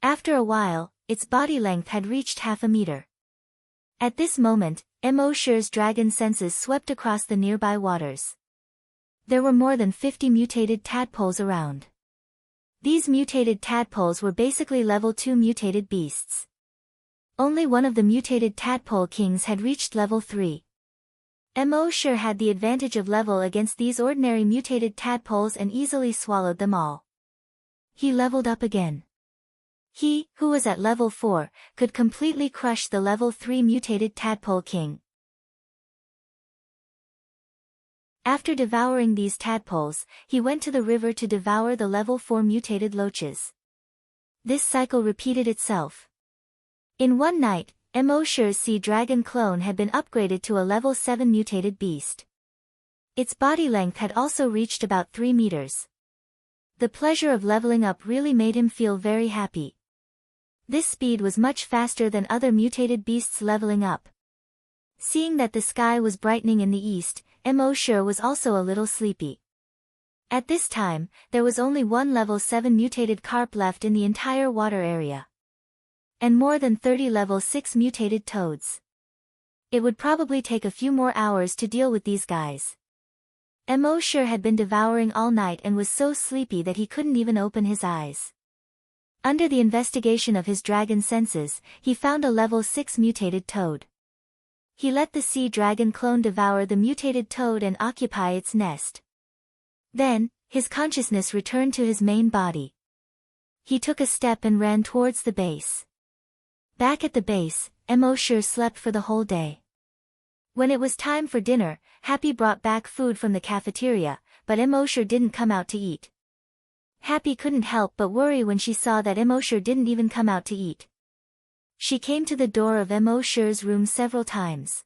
After a while, its body length had reached 1/2 meter. At this moment, Emosure's dragon senses swept across the nearby waters. There were more than 50 mutated tadpoles around. These mutated tadpoles were basically level 2 mutated beasts. Only one of the mutated tadpole kings had reached level 3. Emosure had the advantage of level against these ordinary mutated tadpoles and easily swallowed them all. He leveled up again. He, who was at level 4, could completely crush the level 3 mutated tadpole king. After devouring these tadpoles, he went to the river to devour the level 4 mutated loaches. This cycle repeated itself. In one night, Emosure's sea dragon clone had been upgraded to a level 7 mutated beast. Its body length had also reached about 3 meters. The pleasure of leveling up really made him feel very happy. This speed was much faster than other mutated beasts leveling up. Seeing that the sky was brightening in the east, Emosure was also a little sleepy. At this time, there was only one level 7 mutated carp left in the entire water area. And more than 30 level 6 mutated toads. It would probably take a few more hours to deal with these guys. Emosure had been devouring all night and was so sleepy that he couldn't even open his eyes. Under the investigation of his dragon senses, he found a level 6 mutated toad. He let the sea dragon clone devour the mutated toad and occupy its nest. Then, his consciousness returned to his main body. He took a step and ran towards the base. Back at the base, Emosure slept for the whole day. When it was time for dinner, Happy brought back food from the cafeteria, but Emosure didn't come out to eat. Happy couldn't help but worry when she saw that Emosure didn't even come out to eat. She came to the door of Emosure's room several times.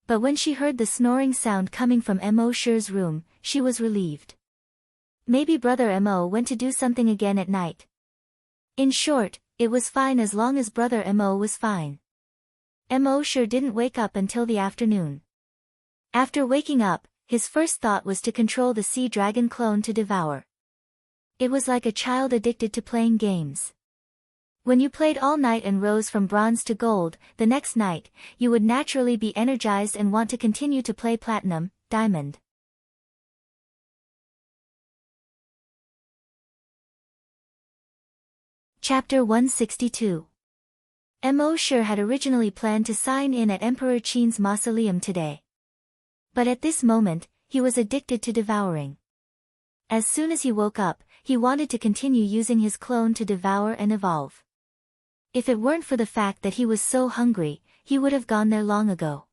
But when she heard the snoring sound coming from Emosure's room, she was relieved. Maybe Brother Emo went to do something again at night. In short, it was fine as long as Brother Emo was fine. Emosure didn't wake up until the afternoon. After waking up, his first thought was to control the sea dragon clone to devour. It was like a child addicted to playing games. When you played all night and rose from bronze to gold, the next night, you would naturally be energized and want to continue to play platinum, diamond. Chapter 162. Emosure had originally planned to sign in at Emperor Qin's mausoleum today. But at this moment, he was addicted to devouring. As soon as he woke up, he wanted to continue using his clone to devour and evolve. If it weren't for the fact that he was so hungry, he would have gone there long ago.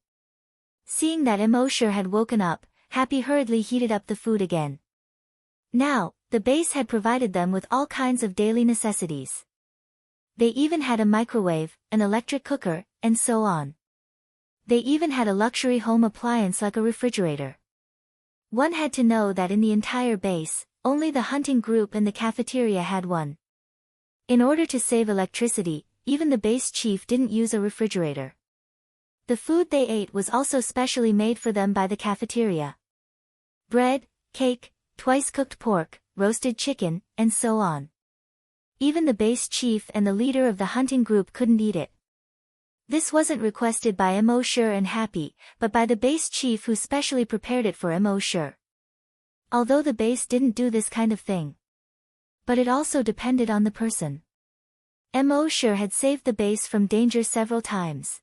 Seeing that Emosure had woken up, Happy hurriedly heated up the food again. Now, the base had provided them with all kinds of daily necessities. They even had a microwave, an electric cooker, and so on. They even had a luxury home appliance like a refrigerator. One had to know that in the entire base, only the hunting group and the cafeteria had one. In order to save electricity, even the base chief didn't use a refrigerator. The food they ate was also specially made for them by the cafeteria. Bread, cake, twice-cooked pork, roasted chicken, and so on. Even the base chief and the leader of the hunting group couldn't eat it. This wasn't requested by Emosure and Happy, but by the base chief who specially prepared it for Emosure. Although the base didn't do this kind of thing. But it also depended on the person. Emosure had saved the base from danger several times.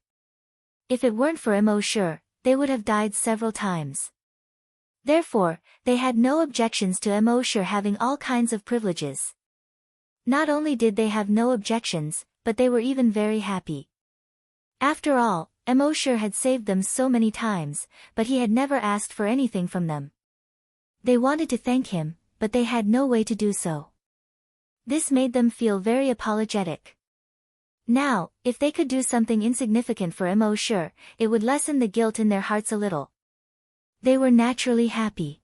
If it weren't for Emosure, they would have died several times. Therefore, they had no objections to Emosure having all kinds of privileges. Not only did they have no objections, but they were even very happy. After all, Emosure had saved them so many times, but he had never asked for anything from them. They wanted to thank him, but they had no way to do so. This made them feel very apologetic. Now, if they could do something insignificant for Emosure, it would lessen the guilt in their hearts a little. They were naturally happy.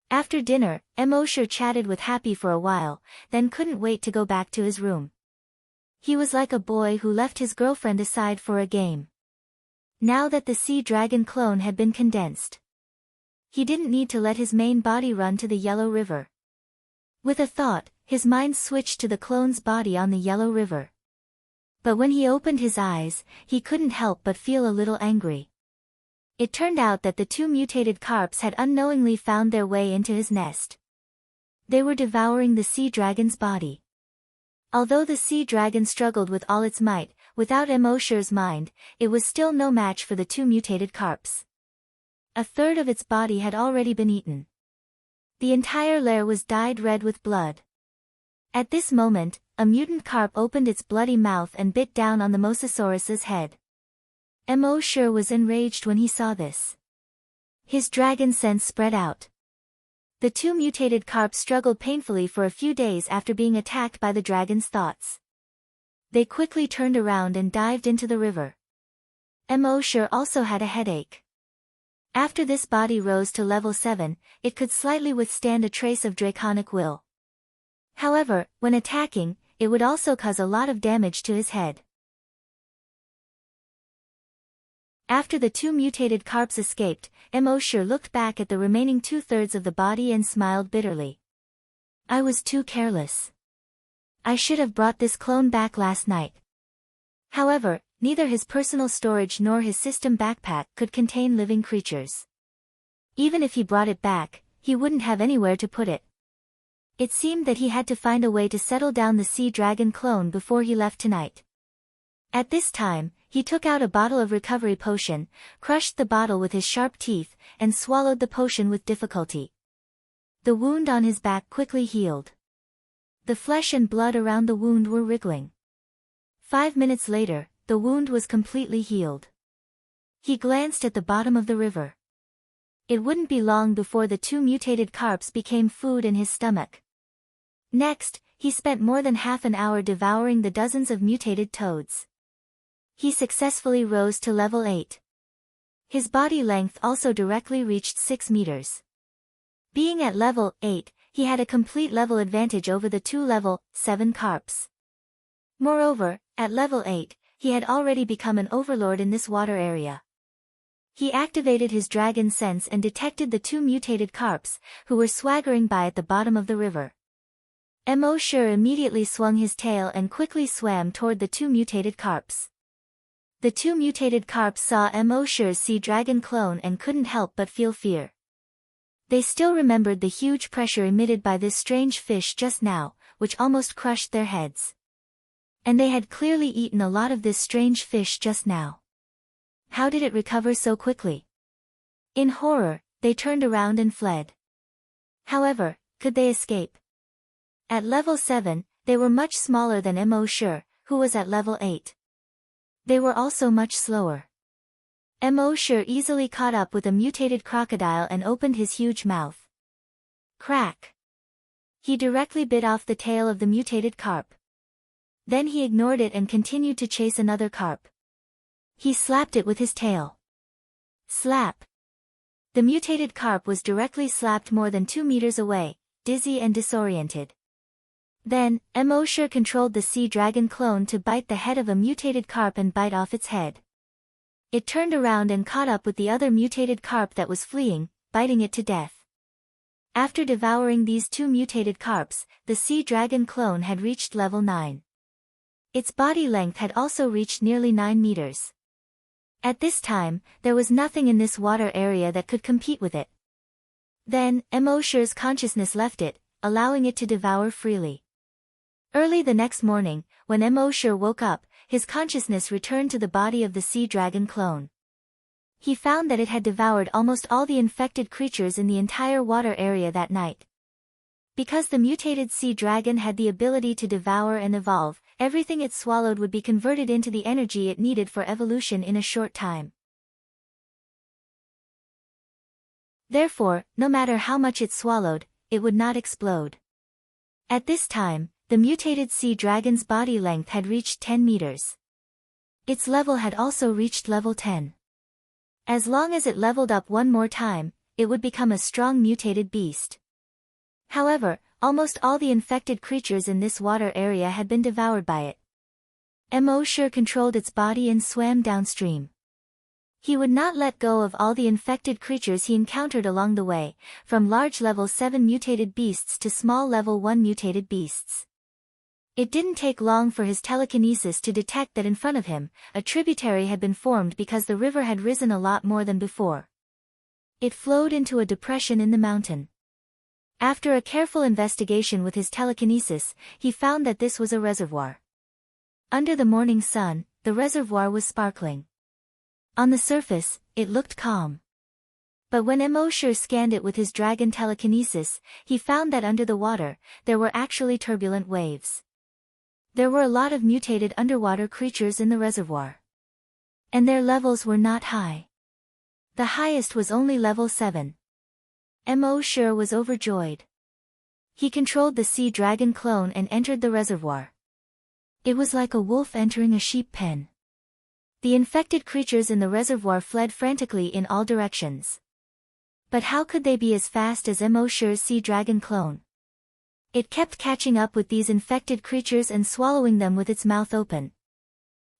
After dinner, Emosure chatted with Happy for a while, then couldn't wait to go back to his room. He was like a boy who left his girlfriend aside for a game. Now that the sea dragon clone had been condensed, he didn't need to let his main body run to the Yellow River. With a thought, his mind switched to the clone's body on the Yellow River. But when he opened his eyes, he couldn't help but feel a little angry. It turned out that the two mutated carps had unknowingly found their way into his nest. They were devouring the sea dragon's body. Although the sea dragon struggled with all its might, without Emosure's mind, it was still no match for the two mutated carps. A third of its body had already been eaten. The entire lair was dyed red with blood. At this moment, a mutant carp opened its bloody mouth and bit down on the Mosasaurus's head. Emosure was enraged when he saw this. His dragon sense spread out. The two mutated carps struggled painfully for a few days after being attacked by the dragon's thoughts. They quickly turned around and dived into the river. Emosure also had a headache. After this body rose to level 7, it could slightly withstand a trace of draconic will. However, when attacking, it would also cause a lot of damage to his head. After the two mutated carps escaped, Emosure looked back at the remaining 2/3 of the body and smiled bitterly. I was too careless. I should have brought this clone back last night. However, neither his personal storage nor his system backpack could contain living creatures. Even if he brought it back, he wouldn't have anywhere to put it. It seemed that he had to find a way to settle down the sea dragon clone before he left tonight. At this time, he took out a bottle of recovery potion, crushed the bottle with his sharp teeth, and swallowed the potion with difficulty. The wound on his back quickly healed. The flesh and blood around the wound were wriggling. 5 minutes later, the wound was completely healed. He glanced at the bottom of the river. It wouldn't be long before the two mutated carps became food in his stomach. Next, he spent more than half an hour devouring the dozens of mutated toads. He successfully rose to level 8. His body length also directly reached 6 meters. Being at level 8, he had a complete level advantage over the two level 7 carps. Moreover, at level 8, he had already become an overlord in this water area. He activated his dragon sense and detected the two mutated carps, who were swaggering by at the bottom of the river. Emosure immediately swung his tail and quickly swam toward the two mutated carps. The two mutated carps saw Emosure's sea dragon clone and couldn't help but feel fear. They still remembered the huge pressure emitted by this strange fish just now, which almost crushed their heads. And they had clearly eaten a lot of this strange fish just now. How did it recover so quickly? In horror, they turned around and fled. However, could they escape? At level 7, they were much smaller than Emosure, who was at level 8. They were also much slower. Emosure easily caught up with a mutated crocodile and opened his huge mouth. Crack! He directly bit off the tail of the mutated carp. Then he ignored it and continued to chase another carp. He slapped it with his tail. Slap! The mutated carp was directly slapped more than 2 meters away, dizzy and disoriented. Then, Emosure controlled the sea dragon clone to bite the head of a mutated carp and bite off its head. It turned around and caught up with the other mutated carp that was fleeing, biting it to death. After devouring these two mutated carps, the sea dragon clone had reached level 9. Its body length had also reached nearly 9 meters. At this time, there was nothing in this water area that could compete with it. Then, Emosher's consciousness left it, allowing it to devour freely. Early the next morning, when Emosher woke up, his consciousness returned to the body of the sea dragon clone. He found that it had devoured almost all the infected creatures in the entire water area that night. Because the mutated sea dragon had the ability to devour and evolve, everything it swallowed would be converted into the energy it needed for evolution in a short time. Therefore, no matter how much it swallowed, it would not explode. At this time, the mutated sea dragon's body length had reached 10 meters. Its level had also reached level 10. As long as it leveled up one more time, it would become a strong mutated beast. However, almost all the infected creatures in this water area had been devoured by it. Emosher controlled its body and swam downstream. He would not let go of all the infected creatures he encountered along the way, from large level 7 mutated beasts to small level 1 mutated beasts. It didn't take long for his telekinesis to detect that in front of him, a tributary had been formed because the river had risen a lot more than before. It flowed into a depression in the mountain. After a careful investigation with his telekinesis, he found that this was a reservoir. Under the morning sun, the reservoir was sparkling. On the surface, it looked calm. But when Emosher scanned it with his dragon telekinesis, he found that under the water, there were actually turbulent waves. There were a lot of mutated underwater creatures in the reservoir. And their levels were not high. The highest was only level 7. Emosher was overjoyed. He controlled the sea dragon clone and entered the reservoir. It was like a wolf entering a sheep pen. The infected creatures in the reservoir fled frantically in all directions. But how could they be as fast as Emosher's sea dragon clone? It kept catching up with these infected creatures and swallowing them with its mouth open.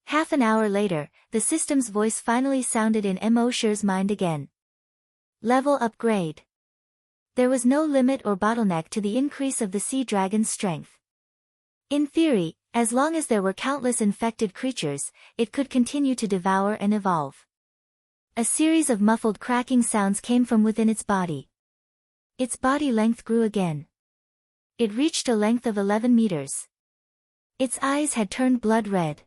Half an hour later, the system's voice finally sounded in Emosher's mind again. Level upgrade. There was no limit or bottleneck to the increase of the sea dragon's strength. In theory, as long as there were countless infected creatures, it could continue to devour and evolve. A series of muffled cracking sounds came from within its body. Its body length grew again. It reached a length of 11 meters. Its eyes had turned blood red.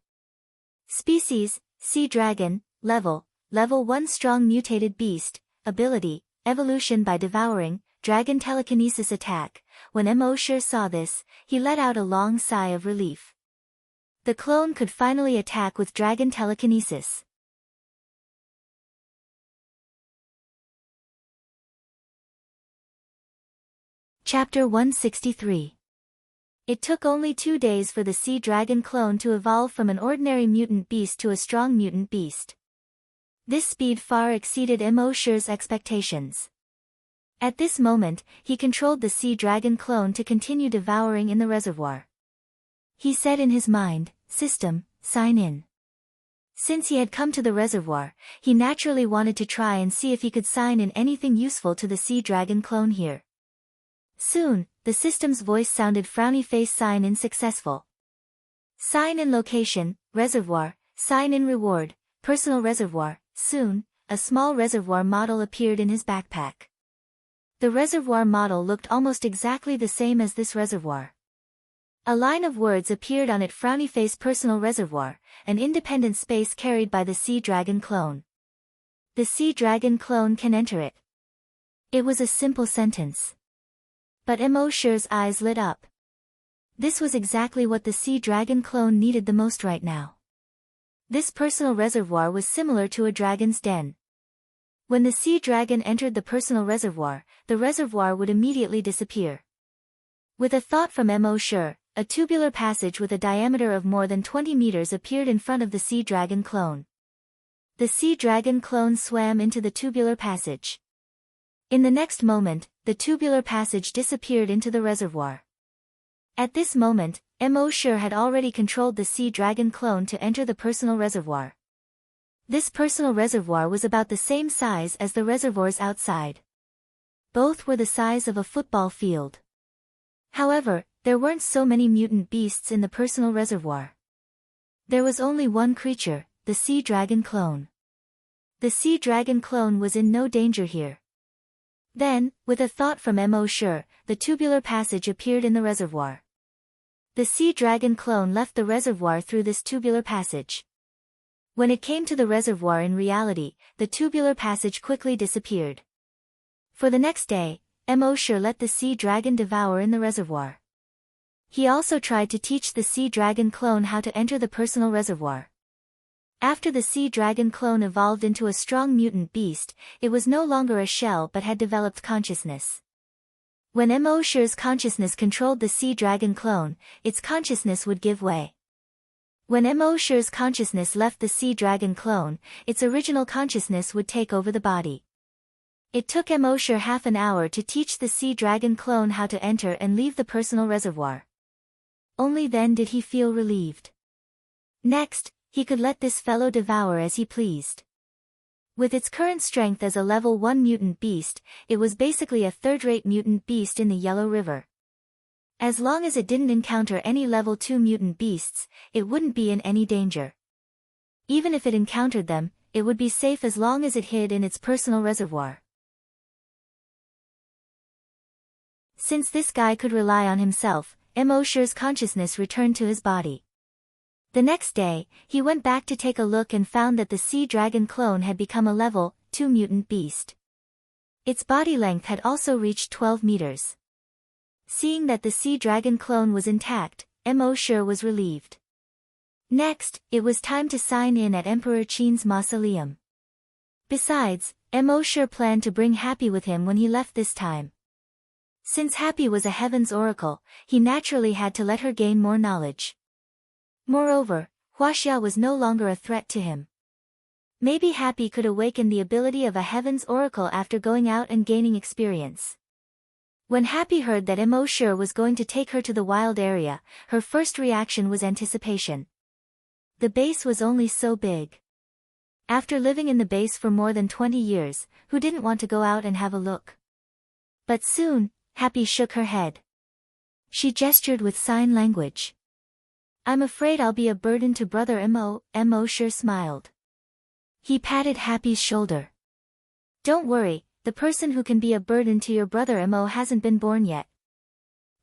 Species, sea dragon, level 1 strong mutated beast, ability, evolution by devouring, dragon telekinesis attack. When Emosher saw this, he let out a long sigh of relief. The clone could finally attack with dragon telekinesis. Chapter 163. It took only 2 days for the sea dragon clone to evolve from an ordinary mutant beast to a strong mutant beast. This speed far exceeded Emosher's expectations. At this moment, he controlled the sea dragon clone to continue devouring in the reservoir. He said in his mind, "System, sign in." Since he had come to the reservoir, he naturally wanted to try and see if he could sign in anything useful to the sea dragon clone here. Soon, the system's voice sounded frowny face sign in successful. Sign in location, reservoir, sign in reward, personal reservoir. Soon, a small reservoir model appeared in his backpack. The reservoir model looked almost exactly the same as this reservoir. A line of words appeared on it frowny face personal reservoir, an independent space carried by the sea dragon clone. The sea dragon clone can enter it. It was a simple sentence. But Emosher's eyes lit up. This was exactly what the sea dragon clone needed the most right now. This personal reservoir was similar to a dragon's den. When the sea dragon entered the personal reservoir, the reservoir would immediately disappear. With a thought from Emosher, a tubular passage with a diameter of more than 20 meters appeared in front of the sea dragon clone. The sea dragon clone swam into the tubular passage. In the next moment, the tubular passage disappeared into the reservoir. At this moment, Emosher had already controlled the sea dragon clone to enter the personal reservoir. This personal reservoir was about the same size as the reservoirs outside. both were the size of a football field. However, there weren't so many mutant beasts in the personal reservoir. There was only one creature, the sea dragon clone. The sea dragon clone was in no danger here. Then, with a thought from Mo Sure, the tubular passage appeared in the reservoir. The sea dragon clone left the reservoir through this tubular passage. When it came to the reservoir in reality, the tubular passage quickly disappeared. For the next day, Mo Sure let the sea dragon devour in the reservoir. He also tried to teach the sea dragon clone how to enter the personal reservoir. After the sea dragon clone evolved into a strong mutant beast, it was no longer a shell but had developed consciousness. When Mo Sure's consciousness controlled the sea dragon clone, its consciousness would give way. When Mo Sure's consciousness left the sea dragon clone, its original consciousness would take over the body. It took Mo Sure half an hour to teach the sea dragon clone how to enter and leave the personal reservoir. Only then did he feel relieved. Next, he could let this fellow devour as he pleased. With its current strength as a level 1 mutant beast, it was basically a third-rate mutant beast in the Yellow River. As long as it didn't encounter any level 2 mutant beasts, it wouldn't be in any danger. Even if it encountered them, it would be safe as long as it hid in its personal reservoir. Since this guy could rely on himself, Mo Sure's consciousness returned to his body. The next day, he went back to take a look and found that the sea dragon clone had become a level 2 mutant beast. Its body length had also reached 12 meters. Seeing that the sea dragon clone was intact, Mo Sure was relieved. Next, it was time to sign in at Emperor Qin's mausoleum. Besides, Mo Sure planned to bring Happy with him when he left this time. Since Happy was a heaven's oracle, he naturally had to let her gain more knowledge. Moreover, Huaxia was no longer a threat to him. Maybe Happy could awaken the ability of a heaven's oracle after going out and gaining experience. When Happy heard that Mo Sure was going to take her to the wild area, her first reaction was anticipation. The base was only so big. After living in the base for more than 20 years, who didn't want to go out and have a look? But soon, Happy shook her head. She gestured with sign language. I'm afraid I'll be a burden to Brother Mo. Mo Sure smiled. He patted Happy's shoulder. Don't worry, the person who can be a burden to your brother Mo hasn't been born yet.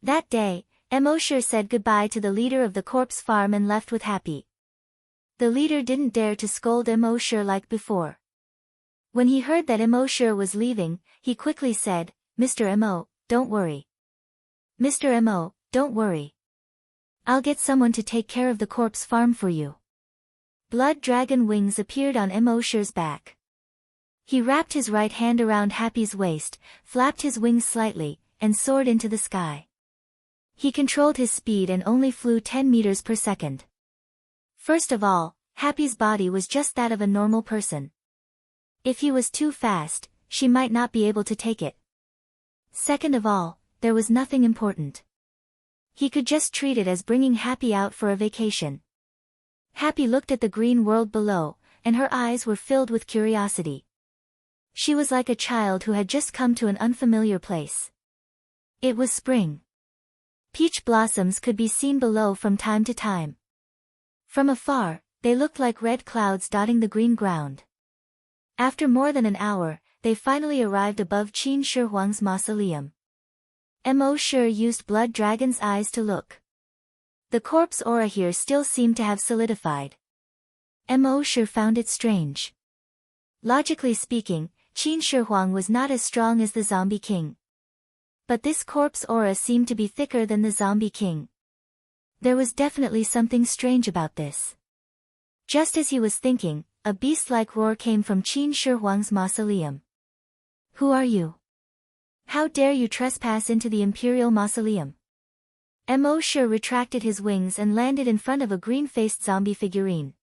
That day, Mo Sure said goodbye to the leader of the corpse farm and left with Happy. The leader didn't dare to scold Mo Sure like before. When he heard that Mo Sure was leaving, he quickly said, Mr. Mo, don't worry. Mr. Mo, don't worry. I'll get someone to take care of the corpse farm for you. Blood dragon wings appeared on Mo Sure's back. He wrapped his right hand around Happy's waist, flapped his wings slightly, and soared into the sky. He controlled his speed and only flew 10 meters per second. First of all, Happy's body was just that of a normal person. If he was too fast, she might not be able to take it. Second of all, there was nothing important. He could just treat it as bringing Happy out for a vacation. Happy looked at the green world below, and her eyes were filled with curiosity. She was like a child who had just come to an unfamiliar place. It was spring. Peach blossoms could be seen below from time to time. From afar, they looked like red clouds dotting the green ground. After more than an hour, they finally arrived above Qin Shi Huang's mausoleum. Mo Sure used Blood Dragon's eyes to look. The corpse aura here still seemed to have solidified. Mo Sure found it strange. Logically speaking, Qin Shi Huang was not as strong as the Zombie King. But this corpse aura seemed to be thicker than the Zombie King. There was definitely something strange about this. Just as he was thinking, a beast-like roar came from Qin Shi Huang's mausoleum. Who are you? How dare you trespass into the imperial mausoleum? Mo Sure retracted his wings and landed in front of a green-faced zombie figurine.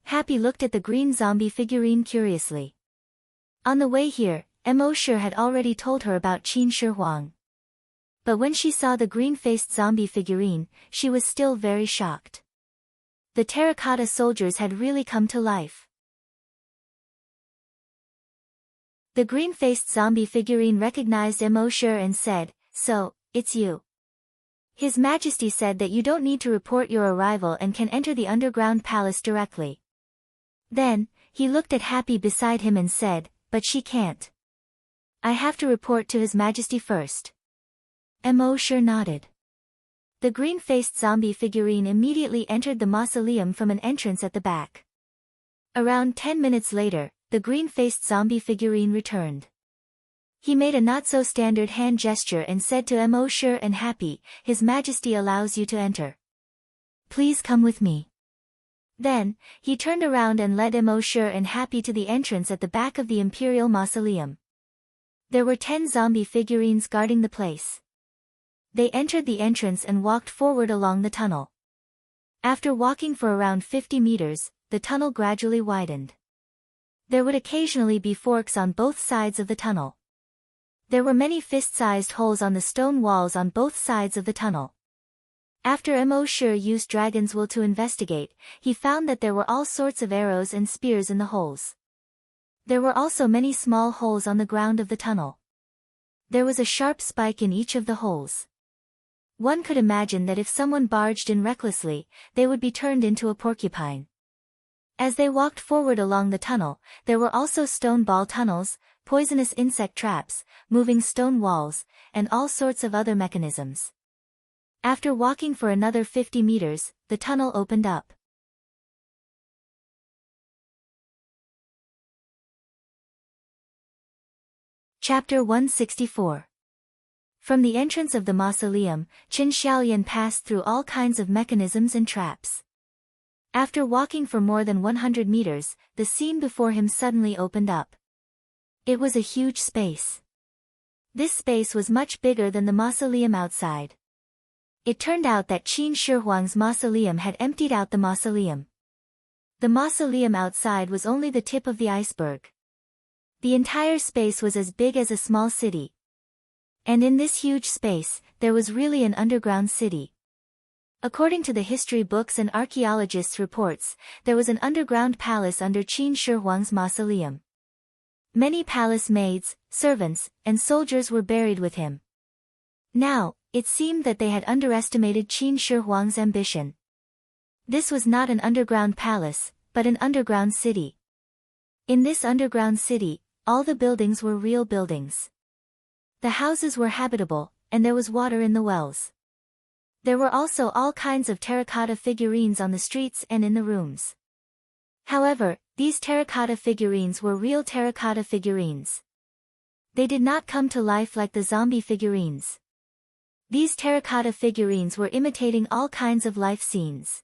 Happy looked at the green zombie figurine curiously. On the way here, Mo Sure had already told her about Qin Shi Huang. But when she saw the green-faced zombie figurine, she was still very shocked. The terracotta soldiers had really come to life. The green-faced zombie figurine recognized Emoshur and said, "So, it's you." His Majesty said that you don't need to report your arrival and can enter the underground palace directly. Then, he looked at Happy beside him and said, "But she can't. I have to report to His Majesty first." Emoshur nodded. The green-faced zombie figurine immediately entered the mausoleum from an entrance at the back. Around 10 minutes later, the green-faced zombie figurine returned. He made a not-so-standard hand gesture and said to Emoshur and Happy, "His Majesty allows you to enter. Please come with me." Then, he turned around and led Emoshur and Happy to the entrance at the back of the Imperial Mausoleum. There were 10 zombie figurines guarding the place. They entered the entrance and walked forward along the tunnel. After walking for around 50 meters, the tunnel gradually widened. There would occasionally be forks on both sides of the tunnel. There were many fist-sized holes on the stone walls on both sides of the tunnel. After Emoshur used dragon's wool to investigate, he found that there were all sorts of arrows and spears in the holes. There were also many small holes on the ground of the tunnel. There was a sharp spike in each of the holes. One could imagine that if someone barged in recklessly, they would be turned into a porcupine. As they walked forward along the tunnel, there were also stone ball tunnels, poisonous insect traps, moving stone walls, and all sorts of other mechanisms. After walking for another 50 meters, the tunnel opened up. Chapter 164. From the entrance of the mausoleum, Qin Xiaolian passed through all kinds of mechanisms and traps. After walking for more than 100 meters, the scene before him suddenly opened up. It was a huge space. This space was much bigger than the mausoleum outside. It turned out that Qin Shi Huang's mausoleum had emptied out the mausoleum. The mausoleum outside was only the tip of the iceberg. The entire space was as big as a small city. And in this huge space, there was really an underground city. According to the history books and archaeologists' reports, there was an underground palace under Qin Shi Huang's mausoleum. Many palace maids, servants, and soldiers were buried with him. Now, it seemed that they had underestimated Qin Shi Huang's ambition. This was not an underground palace, but an underground city. In this underground city, all the buildings were real buildings. The houses were habitable, and there was water in the wells. There were also all kinds of terracotta figurines on the streets and in the rooms. However, these terracotta figurines were real terracotta figurines. They did not come to life like the zombie figurines. These terracotta figurines were imitating all kinds of life scenes.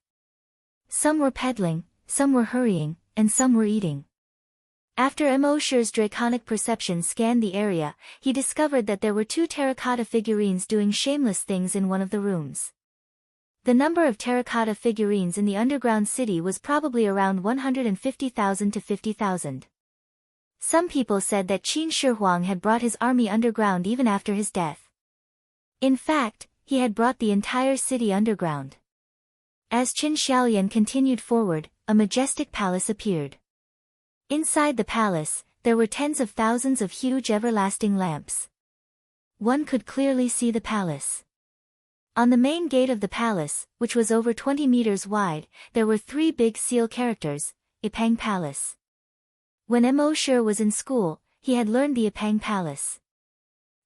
Some were peddling, some were hurrying, and some were eating. After Emoshur's draconic perception scanned the area, he discovered that there were 2 terracotta figurines doing shameless things in one of the rooms. The number of terracotta figurines in the underground city was probably around 150,000 to 50,000. Some people said that Qin Shi Huang had brought his army underground even after his death. In fact, he had brought the entire city underground. As Qin Xiaolian continued forward, a majestic palace appeared. Inside the palace, there were tens of thousands of huge everlasting lamps. One could clearly see the palace. On the main gate of the palace, which was over 20 meters wide, there were 3 big seal characters, Ipang Palace. When Emoshur was in school, he had learned the Ipang Palace.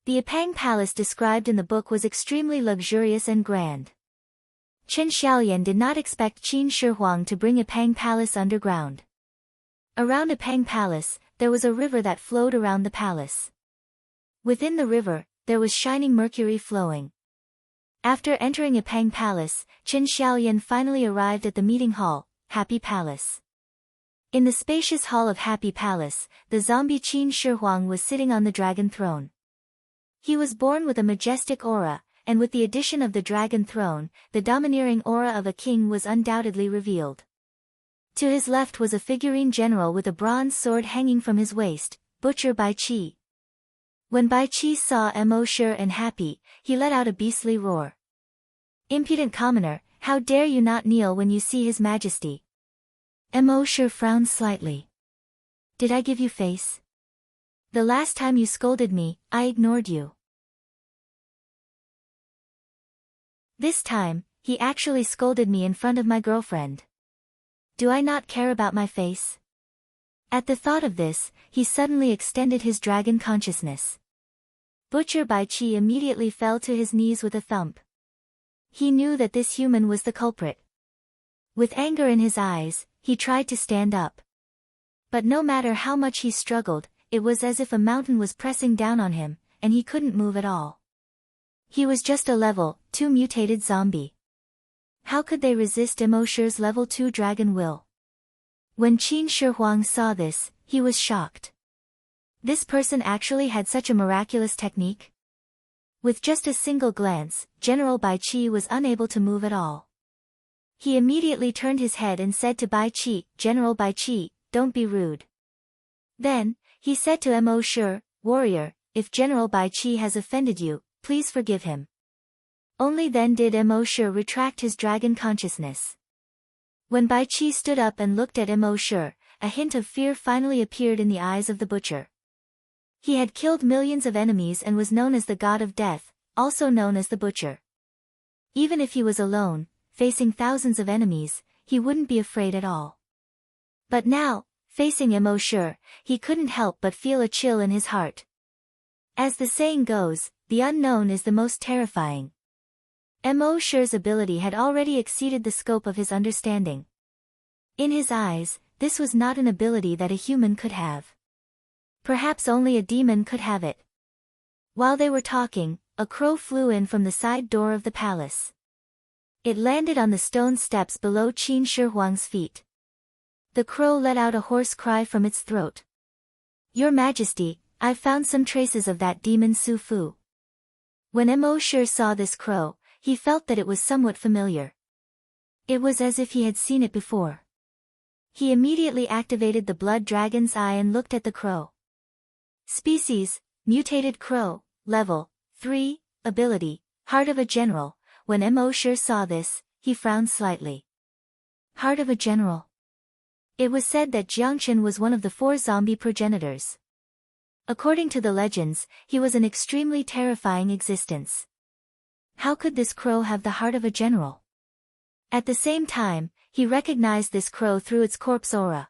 The Ipang Palace described in the book was extremely luxurious and grand. Qin Xiaolian did not expect Qin Shi Huang to bring Ipang Palace underground. Around Ipang Palace, there was a river that flowed around the palace. Within the river, there was shining mercury flowing. After entering Ipang Palace, Qin Xiaolian finally arrived at the meeting hall, Happy Palace. In the spacious hall of Happy Palace, the zombie Qin Shi Huang was sitting on the dragon throne. He was born with a majestic aura, and with the addition of the dragon throne, the domineering aura of a king was undoubtedly revealed. To his left was a figurine general with a bronze sword hanging from his waist, Butcher Bai Qi. When Bai Qi saw Emoshur and Happy, he let out a beastly roar. "Impudent commoner, how dare you not kneel when you see His Majesty?" Emoshur frowned slightly. "Did I give you face?" The last time you scolded me, I ignored you. This time, he actually scolded me in front of my girlfriend. Do I not care about my face? At the thought of this, he suddenly extended his dragon consciousness. Butcher Bai Chi immediately fell to his knees with a thump. He knew that this human was the culprit. With anger in his eyes, he tried to stand up. But no matter how much he struggled, it was as if a mountain was pressing down on him, and he couldn't move at all. He was just a level 2 mutated zombie. How could they resist Emosher's level 2 dragon will? When Qin Shi Huang saw this, he was shocked. This person actually had such a miraculous technique? With just a single glance, General Bai Qi was unable to move at all. He immediately turned his head and said to Bai Qi, General Bai Qi, don't be rude. Then, he said to Emosher, warrior, if General Bai Qi has offended you, please forgive him. Only then did Emosher retract his dragon consciousness. When Bai Qi stood up and looked at Emosher, a hint of fear finally appeared in the eyes of the butcher. He had killed millions of enemies and was known as the god of death, also known as the butcher. Even if he was alone, facing thousands of enemies, he wouldn't be afraid at all. But now, facing Emosher, he couldn't help but feel a chill in his heart. As the saying goes, the unknown is the most terrifying. Emosher's ability had already exceeded the scope of his understanding. In his eyes, this was not an ability that a human could have. Perhaps only a demon could have it. While they were talking, a crow flew in from the side door of the palace. It landed on the stone steps below Qin Shi Huang's feet. The crow let out a hoarse cry from its throat. Your Majesty, I've found some traces of that demon Su Fu. When Emosher saw this crow, he felt that it was somewhat familiar. It was as if he had seen it before. He immediately activated the blood dragon's eye and looked at the crow. Species, mutated crow, level 3, ability, heart of a general. When Emosher saw this, he frowned slightly. Heart of a general. It was said that Jiangchen was one of the 4 zombie progenitors. According to the legends, he was an extremely terrifying existence. How could this crow have the heart of a general? At the same time, he recognized this crow through its corpse aura.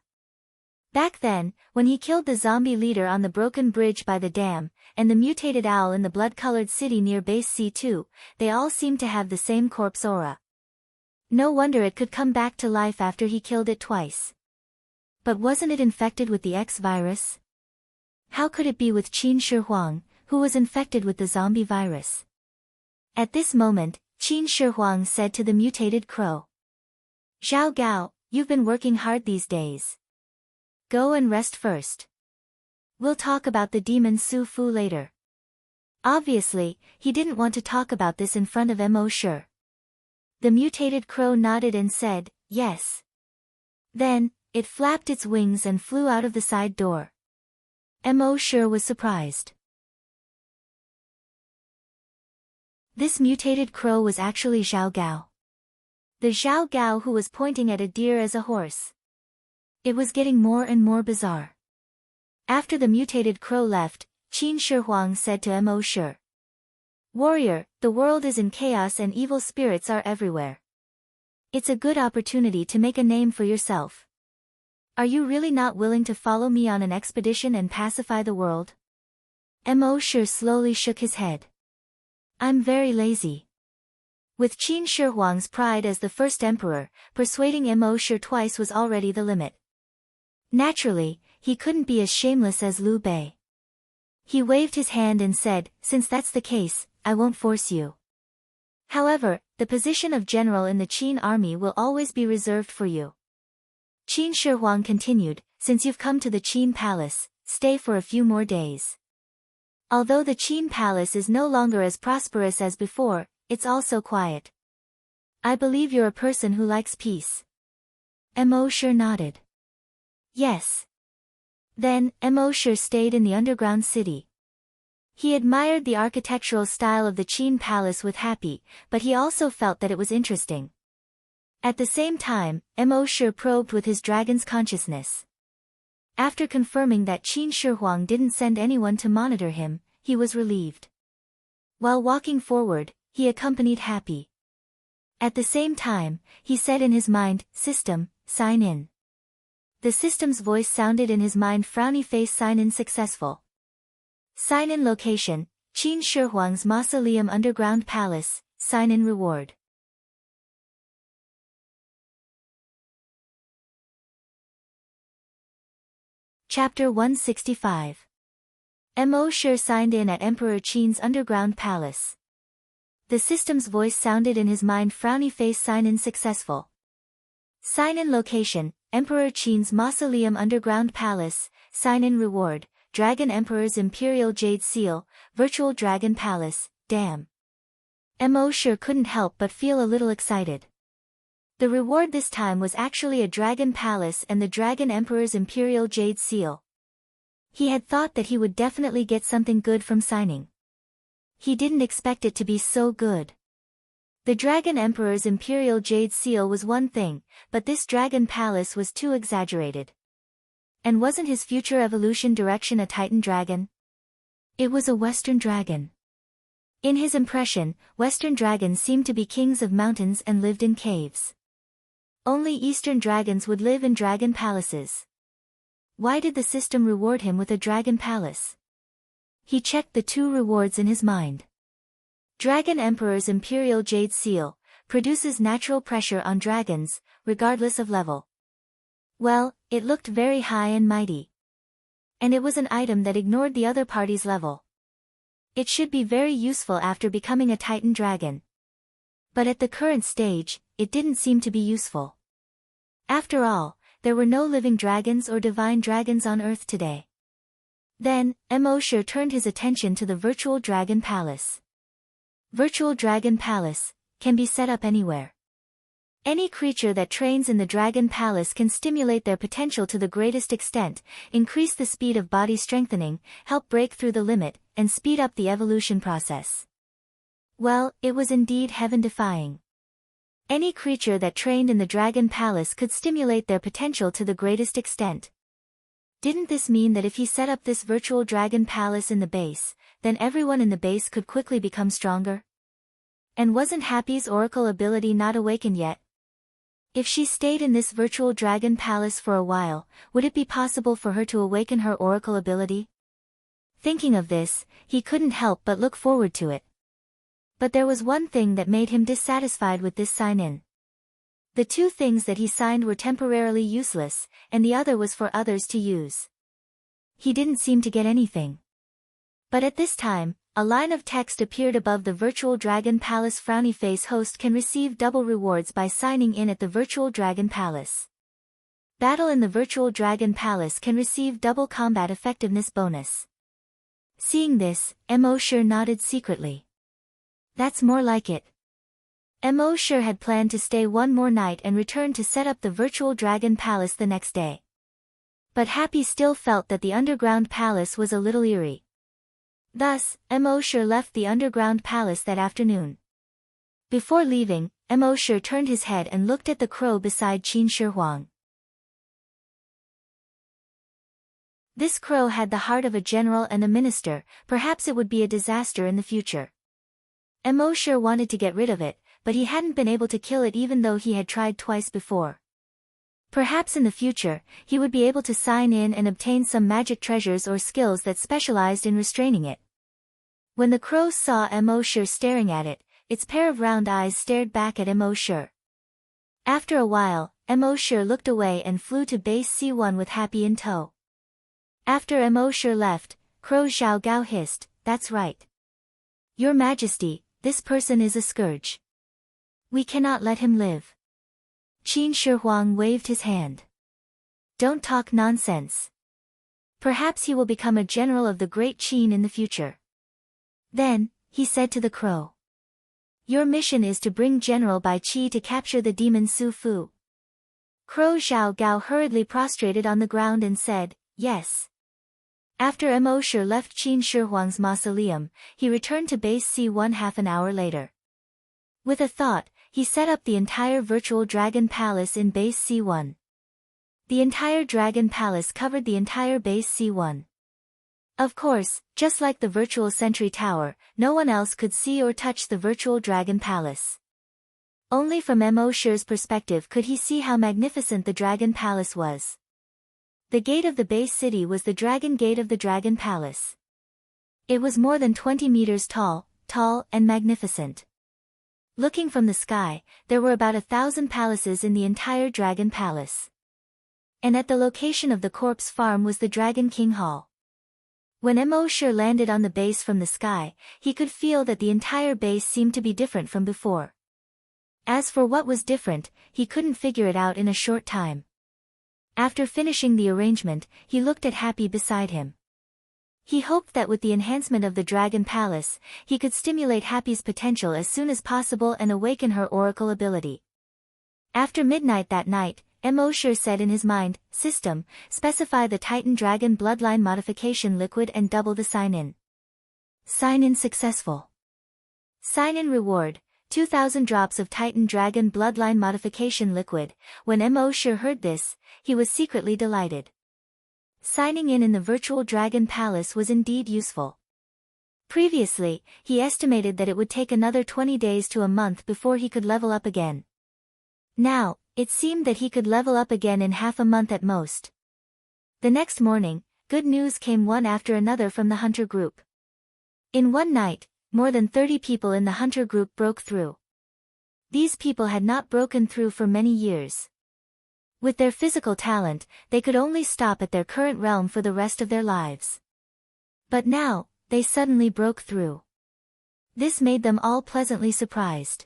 Back then, when he killed the zombie leader on the broken bridge by the dam, and the mutated owl in the blood-colored city near base C2, they all seemed to have the same corpse aura. No wonder it could come back to life after he killed it twice. But wasn't it infected with the X virus? How could it be with Qin Shi Huang, who was infected with the zombie virus? At this moment, Qin Shi Huang said to the mutated crow. Zhao Gao, you've been working hard these days. Go and rest first. We'll talk about the demon Su Fu later. Obviously, he didn't want to talk about this in front of Emosher. The mutated crow nodded and said, yes. Then, it flapped its wings and flew out of the side door. Emosher was surprised. This mutated crow was actually Zhao Gao. The Zhao Gao who was pointing at a deer as a horse. It was getting more and more bizarre. After the mutated crow left, Qin Shi Huang said to Emosher. Warrior, the world is in chaos and evil spirits are everywhere. It's a good opportunity to make a name for yourself. Are you really not willing to follow me on an expedition and pacify the world? Emosher slowly shook his head. I'm very lazy. With Qin Shi Huang's pride as the first emperor, persuading Emosher twice was already the limit. Naturally, he couldn't be as shameless as Liu Bei. He waved his hand and said, since that's the case, I won't force you. However, the position of general in the Qin army will always be reserved for you. Qin Shi Huang continued, since you've come to the Qin palace, stay for a few more days. Although the Qin palace is no longer as prosperous as before, it's also quiet. I believe you're a person who likes peace. Emosher nodded. Yes. Then, Emosher stayed in the underground city. He admired the architectural style of the Qin palace with happy, but he also felt that it was interesting. At the same time, Emosher probed with his dragon's consciousness. After confirming that Qin Shi Huang didn't send anyone to monitor him, he was relieved. While walking forward, he accompanied Happy. At the same time, he said in his mind, "System, sign in." The system's voice sounded in his mind, frowny face, sign in successful. Sign in location, Qin Shi Huang's mausoleum underground palace, sign in reward. Chapter 165. Mo Shi signed in at Emperor Qin's underground palace. The system's voice sounded in his mind, frowny face, sign in successful. Sign in location, Emperor Qin's mausoleum underground palace, sign in reward, Dragon Emperor's Imperial Jade Seal, Virtual Dragon Palace, damn. Mo Shi couldn't help but feel a little excited. The reward this time was actually a dragon palace and the Dragon Emperor's Imperial Jade Seal. He had thought that he would definitely get something good from signing. He didn't expect it to be so good. The Dragon Emperor's Imperial Jade Seal was one thing, but this dragon palace was too exaggerated. And wasn't his future evolution direction a Titan dragon? It was a Western dragon. In his impression, Western dragons seemed to be kings of mountains and lived in caves. Only Eastern dragons would live in dragon palaces. Why did the system reward him with a dragon palace? He checked the two rewards in his mind. Dragon Emperor's Imperial Jade Seal produces natural pressure on dragons, regardless of level. Well, it looked very high and mighty. And it was an item that ignored the other party's level. It should be very useful after becoming a Titan dragon. But at the current stage, it didn't seem to be useful. After all, there were no living dragons or divine dragons on Earth today. Then, Mo Shi turned his attention to the Virtual Dragon Palace. Virtual Dragon Palace can be set up anywhere. Any creature that trains in the Dragon Palace can stimulate their potential to the greatest extent, increase the speed of body strengthening, help break through the limit, and speed up the evolution process. Well, it was indeed heaven-defying. Any creature that trained in the Dragon Palace could stimulate their potential to the greatest extent. Didn't this mean that if he set up this Virtual Dragon Palace in the base, then everyone in the base could quickly become stronger? And wasn't Happy's Oracle ability not awakened yet? If she stayed in this Virtual Dragon Palace for a while, would it be possible for her to awaken her Oracle ability? Thinking of this, he couldn't help but look forward to it. But there was one thing that made him dissatisfied with this sign-in. The two things that he signed were temporarily useless, and the other was for others to use. He didn't seem to get anything. But at this time, a line of text appeared above the Virtual Dragon Palace. Frowny face host can receive double rewards by signing in at the Virtual Dragon Palace. Battle in the Virtual Dragon Palace can receive double combat effectiveness bonus. Seeing this, Mo Shi nodded secretly. That's more like it. Mo Shi had planned to stay one more night and return to set up the Virtual Dragon Palace the next day. But Happy still felt that the underground palace was a little eerie. Thus, Mo Shi left the underground palace that afternoon. Before leaving, Mo Shi turned his head and looked at the crow beside Qin Shi Huang. This crow had the heart of a general and a minister. Perhaps it would be a disaster in the future. Mo Shi wanted to get rid of it, but he hadn't been able to kill it even though he had tried twice before. Perhaps in the future, he would be able to sign in and obtain some magic treasures or skills that specialized in restraining it. When the crow saw Mo Shi staring at it, its pair of round eyes stared back at Mo Shi. After a while, Mo Shi looked away and flew to base C1 with Happy in tow. After Mo Shi left, Crow Zhao Gao hissed, "That's right. Your Majesty, this person is a scourge. We cannot let him live." Qin Shi Huang waved his hand. "Don't talk nonsense. Perhaps he will become a general of the great Qin in the future." Then, he said to the crow, "Your mission is to bring General Bai Qi to capture the demon Su Fu." Crow Zhao Gao hurriedly prostrated on the ground and said, "Yes." After Mo Shi left Qin Shi Huang's mausoleum, he returned to base C1 half an hour later. With a thought, he set up the entire Virtual Dragon Palace in base C1. The entire Dragon Palace covered the entire base C1. Of course, just like the virtual Sentry Tower, no one else could see or touch the virtual Dragon Palace. Only from Mo.'s perspective could he see how magnificent the Dragon Palace was. The gate of the base city was the Dragon Gate of the Dragon Palace. It was more than 20 meters tall and magnificent. Looking from the sky, there were about 1,000 palaces in the entire Dragon Palace. And at the location of the corpse farm was the Dragon King Hall. When Mo landed on the base from the sky, he could feel that the entire base seemed to be different from before. As for what was different, he couldn't figure it out in a short time. After finishing the arrangement, he looked at Happy beside him. He hoped that with the enhancement of the Dragon Palace, he could stimulate Happy's potential as soon as possible and awaken her oracle ability. After midnight that night, Mo said in his mind, "System, specify the Titan Dragon Bloodline Modification Liquid and double the sign-in." Sign-in successful. Sign-in reward, 2,000 drops of Titan Dragon Bloodline Modification Liquid. When Mo heard this, he was secretly delighted. Signing in the virtual Dragon Palace was indeed useful. Previously, he estimated that it would take another 20 days to a month before he could level up again. Now, it seemed that he could level up again in half a month at most. The next morning, good news came one after another from the Hunter group. In one night, more than 30 people in the Hunter group broke through. These people had not broken through for many years. With their physical talent, they could only stop at their current realm for the rest of their lives. But now, they suddenly broke through. This made them all pleasantly surprised.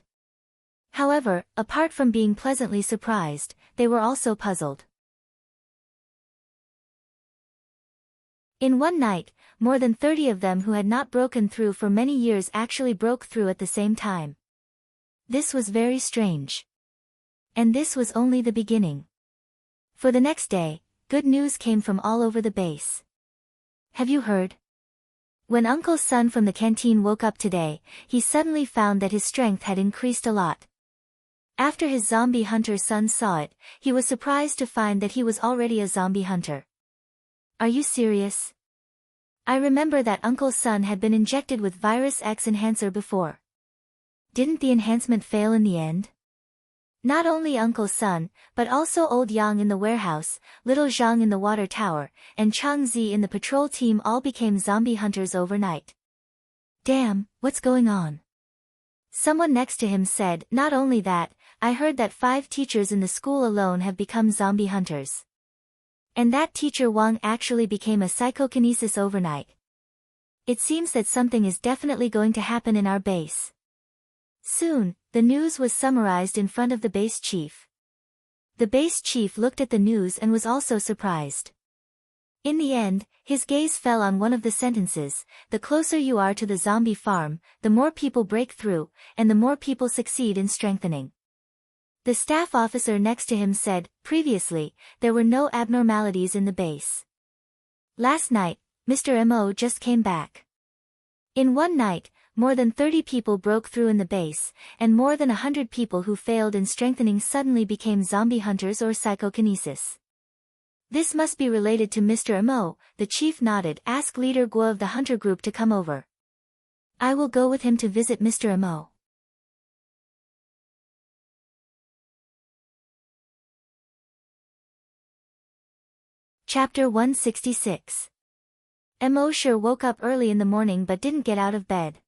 However, apart from being pleasantly surprised, they were also puzzled. In one night, more than 30 of them who had not broken through for many years actually broke through at the same time. This was very strange. And this was only the beginning. For the next day, good news came from all over the base. Have you heard? When Uncle's son from the canteen woke up today, he suddenly found that his strength had increased a lot. After his zombie hunter son saw it, he was surprised to find that he was already a zombie hunter. Are you serious? I remember that Uncle's son had been injected with Virus X enhancer before. Didn't the enhancement fail in the end? Not only Uncle's son, but also Old Yang in the warehouse, Little Zhang in the water tower, and Chang Zi in the patrol team all became zombie hunters overnight. Damn, what's going on? Someone next to him said, not only that, I heard that 5 teachers in the school alone have become zombie hunters. And that teacher Wang actually became a psychokinesis overnight. It seems that something is definitely going to happen in our base. Soon, the news was summarized in front of the base chief. The base chief looked at the news and was also surprised. In the end, his gaze fell on one of the sentences, the closer you are to the zombie farm, the more people break through, and the more people succeed in strengthening. The staff officer next to him said, previously, there were no abnormalities in the base. Last night, Mr. Mo just came back. In one night, more than 30 people broke through in the base, and more than 100 people who failed in strengthening suddenly became zombie hunters or psychokinesis. This must be related to Mr. Mo, the chief nodded. Ask Leader Guo of the hunter group to come over. I will go with him to visit Mr. Mo. Chapter 166. Mo woke up early in the morning but didn't get out of bed.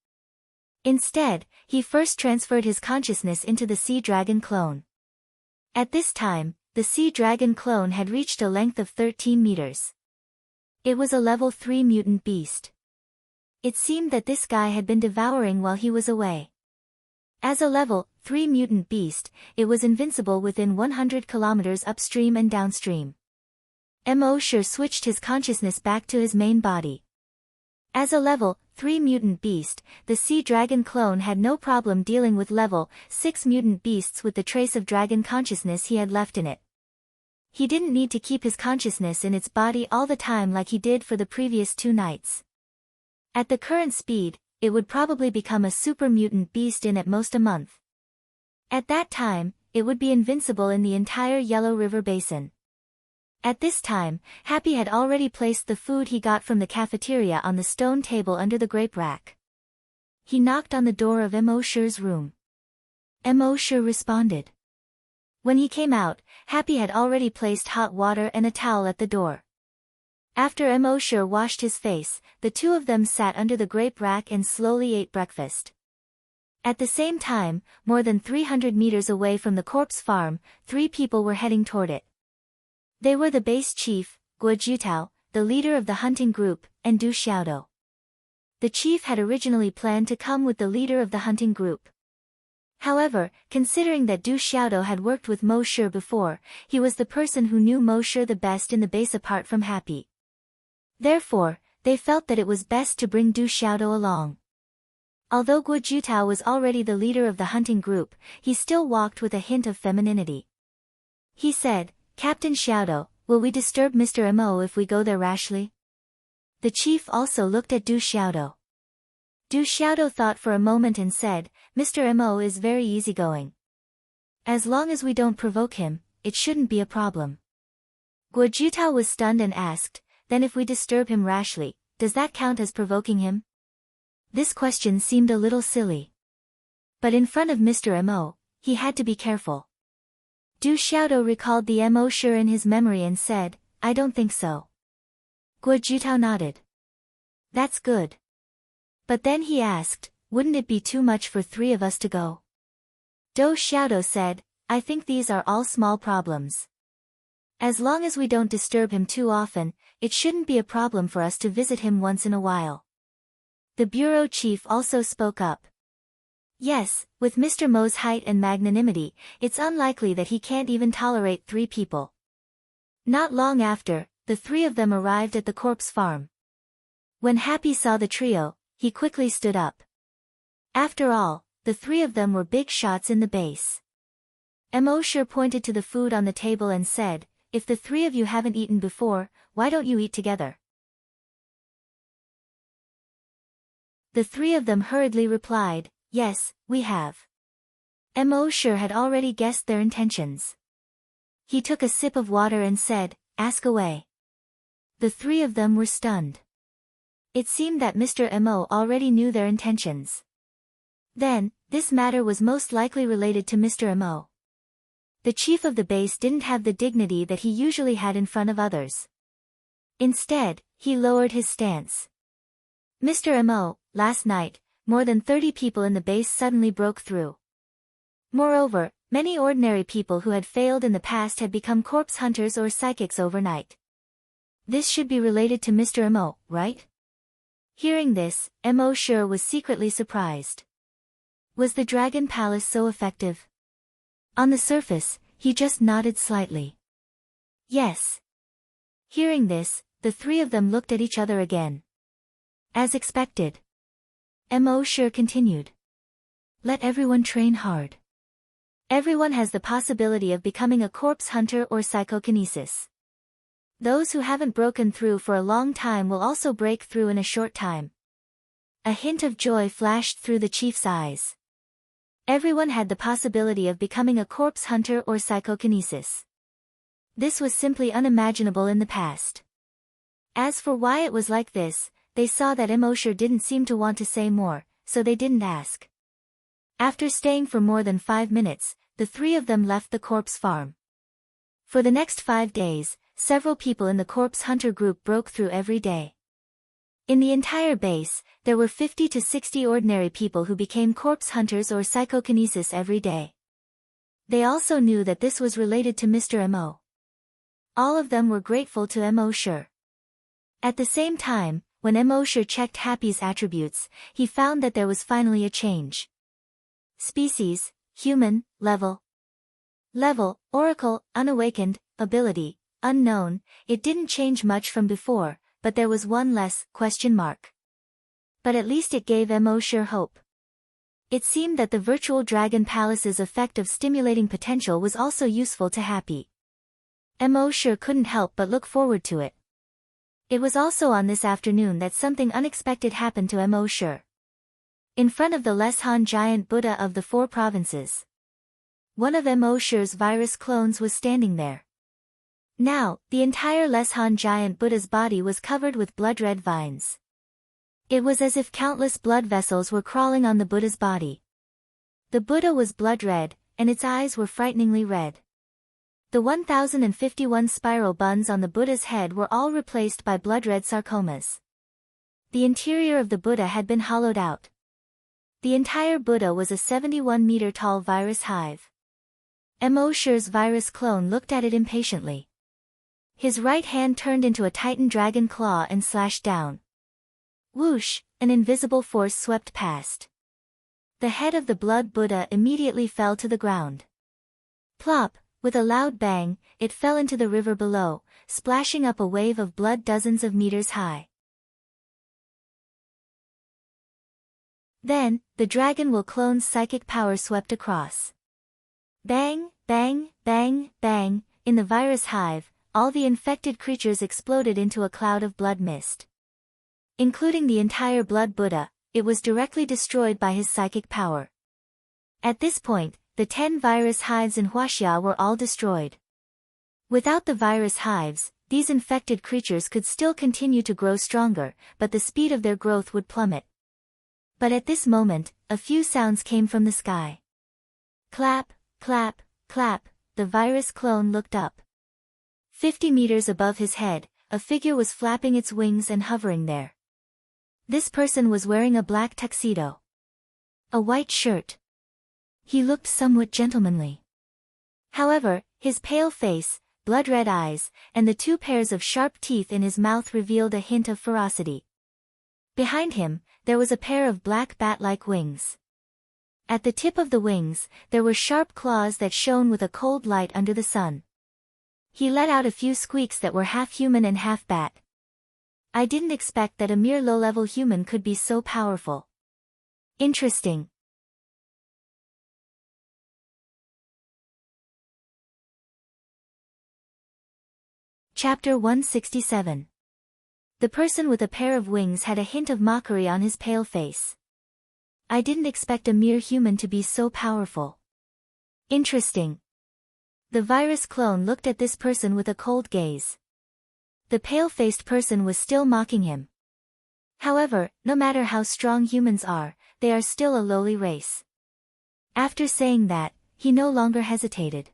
Instead, he first transferred his consciousness into the Sea Dragon clone. At this time, the Sea Dragon clone had reached a length of 13 meters. It was a level 3 mutant beast. It seemed that this guy had been devouring while he was away. As a level 3 mutant beast, it was invincible within 100 kilometers upstream and downstream. Mo switched his consciousness back to his main body. As a level 3 mutant beast, the Sea Dragon clone had no problem dealing with level 6 mutant beasts with the trace of dragon consciousness he had left in it. He didn't need to keep his consciousness in its body all the time like he did for the previous 2 nights. At the current speed, it would probably become a super mutant beast in at most a month. At that time, it would be invincible in the entire Yellow River Basin. At this time, Happy had already placed the food he got from the cafeteria on the stone table under the grape rack. He knocked on the door of Emosher's room. Emosher responded. When he came out, Happy had already placed hot water and a towel at the door. After Emosher washed his face, the two of them sat under the grape rack and slowly ate breakfast. At the same time, more than 300 meters away from the corpse farm, 3 people were heading toward it. They were the base chief, Guo Jutao, the leader of the hunting group, and Du Xiaodo. The chief had originally planned to come with the leader of the hunting group. However, considering that Du Xiaodo had worked with Mo Shi before, he was the person who knew Mo Shi the best in the base apart from Happy. Therefore, they felt that it was best to bring Du Xiaodo along. Although Guo Jutao was already the leader of the hunting group, he still walked with a hint of femininity. He said, "Captain Xiaodo, will we disturb Mr. Mo if we go there rashly?" The chief also looked at Du Xiaodo. Du Xiaodo thought for a moment and said, "Mr. Mo is very easygoing. As long as we don't provoke him, it shouldn't be a problem." Guo Jutao was stunned and asked, "Then if we disturb him rashly, does that count as provoking him?" This question seemed a little silly. But in front of Mr. Mo, he had to be careful. Du Xiaodo recalled the Emosher in his memory and said, "I don't think so." Guo Jutao nodded. "That's good." But then he asked, "Wouldn't it be too much for 3 of us to go?" Du Xiaodo said, "I think these are all small problems. As long as we don't disturb him too often, it shouldn't be a problem for us to visit him once in a while." The bureau chief also spoke up. "Yes, with Mr. Mo's height and magnanimity, it's unlikely that he can't even tolerate 3 people." Not long after, the 3 of them arrived at the corpse farm. When Happy saw the trio, he quickly stood up. After all, the 3 of them were big shots in the base. Emosher pointed to the food on the table and said, "If the 3 of you haven't eaten before, why don't you eat together?" The 3 of them hurriedly replied, "Yes, we have." Emosher had already guessed their intentions. He took a sip of water and said, "Ask away." The 3 of them were stunned. It seemed that Mr. Mo already knew their intentions. Then, this matter was most likely related to Mr. Mo. The chief of the base didn't have the dignity that he usually had in front of others. Instead, he lowered his stance. "Mr. Mo, last night, more than 30 people in the base suddenly broke through. Moreover, many ordinary people who had failed in the past had become corpse hunters or psychics overnight. This should be related to Mr. Mo, right?" Hearing this, Mo Shi was secretly surprised. Was the Dragon Palace so effective? On the surface, he just nodded slightly. Yes. Hearing this, the 3 of them looked at each other again. As expected. Mo Shi continued. "Let everyone train hard. Everyone has the possibility of becoming a corpse hunter or psychokinesis. Those who haven't broken through for a long time will also break through in a short time." A hint of joy flashed through the chief's eyes. Everyone had the possibility of becoming a corpse hunter or psychokinesis. This was simply unimaginable in the past. As for why it was like this, they saw that Emosher didn't seem to want to say more, so they didn't ask. After staying for more than 5 minutes, the 3 of them left the corpse farm. For the next 5 days, several people in the corpse hunter group broke through every day. In the entire base, there were 50 to 60 ordinary people who became corpse hunters or psychokinesis every day. They also knew that this was related to Mr. Mo. All of them were grateful to Mo Shi. At the same time, when Mo Shi checked Happy's attributes, he found that there was finally a change. Species, human, level. Level, oracle, unawakened, ability, unknown. It didn't change much from before, but there was one less, question mark. But at least it gave Mo Shi hope. It seemed that the virtual Dragon Palace's effect of stimulating potential was also useful to Happy. Mo Shi couldn't help but look forward to it. It was also on this afternoon that something unexpected happened to Mo Shi. In front of the Leshan giant Buddha of the 4 provinces. One of Mo Shi's virus clones was standing there. Now, the entire Leshan giant Buddha's body was covered with blood-red vines. It was as if countless blood vessels were crawling on the Buddha's body. The Buddha was blood-red, and its eyes were frighteningly red. The 1051 spiral buns on the Buddha's head were all replaced by blood-red sarcomas. The interior of the Buddha had been hollowed out. The entire Buddha was a 71-meter-tall virus hive. Mo Shi's virus clone looked at it impatiently. His right hand turned into a titan dragon claw and slashed down. Whoosh, an invisible force swept past. The head of the blood Buddha immediately fell to the ground. Plop, with a loud bang, it fell into the river below, splashing up a wave of blood dozens of meters high. Then, the Dragon Will clone's psychic power swept across. Bang, bang, bang, bang, in the virus hive, all the infected creatures exploded into a cloud of blood mist. Including the entire blood Buddha, it was directly destroyed by his psychic power. At this point, the 10 virus hives in Huaxia were all destroyed. Without the virus hives, these infected creatures could still continue to grow stronger, but the speed of their growth would plummet. But at this moment, a few sounds came from the sky. Clap, clap, clap, the virus clone looked up. 50 meters above his head, a figure was flapping its wings and hovering there. This person was wearing a black tuxedo. A white shirt. He looked somewhat gentlemanly. However, his pale face, blood-red eyes, and the 2 pairs of sharp teeth in his mouth revealed a hint of ferocity. Behind him, there was a pair of black bat-like wings. At the tip of the wings, there were sharp claws that shone with a cold light under the sun. He let out a few squeaks that were half human and half bat. I didn't expect that a mere low-level human could be so powerful. Interesting. Chapter 167. The person with a pair of wings had a hint of mockery on his pale face. I didn't expect a mere human to be so powerful. Interesting. The virus clone looked at this person with a cold gaze. The pale-faced person was still mocking him. However, no matter how strong humans are, they are still a lowly race. After saying that, he no longer hesitated.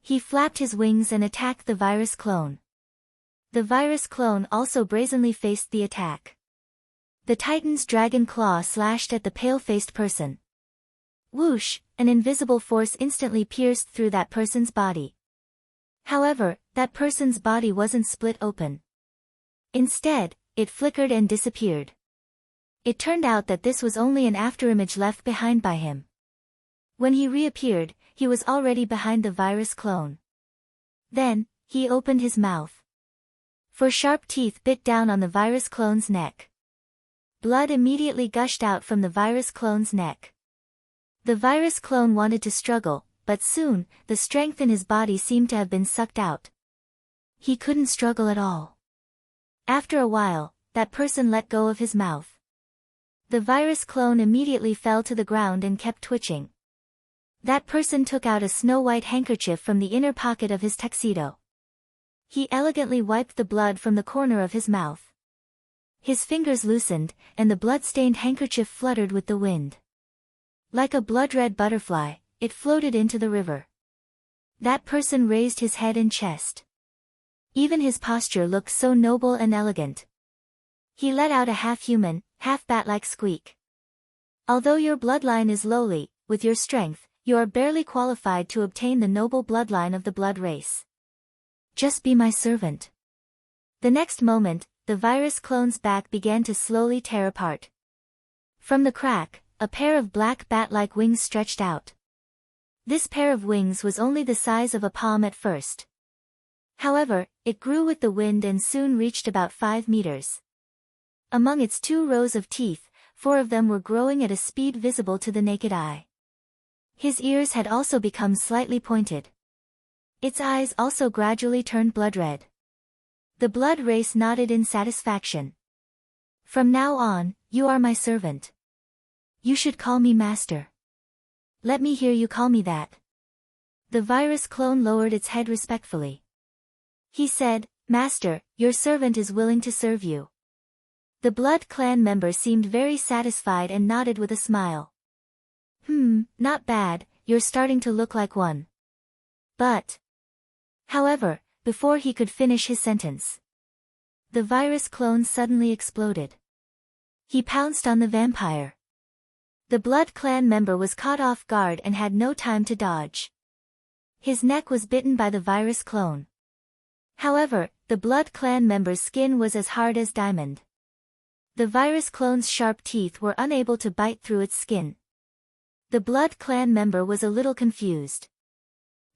He flapped his wings and attacked the virus clone. The virus clone also brazenly faced the attack. The Titan's dragon claw slashed at the pale-faced person. Whoosh, an invisible force instantly pierced through that person's body. However, that person's body wasn't split open. Instead, it flickered and disappeared. It turned out that this was only an afterimage left behind by him. When he reappeared, he was already behind the virus clone. Then, he opened his mouth. 4 sharp teeth bit down on the virus clone's neck. Blood immediately gushed out from the virus clone's neck. The virus clone wanted to struggle, but soon, the strength in his body seemed to have been sucked out. He couldn't struggle at all. After a while, that person let go of his mouth. The virus clone immediately fell to the ground and kept twitching. That person took out a snow-white handkerchief from the inner pocket of his tuxedo. He elegantly wiped the blood from the corner of his mouth. His fingers loosened, and the blood-stained handkerchief fluttered with the wind. Like a blood-red butterfly, it floated into the river. That person raised his head and chest. Even his posture looked so noble and elegant. He let out a half-human, half-bat-like squeak. Although your bloodline is lowly, with your strength, you are barely qualified to obtain the noble bloodline of the blood race. Just be my servant. The next moment, the virus clone's back began to slowly tear apart. From the crack, a pair of black bat-like wings stretched out. This pair of wings was only the size of a palm at first. However, it grew with the wind and soon reached about 5 meters. Among its 2 rows of teeth, 4 of them were growing at a speed visible to the naked eye. His ears had also become slightly pointed. Its eyes also gradually turned blood-red. The blood race nodded in satisfaction. From now on, you are my servant. You should call me master. Let me hear you call me that. The virus clone lowered its head respectfully. He said, "Master, your servant is willing to serve you." The Blood Clan member seemed very satisfied and nodded with a smile. Not bad, you're starting to look like one. But... However, before he could finish his sentence, the virus clone suddenly exploded. He pounced on the vampire. The Blood Clan member was caught off guard and had no time to dodge. His neck was bitten by the virus clone. However, the Blood Clan member's skin was as hard as diamond. The virus clone's sharp teeth were unable to bite through its skin. The Blood Clan member was a little confused.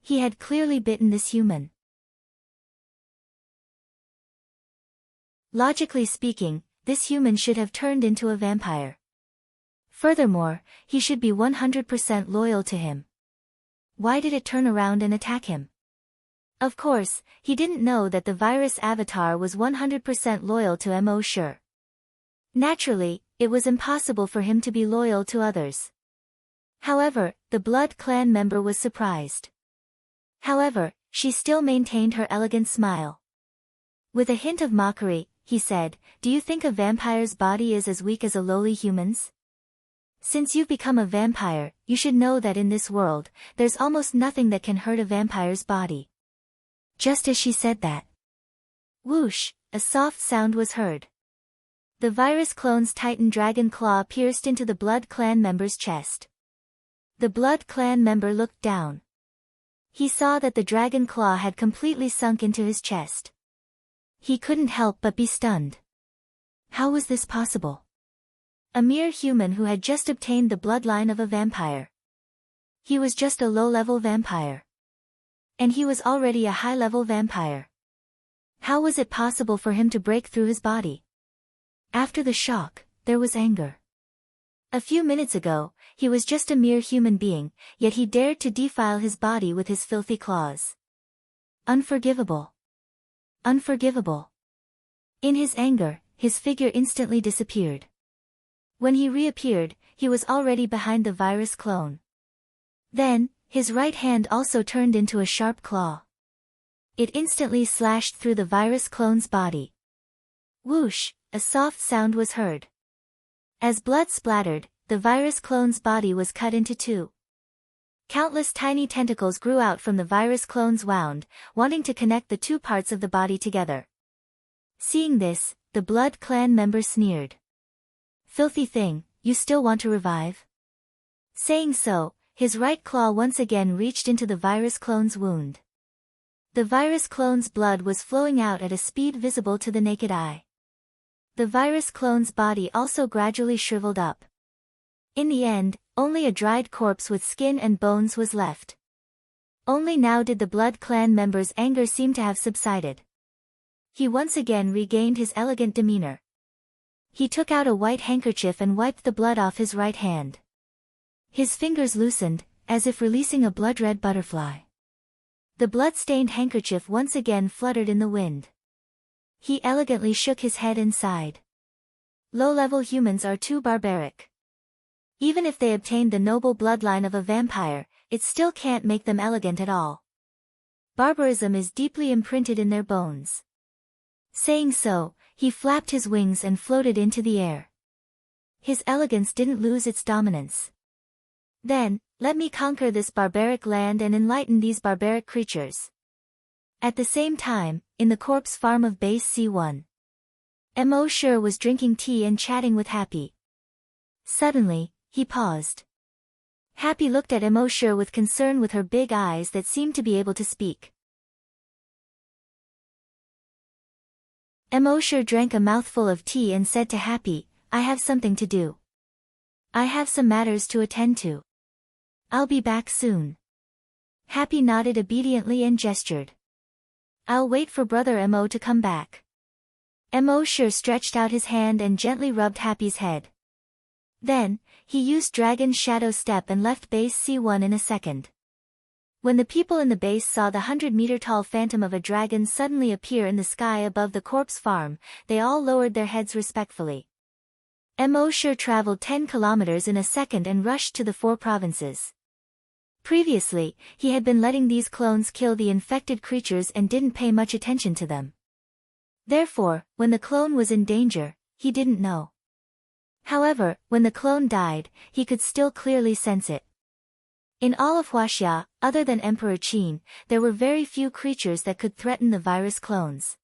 He had clearly bitten this human. Logically speaking, this human should have turned into a vampire. Furthermore, he should be 100% loyal to him. Why did it turn around and attack him? Of course, he didn't know that the virus avatar was 100% loyal to Mo Sure. Naturally, it was impossible for him to be loyal to others. However, the Blood Clan member was surprised. However, she still maintained her elegant smile. With a hint of mockery, he said, "Do you think a vampire's body is as weak as a lowly human's? Since you've become a vampire, you should know that in this world, there's almost nothing that can hurt a vampire's body." Just as she said that, whoosh, a soft sound was heard. The virus clone's titan dragon claw pierced into the Blood Clan member's chest. The Blood Clan member looked down. He saw that the dragon claw had completely sunk into his chest. He couldn't help but be stunned. How was this possible? A mere human who had just obtained the bloodline of a vampire. He was just a low-level vampire. And he was already a high-level vampire. How was it possible for him to break through his body? After the shock, there was anger. A few minutes ago, he was just a mere human being, yet he dared to defile his body with his filthy claws. Unforgivable. Unforgivable. In his anger, his figure instantly disappeared. When he reappeared, he was already behind the virus clone. Then, his right hand also turned into a sharp claw. It instantly slashed through the virus clone's body. Whoosh, a soft sound was heard. As blood splattered, the virus clone's body was cut into two. Countless tiny tentacles grew out from the virus clone's wound, wanting to connect the two parts of the body together. Seeing this, the Blood Clan member sneered. "Filthy thing, you still want to revive?" Saying so, his right claw once again reached into the virus clone's wound. The virus clone's blood was flowing out at a speed visible to the naked eye. The virus clone's body also gradually shriveled up. In the end, only a dried corpse with skin and bones was left. Only now did the Blood Clan member's anger seem to have subsided. He once again regained his elegant demeanor. He took out a white handkerchief and wiped the blood off his right hand. His fingers loosened, as if releasing a blood-red butterfly. The blood-stained handkerchief once again fluttered in the wind. He elegantly shook his head and sighed. Low-level humans are too barbaric. Even if they obtained the noble bloodline of a vampire, it still can't make them elegant at all. Barbarism is deeply imprinted in their bones. Saying so, he flapped his wings and floated into the air. His elegance didn't lose its dominance. Then, let me conquer this barbaric land and enlighten these barbaric creatures. At the same time, in the corpse farm of Base C1, Mo Sure was drinking tea and chatting with Happy. Suddenly, he paused. Happy looked at Mo Sure with concern with her big eyes that seemed to be able to speak. Mo Sure drank a mouthful of tea and said to Happy, "I have something to do. I have some matters to attend to. I'll be back soon." Happy nodded obediently and gestured. "I'll wait for Brother Mo to come back." Mo Sure stretched out his hand and gently rubbed Happy's head. Then, he used Dragon's Shadow Step and left Base C1 in a second. When the people in the base saw the 100-meter-tall phantom of a dragon suddenly appear in the sky above the corpse farm, they all lowered their heads respectfully. Mo Sure traveled 10 kilometers in a second and rushed to the 4 provinces. Previously, he had been letting these clones kill the infected creatures and didn't pay much attention to them. Therefore, when the clone was in danger, he didn't know. However, when the clone died, he could still clearly sense it. In all of Huaxia, other than Emperor Qin, there were very few creatures that could threaten the virus clones.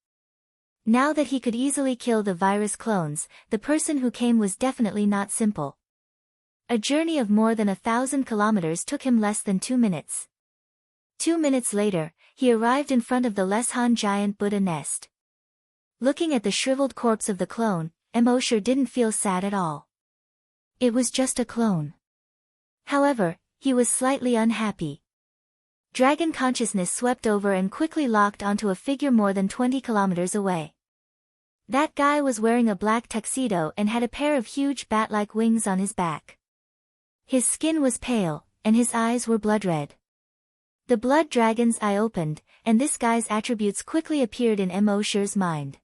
Now that he could easily kill the virus clones, the person who came was definitely not simple. A journey of more than 1,000 kilometers took him less than 2 minutes. 2 minutes later, he arrived in front of the Leshan giant Buddha nest. Looking at the shriveled corpse of the clone, Emosher didn't feel sad at all. It was just a clone. However, he was slightly unhappy. Dragon consciousness swept over and quickly locked onto a figure more than 20 kilometers away. That guy was wearing a black tuxedo and had a pair of huge bat-like wings on his back. His skin was pale, and his eyes were blood-red. The blood dragon's eye opened, and this guy's attributes quickly appeared in Emosher's mind.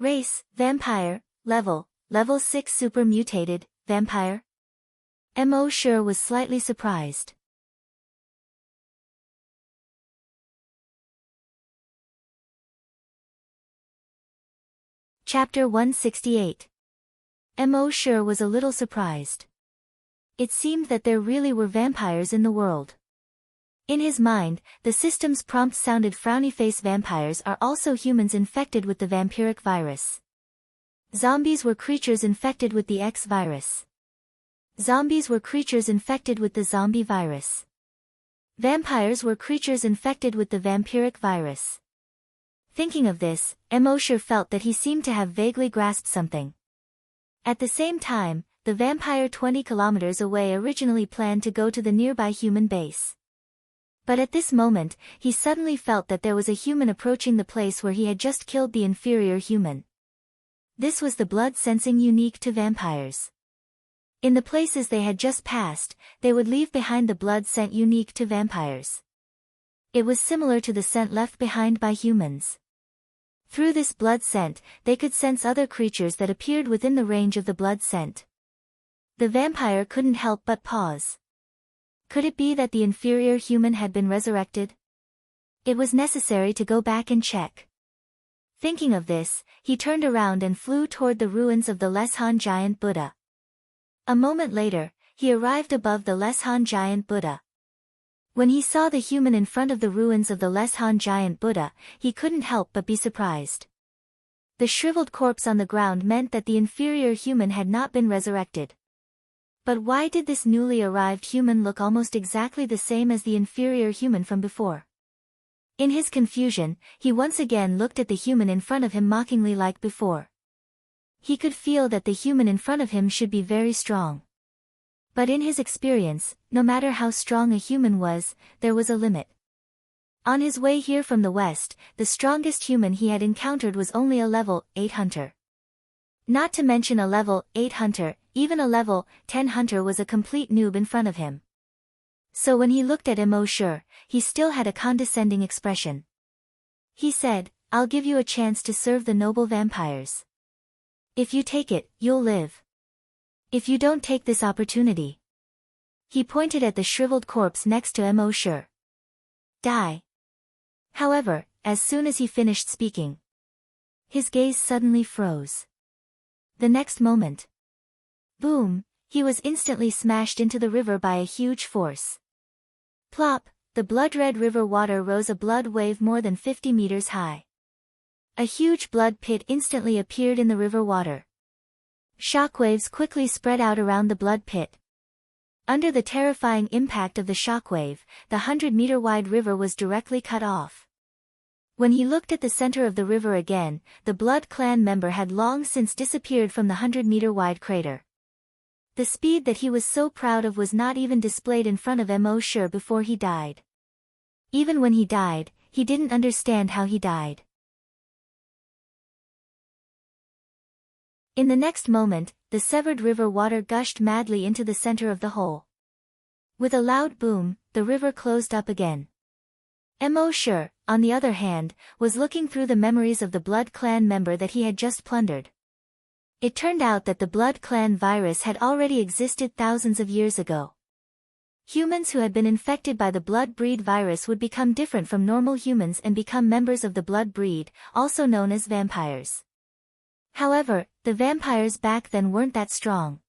Race, vampire, level 6 super mutated, vampire. Emosher was slightly surprised. Chapter 168. Emosher was a little surprised. It seemed that there really were vampires in the world. In his mind, the system's prompt sounded frowny face. Vampires are also humans infected with the vampiric virus. Zombies were creatures infected with the X virus. Zombies were creatures infected with the zombie virus. Vampires were creatures infected with the vampiric virus. Thinking of this, Emosher felt that he seemed to have vaguely grasped something. At the same time, the vampire 20 kilometers away originally planned to go to the nearby human base. But at this moment, he suddenly felt that there was a human approaching the place where he had just killed the inferior human. This was the blood sensing unique to vampires. In the places they had just passed, they would leave behind the blood scent unique to vampires. It was similar to the scent left behind by humans. Through this blood scent, they could sense other creatures that appeared within the range of the blood scent. The vampire couldn't help but pause. Could it be that the inferior human had been resurrected? It was necessary to go back and check. Thinking of this, he turned around and flew toward the ruins of the Leshan giant Buddha. A moment later, he arrived above the Leshan giant Buddha. When he saw the human in front of the ruins of the Leshan giant Buddha, he couldn't help but be surprised. The shriveled corpse on the ground meant that the inferior human had not been resurrected. But why did this newly arrived human look almost exactly the same as the inferior human from before? In his confusion, he once again looked at the human in front of him mockingly like before. He could feel that the human in front of him should be very strong. But in his experience, no matter how strong a human was, there was a limit. On his way here from the west, the strongest human he had encountered was only a level 8 hunter. Not to mention a level 8 hunter, even a level 10 hunter was a complete noob in front of him. So when he looked at Emosher, he still had a condescending expression. He said, "I'll give you a chance to serve the noble vampires. If you take it, you'll live. If you don't take this opportunity." He pointed at the shriveled corpse next to Emosher. "Die." However, as soon as he finished speaking, his gaze suddenly froze. The next moment, boom, he was instantly smashed into the river by a huge force. Plop, the blood-red river water rose a blood wave more than 50 meters high. A huge blood pit instantly appeared in the river water. Shockwaves quickly spread out around the blood pit. Under the terrifying impact of the shockwave, the 100-meter-wide river was directly cut off. When he looked at the center of the river again, the Blood Clan member had long since disappeared from the 100-meter-wide crater. The speed that he was so proud of was not even displayed in front of Emosher before he died. Even when he died, he didn't understand how he died. In the next moment, the severed river water gushed madly into the center of the hole. With a loud boom, the river closed up again. Emosher, on the other hand, was looking through the memories of the Blood Clan member that he had just plundered. It turned out that the Blood Clan virus had already existed thousands of years ago. Humans who had been infected by the blood breed virus would become different from normal humans and become members of the blood breed, also known as vampires. However, the vampires back then weren't that strong.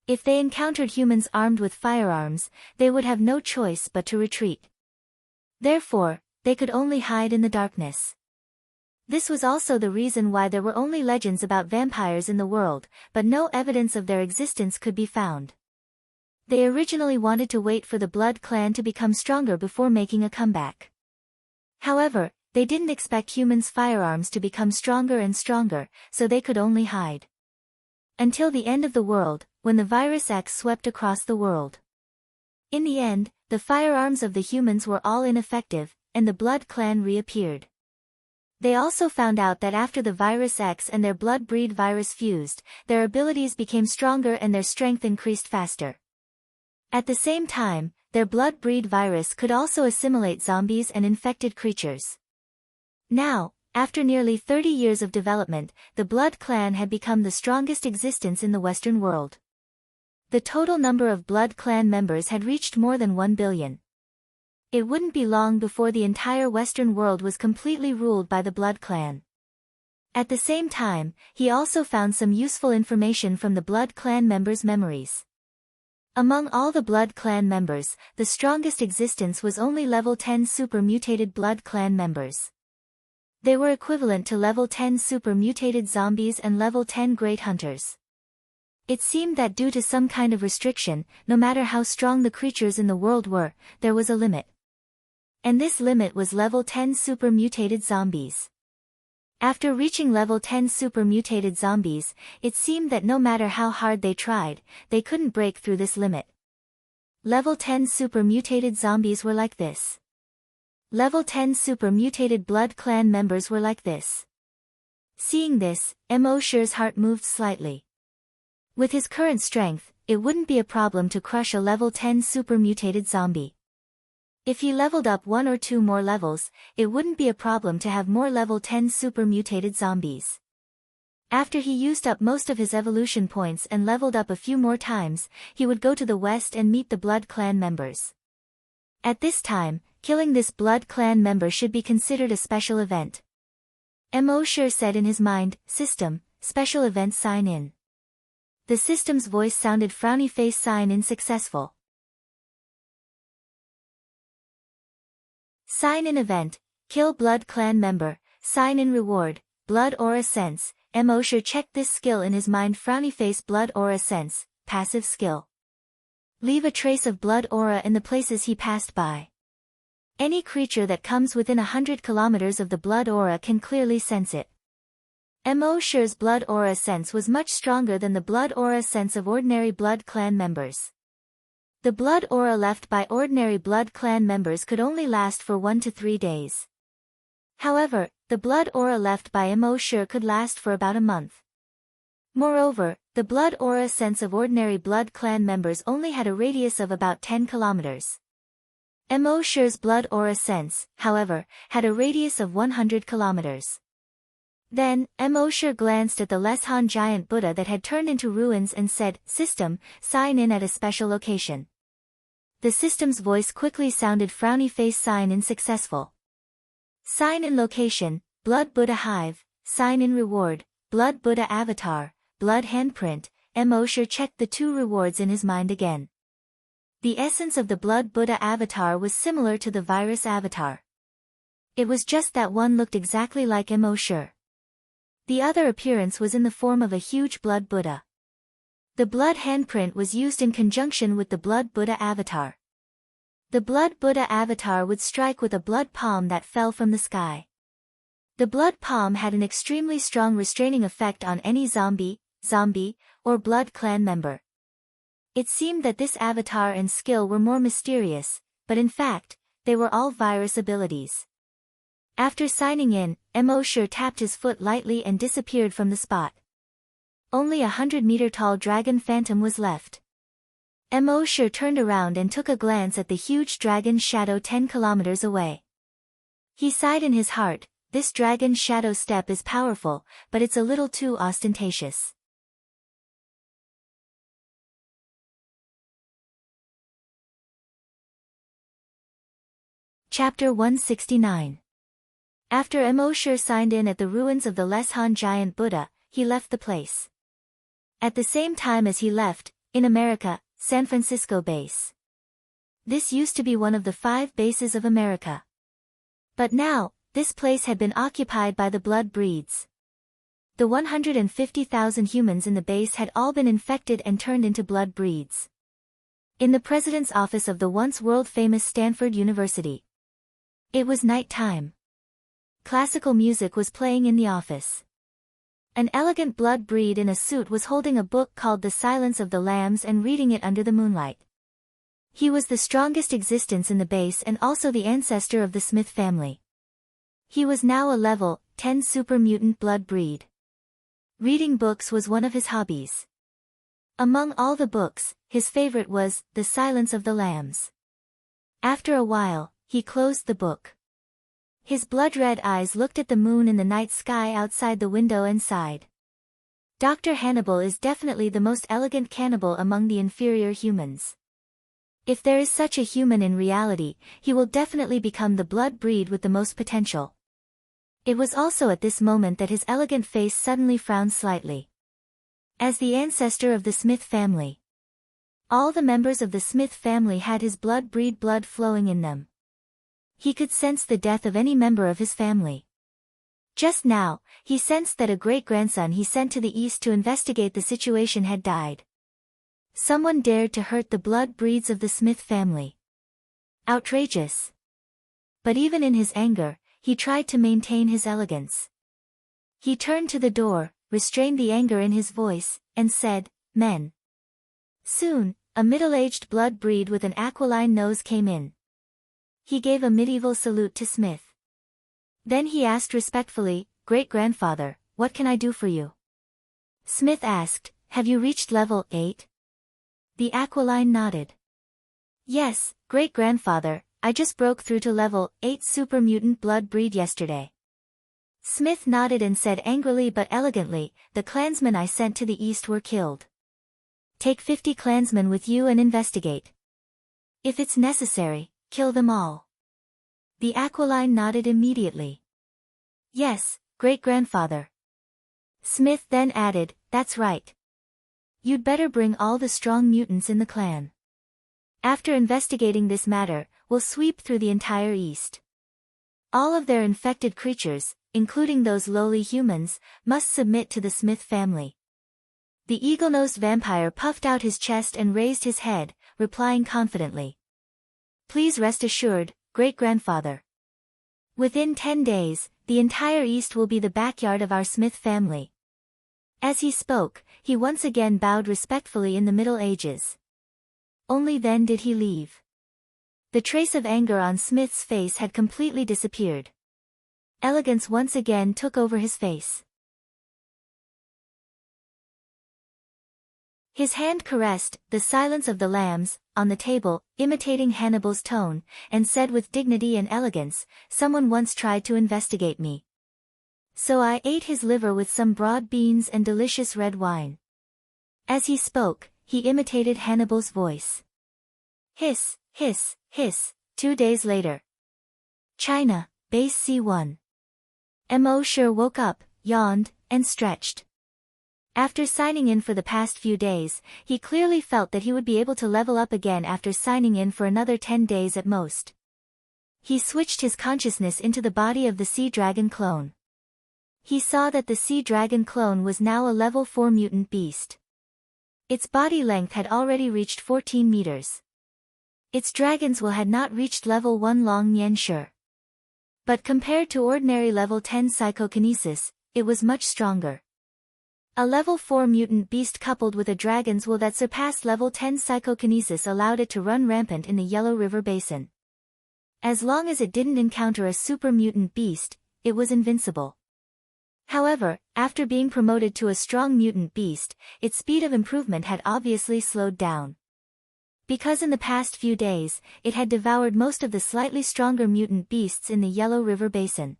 If they encountered humans armed with firearms, they would have no choice but to retreat. Therefore, they could only hide in the darkness. This was also the reason why there were only legends about vampires in the world, but no evidence of their existence could be found. They originally wanted to wait for the Blood Clan to become stronger before making a comeback. However, they didn't expect humans' firearms to become stronger and stronger, so they could only hide. Until the end of the world, when the virus X swept across the world. In the end, the firearms of the humans were all ineffective, and the Blood Clan reappeared. They also found out that after the virus X and their blood breed virus fused, their abilities became stronger and their strength increased faster. At the same time, their blood breed virus could also assimilate zombies and infected creatures. Now, after nearly 30 years of development, the Blood Clan had become the strongest existence in the Western world. The total number of Blood Clan members had reached more than 1 billion. It wouldn't be long before the entire Western world was completely ruled by the Blood Clan. At the same time, he also found some useful information from the Blood Clan members' memories. Among all the Blood Clan members, the strongest existence was only level 10 super mutated Blood Clan members. They were equivalent to level 10 super mutated zombies and level 10 great hunters. It seemed that due to some kind of restriction, no matter how strong the creatures in the world were, there was a limit. And this limit was level 10 super mutated zombies. After reaching level 10 super mutated zombies, it seemed that no matter how hard they tried, they couldn't break through this limit. Level 10 super mutated zombies were like this. Level 10 super mutated Blood Clan members were like this. Seeing this, Emosher's heart moved slightly. With his current strength, it wouldn't be a problem to crush a level 10 super mutated zombie. If he leveled up 1 or 2 more levels, it wouldn't be a problem to have more level 10 super mutated zombies. After he used up most of his evolution points and leveled up a few more times, he would go to the west and meet the Blood Clan members. At this time, killing this Blood Clan member should be considered a special event. Emosher said in his mind, "System, special event sign in." The system's voice sounded frowny face sign in successful. Sign in event, kill Blood Clan member, sign in reward, blood aura sense. Emosher checked this skill in his mind frowny face blood aura sense, passive skill. Leave a trace of blood aura in the places he passed by. Any creature that comes within 100 kilometers of the blood aura can clearly sense it. Emosher's blood aura sense was much stronger than the blood aura sense of ordinary Blood Clan members. The blood aura left by ordinary Blood Clan members could only last for 1 to 3 days. However, the blood aura left by Emosher could last for about a month. Moreover, the blood aura sense of ordinary Blood Clan members only had a radius of about 10 kilometers. Emosher's blood aura sense, however, had a radius of 100 kilometers. Then, Emosher glanced at the Leshan giant Buddha that had turned into ruins and said, "System, sign in at a special location." The system's voice quickly sounded frowny face sign in successful. Sign in location, Blood Buddha Hive, sign in reward, Blood Buddha Avatar, Blood Handprint. Emosher checked the 2 rewards in his mind again. The essence of the Blood Buddha Avatar was similar to the virus avatar. It was just that one looked exactly like Emosher. The other appearance was in the form of a huge Blood Buddha. The blood handprint was used in conjunction with the Blood Buddha avatar. The Blood Buddha avatar would strike with a blood palm that fell from the sky. The blood palm had an extremely strong restraining effect on any zombie, or Blood Clan member. It seemed that this avatar and skill were more mysterious, but in fact, they were all virus abilities. After signing in, Emosher tapped his foot lightly and disappeared from the spot. Only a 100-meter-tall dragon phantom was left. Emosher turned around and took a glance at the huge dragon's shadow 10 kilometers away. He sighed in his heart, "This dragon's shadow step is powerful, but it's a little too ostentatious." Chapter 169. After Emosher signed in at the ruins of the Leshan giant Buddha, he left the place. At the same time as he left, in America, San Francisco base. This used to be one of the 5 bases of America. But now, this place had been occupied by the blood breeds. The 150,000 humans in the base had all been infected and turned into blood breeds. In the president's office of the once world-famous Stanford University. It was night time. Classical music was playing in the office. An elegant blood breed in a suit was holding a book called The Silence of the Lambs and reading it under the moonlight. He was the strongest existence in the base and also the ancestor of the Smith family. He was now a level 10 super mutant blood breed. Reading books was one of his hobbies. Among all the books, his favorite was The Silence of the Lambs. After a while, he closed the book. His blood-red eyes looked at the moon in the night sky outside the window and sighed. Dr. Hannibal is definitely the most elegant cannibal among the inferior humans. If there is such a human in reality, he will definitely become the blood breed with the most potential. It was also at this moment that his elegant face suddenly frowned slightly. As the ancestor of the Smith family. All the members of the Smith family had his blood breed blood flowing in them. He could sense the death of any member of his family. Just now, he sensed that a great-grandson he sent to the east to investigate the situation had died. Someone dared to hurt the blood breeds of the Smith family. Outrageous. But even in his anger, he tried to maintain his elegance. He turned to the door, restrained the anger in his voice, and said, "Men." Soon, a middle-aged blood breed with an aquiline nose came in. He gave a medieval salute to Smith. Then he asked respectfully, "Great-grandfather, what can I do for you?" Smith asked, "Have you reached level 8? The aquiline nodded. "Yes, great-grandfather, I just broke through to level 8 super mutant blood breed yesterday." Smith nodded and said angrily but elegantly, "The clansmen I sent to the east were killed. Take 50 clansmen with you and investigate. If it's necessary, kill them all." The aquiline nodded immediately. "Yes, great-grandfather." Smith then added, "That's right. You'd better bring all the strong mutants in the clan. After investigating this matter, we'll sweep through the entire East. All of their infected creatures, including those lowly humans, must submit to the Smith family." The eagle-nosed vampire puffed out his chest and raised his head, replying confidently. "Please rest assured, great-grandfather. Within 10 days, the entire East will be the backyard of our Smith family." As he spoke, he once again bowed respectfully in the Middle Ages. Only then did he leave. The trace of anger on Smith's face had completely disappeared. Elegance once again took over his face. His hand caressed The Silence of the Lambs on the table, imitating Hannibal's tone, and said with dignity and elegance, "Someone once tried to investigate me. So I ate his liver with some broad beans and delicious red wine." As he spoke, he imitated Hannibal's voice. Hiss, hiss, hiss. 2 days later. China, Base C1. Emosher woke up, yawned, and stretched. After signing in for the past few days, he clearly felt that he would be able to level up again after signing in for another 10 days at most. He switched his consciousness into the body of the Sea Dragon clone. He saw that the Sea Dragon clone was now a level 4 mutant beast. Its body length had already reached 14 meters. Its dragon's will had not reached level 1 long Nianshur. But compared to ordinary level 10 psychokinesis, it was much stronger. A level 4 mutant beast coupled with a dragon's will that surpassed level 10 psychokinesis allowed it to run rampant in the Yellow River Basin. As long as it didn't encounter a super mutant beast, it was invincible. However, after being promoted to a strong mutant beast, its speed of improvement had obviously slowed down. Because in the past few days, it had devoured most of the slightly stronger mutant beasts in the Yellow River Basin.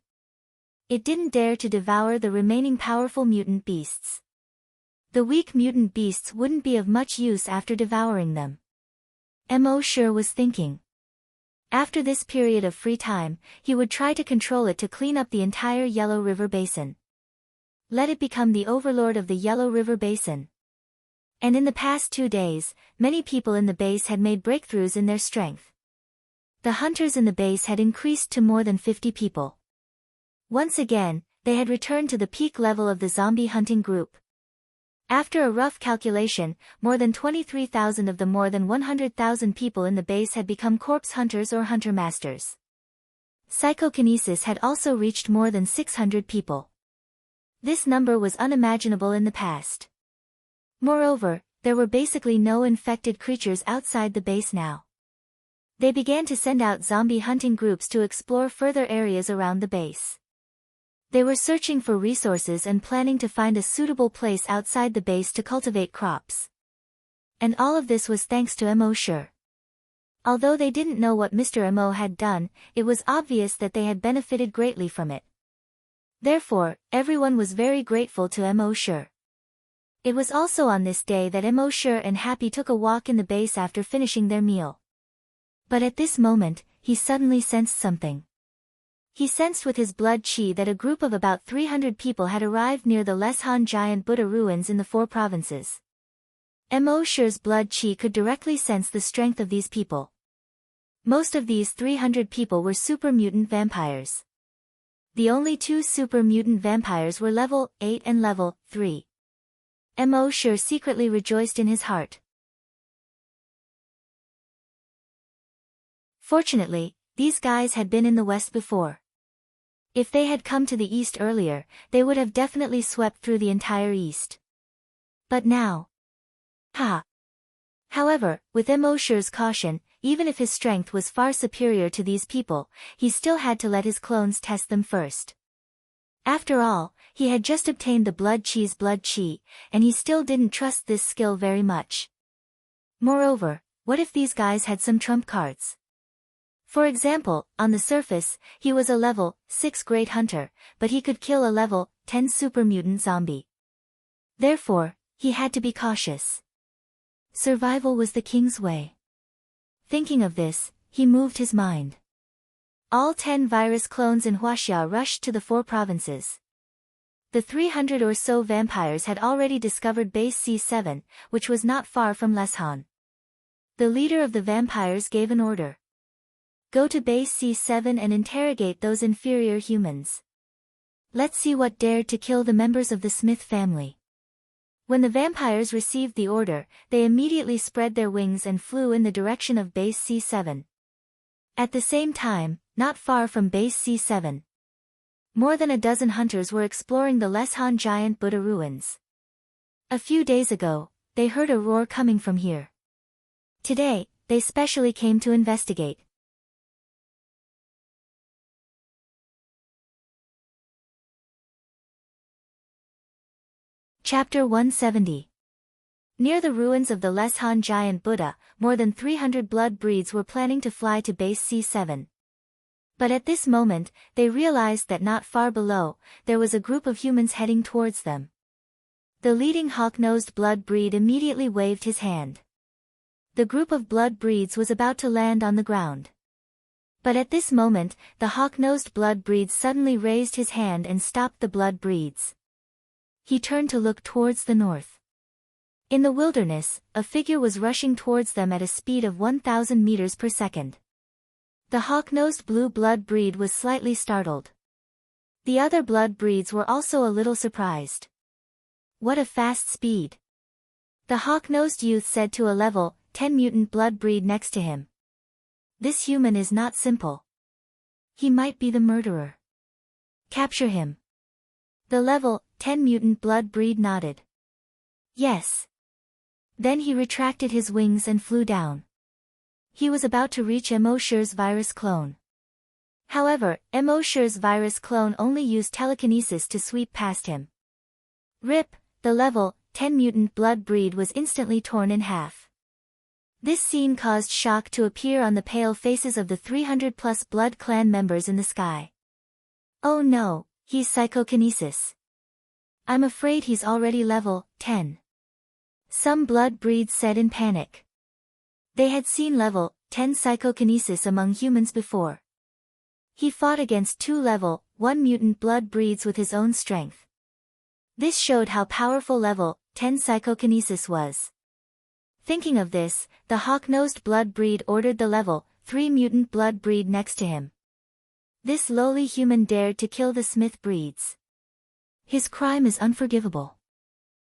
It didn't dare to devour the remaining powerful mutant beasts. The weak mutant beasts wouldn't be of much use after devouring them. Emosher was thinking. After this period of free time, he would try to control it to clean up the entire Yellow River Basin. Let it become the overlord of the Yellow River Basin. And in the past 2 days, many people in the base had made breakthroughs in their strength. The hunters in the base had increased to more than 50 people. Once again, they had returned to the peak level of the zombie hunting group. After a rough calculation, more than 23,000 of the more than 100,000 people in the base had become corpse hunters or hunter masters. Psychokinesis had also reached more than 600 people. This number was unimaginable in the past. Moreover, there were basically no infected creatures outside the base now. They began to send out zombie hunting groups to explore further areas around the base. They were searching for resources and planning to find a suitable place outside the base to cultivate crops. And all of this was thanks to Mo. Although they didn't know what Mr. Mo had done, it was obvious that they had benefited greatly from it. Therefore, everyone was very grateful to Mo. It was also on this day that Mo and Happy took a walk in the base after finishing their meal. But at this moment, he suddenly sensed something. He sensed with his blood chi that a group of about 300 people had arrived near the Leshan giant Buddha ruins in the 4 provinces. Mo's blood chi could directly sense the strength of these people. Most of these 300 people were super mutant vampires. The only 2 super mutant vampires were level 8 and level 3. Mo secretly rejoiced in his heart. Fortunately, these guys had been in the west before. If they had come to the east earlier, they would have definitely swept through the entire east. But now... However, with Mo's caution, even if his strength was far superior to these people, he still had to let his clones test them first. After all, he had just obtained the blood chi, and he still didn't trust this skill very much. Moreover, what if these guys had some trump cards? For example, on the surface, he was a level 6 great hunter, but he could kill a level 10 super mutant zombie. Therefore, he had to be cautious. Survival was the king's way. Thinking of this, he moved his mind. All 10 virus clones in Huaxia rushed to the 4 provinces. The 300 or so vampires had already discovered base C7, which was not far from Leshan. The leader of the vampires gave an order. Go to base C7 and interrogate those inferior humans. Let's see what dared to kill the members of the Smith family. When the vampires received the order, they immediately spread their wings and flew in the direction of base C7. At the same time, not far from base C7, more than a dozen hunters were exploring the Leshan giant Buddha ruins. A few days ago, they heard a roar coming from here. Today, they specially came to investigate. Chapter 170. Near the ruins of the Leshan giant Buddha, more than 300 blood breeds were planning to fly to base C7. But at this moment, they realized that not far below, there was a group of humans heading towards them. The leading hawk-nosed blood breed immediately waved his hand. The group of blood breeds was about to land on the ground. But at this moment, the hawk-nosed blood breed suddenly raised his hand and stopped the blood breeds. He turned to look towards the north. In the wilderness, a figure was rushing towards them at a speed of 1,000 meters per second. The hawk-nosed blue blood breed was slightly startled. The other blood breeds were also a little surprised. What a fast speed! The hawk-nosed youth said to a level 10 mutant blood breed next to him. This human is not simple. He might be the murderer. Capture him. The level 10 mutant blood breed nodded. Yes. Then he retracted his wings and flew down. He was about to reach Mo's virus clone. However, Mo's virus clone only used telekinesis to sweep past him. Rip, the level 10 mutant blood breed was instantly torn in half. This scene caused shock to appear on the pale faces of the 300+ blood clan members in the sky. Oh no, he's psychokinesis. I'm afraid he's already level 10. Some blood breeds said in panic. They had seen level 10 psychokinesis among humans before. He fought against 2 level 1 mutant blood breeds with his own strength. This showed how powerful level 10 psychokinesis was. Thinking of this, the hawk-nosed blood breed ordered the level 3 mutant blood breed next to him. This lowly human dared to kill the smith breeds. His crime is unforgivable.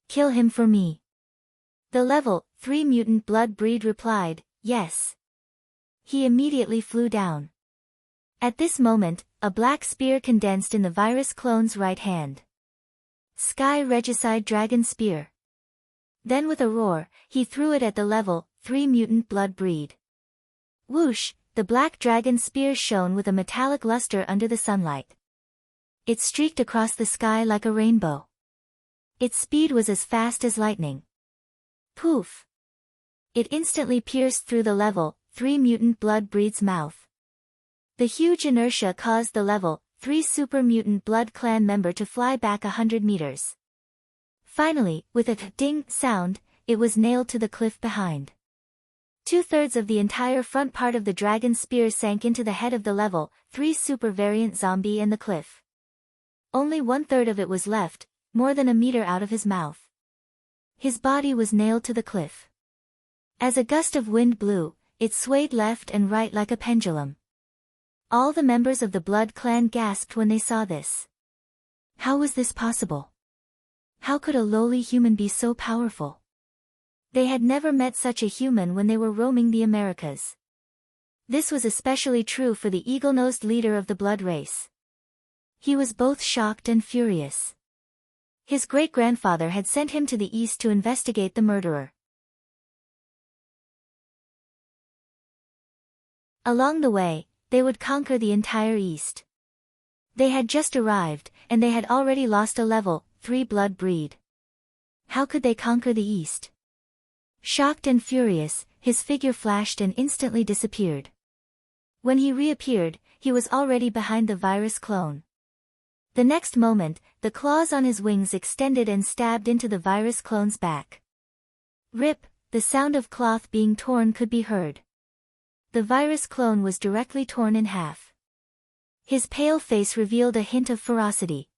Kill him for me. The level 3 mutant blood breed replied, yes. He immediately flew down. At this moment, a black spear condensed in the virus clone's right hand. Sky Regicide Dragon Spear. Then with a roar, he threw it at the level 3 mutant blood breed. Whoosh, the black dragon spear shone with a metallic luster under the sunlight. It streaked across the sky like a rainbow. Its speed was as fast as lightning. Poof! It instantly pierced through the level 3 mutant blood breed's mouth. The huge inertia caused the level 3 super mutant blood clan member to fly back 100 meters. Finally, with a ding sound, it was nailed to the cliff behind. 2/3 of the entire front part of the dragon spear sank into the head of the level 3 super variant zombie and the cliff. Only 1/3 of it was left, more than a meter out of his mouth. His body was nailed to the cliff. As a gust of wind blew, it swayed left and right like a pendulum. All the members of the Blood Clan gasped when they saw this. How was this possible? How could a lowly human be so powerful? They had never met such a human when they were roaming the Americas. This was especially true for the eagle-nosed leader of the blood race. He was both shocked and furious. His great-grandfather had sent him to the east to investigate the murderer. Along the way, they would conquer the entire East. They had just arrived, and they had already lost a level 3 blood breed. How could they conquer the East? Shocked and furious, his figure flashed and instantly disappeared. When he reappeared, he was already behind the virus clone. The next moment, the claws on his wings extended and stabbed into the virus clone's back. Rip, the sound of cloth being torn could be heard. The virus clone was directly torn in half. His pale face revealed a hint of ferocity.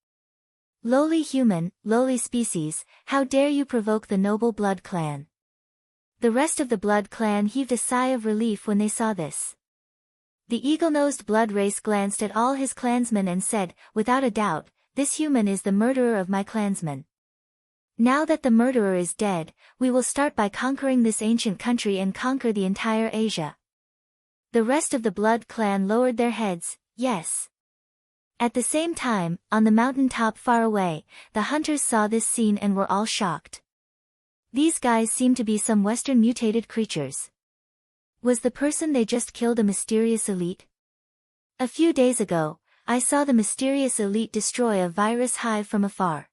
Lowly human, lowly species, how dare you provoke the noble blood clan? The rest of the blood clan heaved a sigh of relief when they saw this. The eagle-nosed blood race glanced at all his clansmen and said, without a doubt, this human is the murderer of my clansmen. Now that the murderer is dead, we will start by conquering this ancient country and conquer the entire Asia. The rest of the blood clan lowered their heads, yes. At the same time, on the mountain top far away, the hunters saw this scene and were all shocked. These guys seemed to be some Western mutated creatures. Was the person they just killed a mysterious elite? A few days ago, I saw the mysterious elite destroy a virus hive from afar.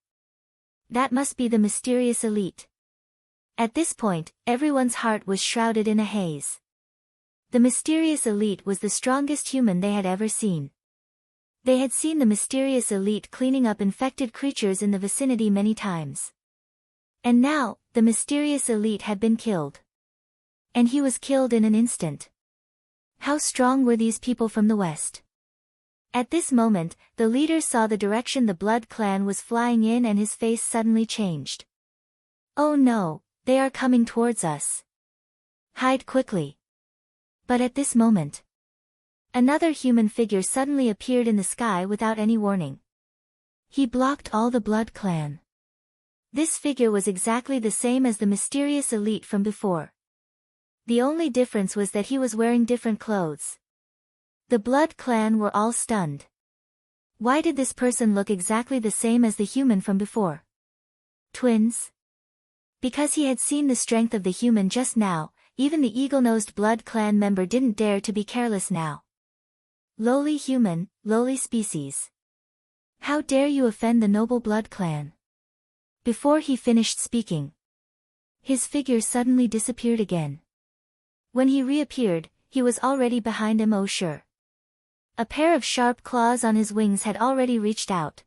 That must be the mysterious elite. At this point, everyone's heart was shrouded in a haze. The mysterious elite was the strongest human they had ever seen. They had seen the mysterious elite cleaning up infected creatures in the vicinity many times. And now, the mysterious elite had been killed. And he was killed in an instant. How strong were these people from the west? At this moment, the leader saw the direction the blood clan was flying in and his face suddenly changed. Oh no, they are coming towards us. Hide quickly. But at this moment, another human figure suddenly appeared in the sky without any warning. He blocked all the blood clan. This figure was exactly the same as the mysterious elite from before. The only difference was that he was wearing different clothes. The blood clan were all stunned. Why did this person look exactly the same as the human from before? Twins? Because he had seen the strength of the human just now, even the eagle-nosed blood clan member didn't dare to be careless now. Lowly human, lowly species. How dare you offend the noble blood clan? Before he finished speaking, his figure suddenly disappeared again. When he reappeared, he was already behind Immortal. A pair of sharp claws on his wings had already reached out.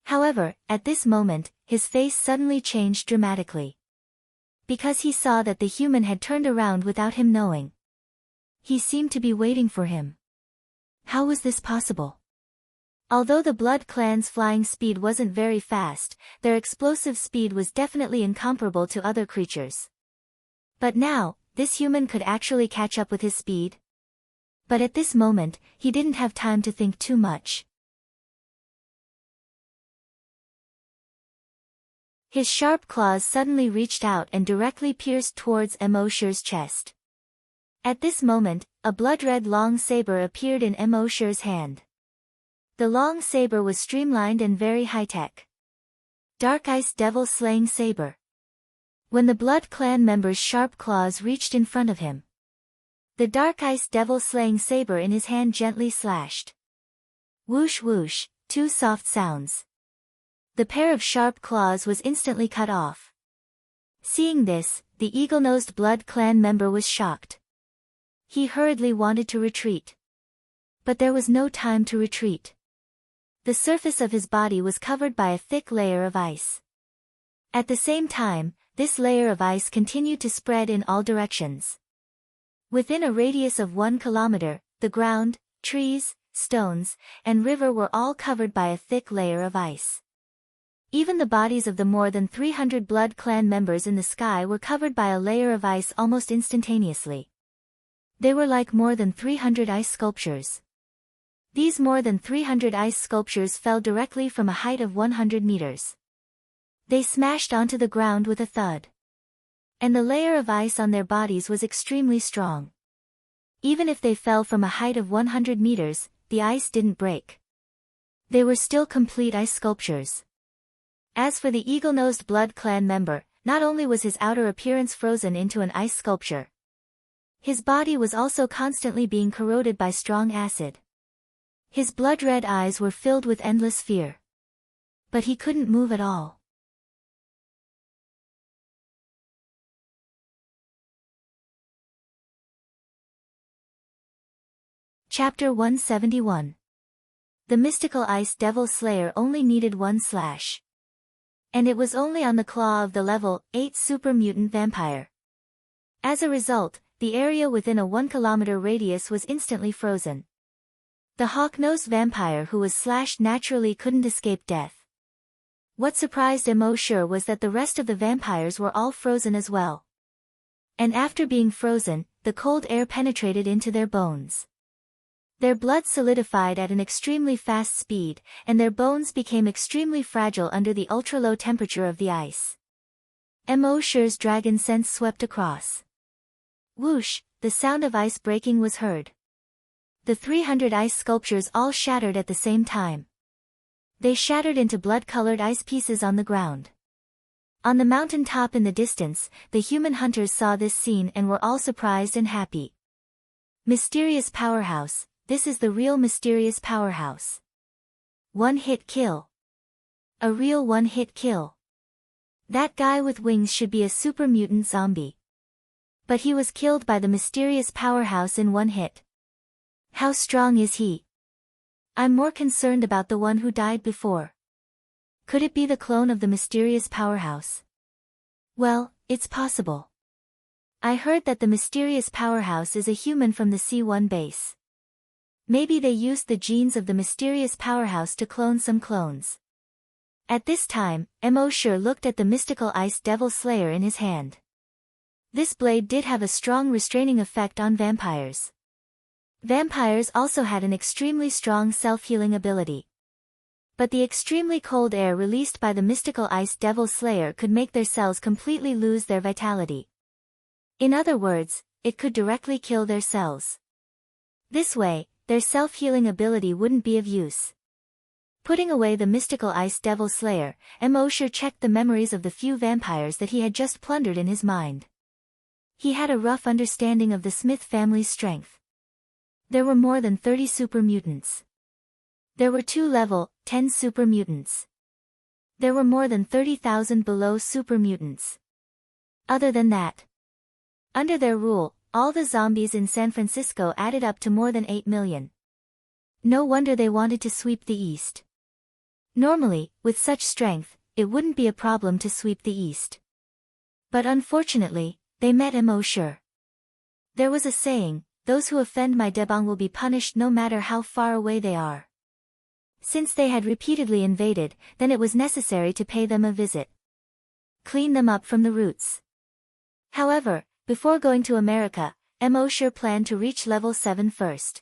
However, at this moment, his face suddenly changed dramatically. Because he saw that the human had turned around without him knowing. He seemed to be waiting for him. How was this possible? Although the Blood Clan's flying speed wasn't very fast, their explosive speed was definitely incomparable to other creatures. But now, this human could actually catch up with his speed? But at this moment, he didn't have time to think too much. His sharp claws suddenly reached out and directly pierced towards Emosher's chest. At this moment, a blood-red long saber appeared in Emosher's hand. The long saber was streamlined and very high-tech. Dark Ice Devil Slaying Saber. When the Blood Clan member's sharp claws reached in front of him, the Dark Ice Devil Slaying Saber in his hand gently slashed. Whoosh whoosh, two soft sounds. The pair of sharp claws was instantly cut off. Seeing this, the eagle-nosed Blood Clan member was shocked. He hurriedly wanted to retreat. But there was no time to retreat. The surface of his body was covered by a thick layer of ice. At the same time, this layer of ice continued to spread in all directions. Within a radius of 1 kilometer, the ground, trees, stones, and river were all covered by a thick layer of ice. Even the bodies of the more than 300 Blood Clan members in the sky were covered by a layer of ice almost instantaneously. They were like more than 300 ice sculptures. These more than 300 ice sculptures fell directly from a height of 100 meters. They smashed onto the ground with a thud. And the layer of ice on their bodies was extremely strong. Even if they fell from a height of 100 meters, the ice didn't break. They were still complete ice sculptures. As for the eagle-nosed Blood Clan member, not only was his outer appearance frozen into an ice sculpture, his body was also constantly being corroded by strong acid. His blood-red eyes were filled with endless fear. But he couldn't move at all. Chapter 171. The mystical Ice Devil Slayer only needed one slash. And it was only on the claw of the level 8 super mutant vampire. As a result, the area within a 1 kilometer radius was instantly frozen. The hawk-nosed vampire who was slashed naturally couldn't escape death. What surprised Emosher was that the rest of the vampires were all frozen as well. And after being frozen, the cold air penetrated into their bones. Their blood solidified at an extremely fast speed, and their bones became extremely fragile under the ultra-low temperature of the ice. Emosher's dragon sense swept across. Whoosh, the sound of ice breaking was heard. The 300 ice sculptures all shattered at the same time. They shattered into blood-colored ice pieces on the ground. On the mountain top in the distance, the human hunters saw this scene and were all surprised and happy. Mysterious powerhouse, this is the real mysterious powerhouse. One-hit kill. A real one-hit kill. That guy with wings should be a super mutant zombie. But he was killed by the mysterious powerhouse in one hit. How strong is he? I'm more concerned about the one who died before. Could it be the clone of the mysterious powerhouse? Well, it's possible. I heard that the mysterious powerhouse is a human from the C1 base. Maybe they used the genes of the mysterious powerhouse to clone some clones. At this time, Emosher looked at the mystical Ice Devil Slayer in his hand. This blade did have a strong restraining effect on vampires. Vampires also had an extremely strong self-healing ability. But the extremely cold air released by the mystical Ice Devil Slayer could make their cells completely lose their vitality. In other words, it could directly kill their cells. This way, their self-healing ability wouldn't be of use. Putting away the mystical Ice Devil Slayer, Emosher checked the memories of the few vampires that he had just plundered in his mind. He had a rough understanding of the Smith family's strength. There were more than 30 super mutants. There were 2 level 10 super mutants. There were more than 30,000 below super mutants. Other than that, under their rule, all the zombies in San Francisco added up to more than 8 million. No wonder they wanted to sweep the East. Normally, with such strength, it wouldn't be a problem to sweep the East. But unfortunately, they met Emosher. There was a saying, those who offend my debang will be punished no matter how far away they are. Since they had repeatedly invaded, then it was necessary to pay them a visit. Clean them up from the roots. However, before going to America, Emosher planned to reach level 7 first.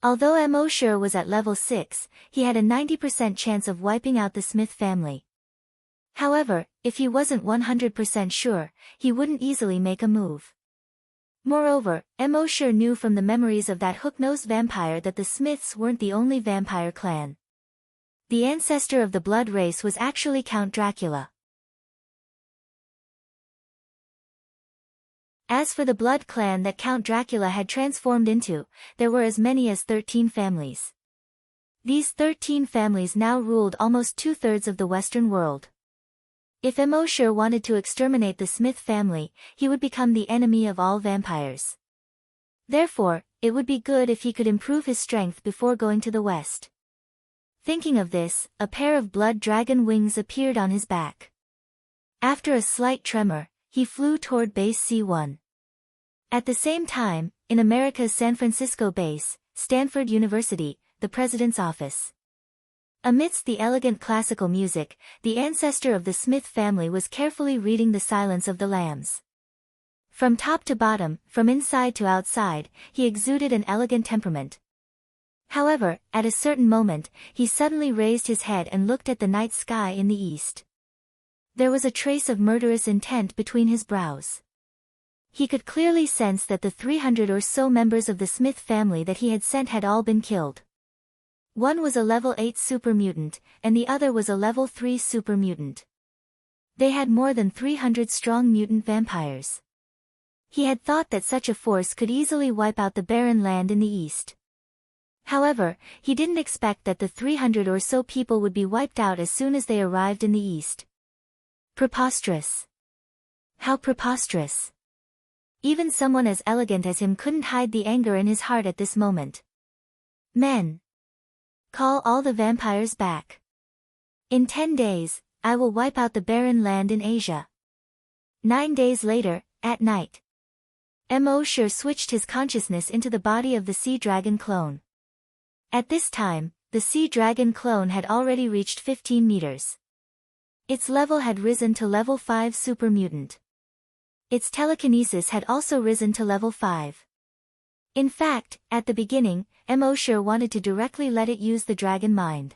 Although Emosher was at level 6, he had a 90% chance of wiping out the Smith family. However, if he wasn't 100% sure, he wouldn't easily make a move. Moreover, Emosher knew from the memories of that hook-nosed vampire that the Smiths weren't the only vampire clan. The ancestor of the blood race was actually Count Dracula. As for the blood clan that Count Dracula had transformed into, there were as many as 13 families. These 13 families now ruled almost 2/3 of the Western world. If Emosher wanted to exterminate the Smith family, he would become the enemy of all vampires. Therefore, it would be good if he could improve his strength before going to the west. Thinking of this, a pair of blood dragon wings appeared on his back. After a slight tremor, he flew toward base C1. At the same time, in America's San Francisco base, Stanford University, the president's office. Amidst the elegant classical music, the ancestor of the Smith family was carefully reading The Silence of the Lambs. From top to bottom, from inside to outside, he exuded an elegant temperament. However, at a certain moment, he suddenly raised his head and looked at the night sky in the east. There was a trace of murderous intent between his brows. He could clearly sense that the 300 or so members of the Smith family that he had sent had all been killed. One was a level 8 super mutant, and the other was a level 3 super mutant. They had more than 300 strong mutant vampires. He had thought that such a force could easily wipe out the barren land in the east. However, he didn't expect that the 300 or so people would be wiped out as soon as they arrived in the east. Preposterous. How preposterous. Even someone as elegant as him couldn't hide the anger in his heart at this moment. Men. Call all the vampires back. In 10 days, I will wipe out the barren land in Asia. 9 days later, at night. Emosher switched his consciousness into the body of the sea dragon clone. At this time, the sea dragon clone had already reached 15 meters. Its level had risen to level 5 super mutant. Its telekinesis had also risen to level 5. In fact, at the beginning, Emosher wanted to directly let it use the dragon mind.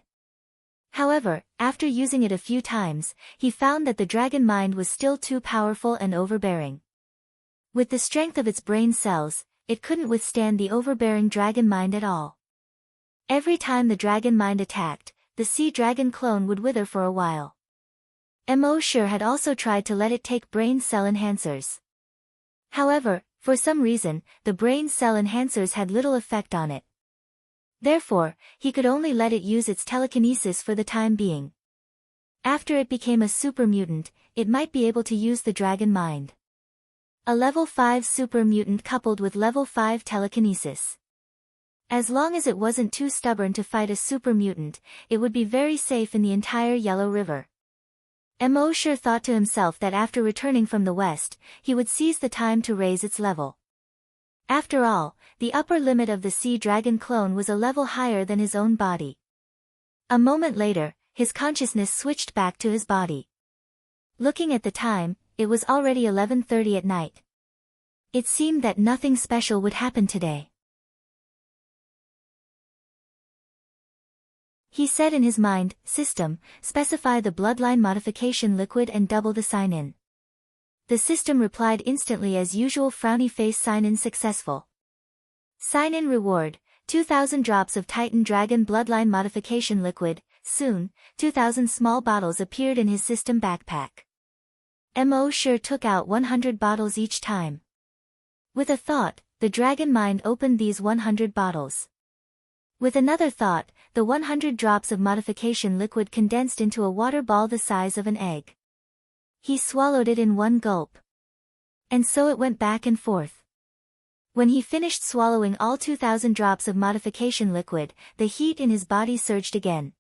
However, after using it a few times, he found that the dragon mind was still too powerful and overbearing. With the strength of its brain cells, it couldn't withstand the overbearing dragon mind at all. Every time the dragon mind attacked, the sea dragon clone would wither for a while. Emosher had also tried to let it take brain cell enhancers. However, for some reason, the brain cell enhancers had little effect on it. Therefore, he could only let it use its telekinesis for the time being. After it became a super mutant, it might be able to use the dragon mind. A level 5 super mutant coupled with level 5 telekinesis. As long as it wasn't too stubborn to fight a super mutant, it would be very safe in the entire Yellow River. Emosher thought to himself that after returning from the west, he would seize the time to raise its level. After all, the upper limit of the sea dragon clone was a level higher than his own body. A moment later, his consciousness switched back to his body. Looking at the time, it was already 11:30 at night. It seemed that nothing special would happen today. He said in his mind, "System, specify the bloodline modification liquid and double the sign-in." The system replied instantly as usual, frowny face, sign-in successful. Sign-in reward, 2,000 drops of Titan Dragon bloodline modification liquid. Soon, 2,000 small bottles appeared in his system backpack. Emosher took out 100 bottles each time. With a thought, the dragon mind opened these 100 bottles. With another thought, the 100 drops of modification liquid condensed into a water ball the size of an egg. He swallowed it in one gulp. And so it went back and forth. When he finished swallowing all 2,000 drops of modification liquid, the heat in his body surged again.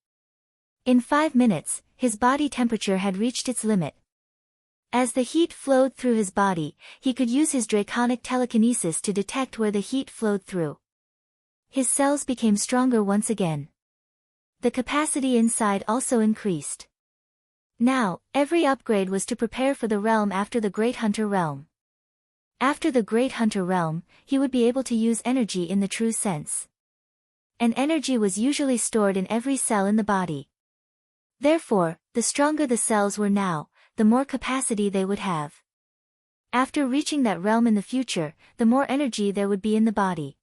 In 5 minutes, his body temperature had reached its limit. As the heat flowed through his body, he could use his draconic telekinesis to detect where the heat flowed through. His cells became stronger once again. The capacity inside also increased. Now, every upgrade was to prepare for the realm after the Great Hunter realm. After the Great Hunter realm, he would be able to use energy in the true sense. And energy was usually stored in every cell in the body. Therefore, the stronger the cells were now, the more capacity they would have. After reaching that realm in the future, the more energy there would be in the body.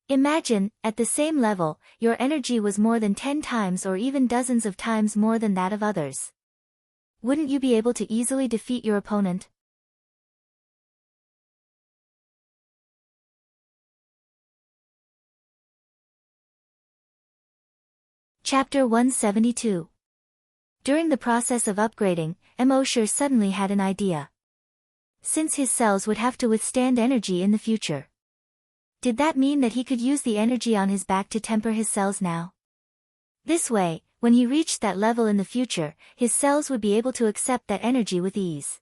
Imagine, at the same level, your energy was more than 10 times or even dozens of times more than that of others. Wouldn't you be able to easily defeat your opponent? Chapter 172. During the process of upgrading, Emosher suddenly had an idea. Since his cells would have to withstand energy in the future, did that mean that he could use the energy on his back to temper his cells now? This way, when he reached that level in the future, his cells would be able to accept that energy with ease.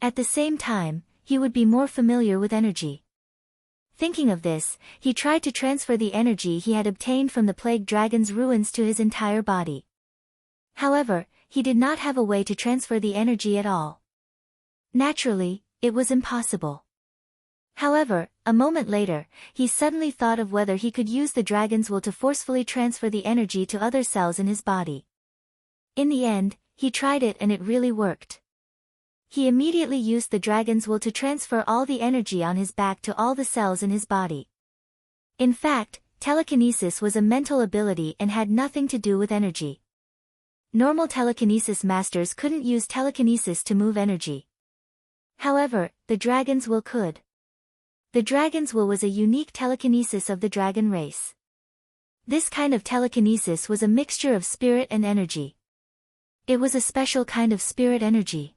At the same time, he would be more familiar with energy. Thinking of this, he tried to transfer the energy he had obtained from the plague dragon's ruins to his entire body. However, he did not have a way to transfer the energy at all. Naturally, it was impossible. However, a moment later, he suddenly thought of whether he could use the dragon's will to forcefully transfer the energy to other cells in his body. In the end, he tried it and it really worked. He immediately used the dragon's will to transfer all the energy on his back to all the cells in his body. In fact, telekinesis was a mental ability and had nothing to do with energy. Normal telekinesis masters couldn't use telekinesis to move energy. However, the dragon's will could. The dragon's will was a unique telekinesis of the dragon race. This kind of telekinesis was a mixture of spirit and energy. It was a special kind of spirit energy.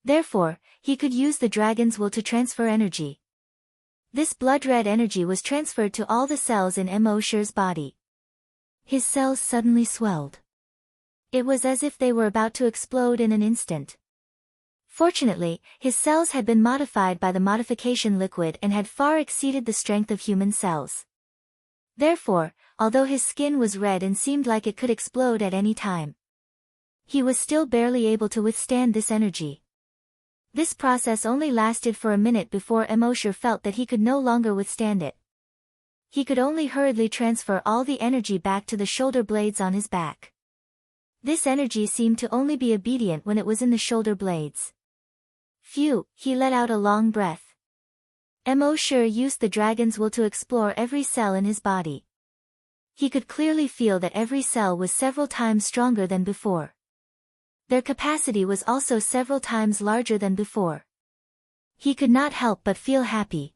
Therefore, he could use the dragon's will to transfer energy. This blood-red energy was transferred to all the cells in Emosher's body. His cells suddenly swelled. It was as if they were about to explode in an instant. Fortunately, his cells had been modified by the modification liquid and had far exceeded the strength of human cells. Therefore, although his skin was red and seemed like it could explode at any time, he was still barely able to withstand this energy. This process only lasted for a minute before Emosher felt that he could no longer withstand it. He could only hurriedly transfer all the energy back to the shoulder blades on his back. This energy seemed to only be obedient when it was in the shoulder blades. Phew, he let out a long breath. Emosher used the dragon's will to explore every cell in his body. He could clearly feel that every cell was several times stronger than before. Their capacity was also several times larger than before. He could not help but feel happy.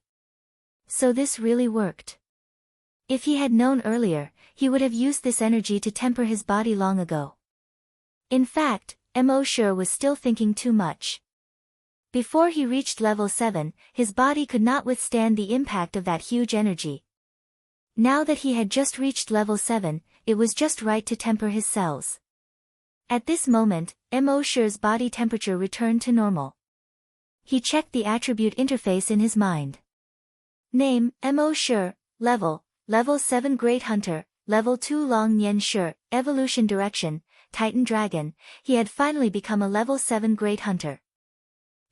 So this really worked. If he had known earlier, he would have used this energy to temper his body long ago. In fact, Emosher was still thinking too much. Before he reached level 7, his body could not withstand the impact of that huge energy. Now that he had just reached level 7, it was just right to temper his cells. At this moment, Emosher's body temperature returned to normal. He checked the attribute interface in his mind. Name, Emosher, level 7 Great Hunter, level 2 Long Nian Shi, evolution direction, Titan Dragon. He had finally become a level 7 Great Hunter.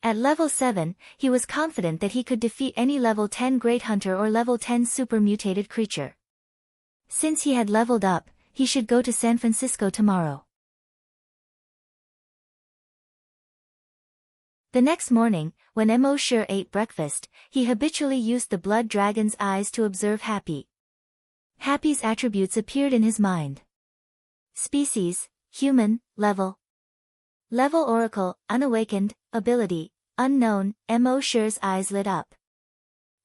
At level 7, he was confident that he could defeat any level 10 Great Hunter or level 10 super mutated creature. Since he had leveled up, he should go to San Francisco tomorrow. The next morning, when Emosher ate breakfast, he habitually used the blood dragon's eyes to observe Happy. Happy's attributes appeared in his mind. Species, human, level oracle, unawakened, ability, unknown. Emosher's eyes lit up.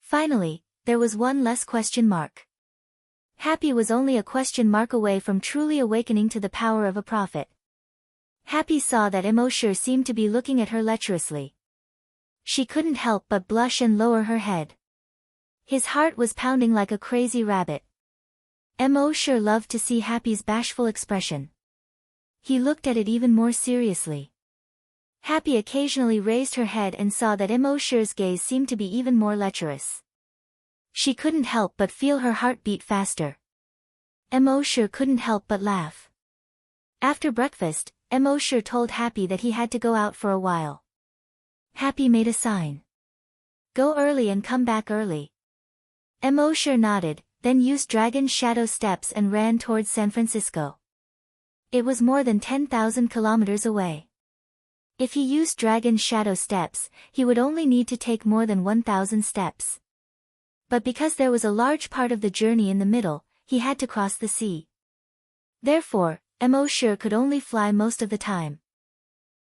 Finally, there was one less question mark. Happy was only a question mark away from truly awakening to the power of a prophet. Happy saw that Emosher seemed to be looking at her lecherously. She couldn't help but blush and lower her head. His heart was pounding like a crazy rabbit. Emosher loved to see Happy's bashful expression. He looked at it even more seriously. Happy occasionally raised her head and saw that Emosher's gaze seemed to be even more lecherous. She couldn't help but feel her heart beat faster. Emosher couldn't help but laugh. After breakfast, Emosher told Happy that he had to go out for a while. Happy made a sign. Go early and come back early. Emosher nodded, then used Dragon's Shadow Steps and ran towards San Francisco. It was more than 10,000 kilometers away. If he used Dragon's Shadow Steps, he would only need to take more than 1,000 steps. But because there was a large part of the journey in the middle, he had to cross the sea. Therefore, Emosher could only fly most of the time.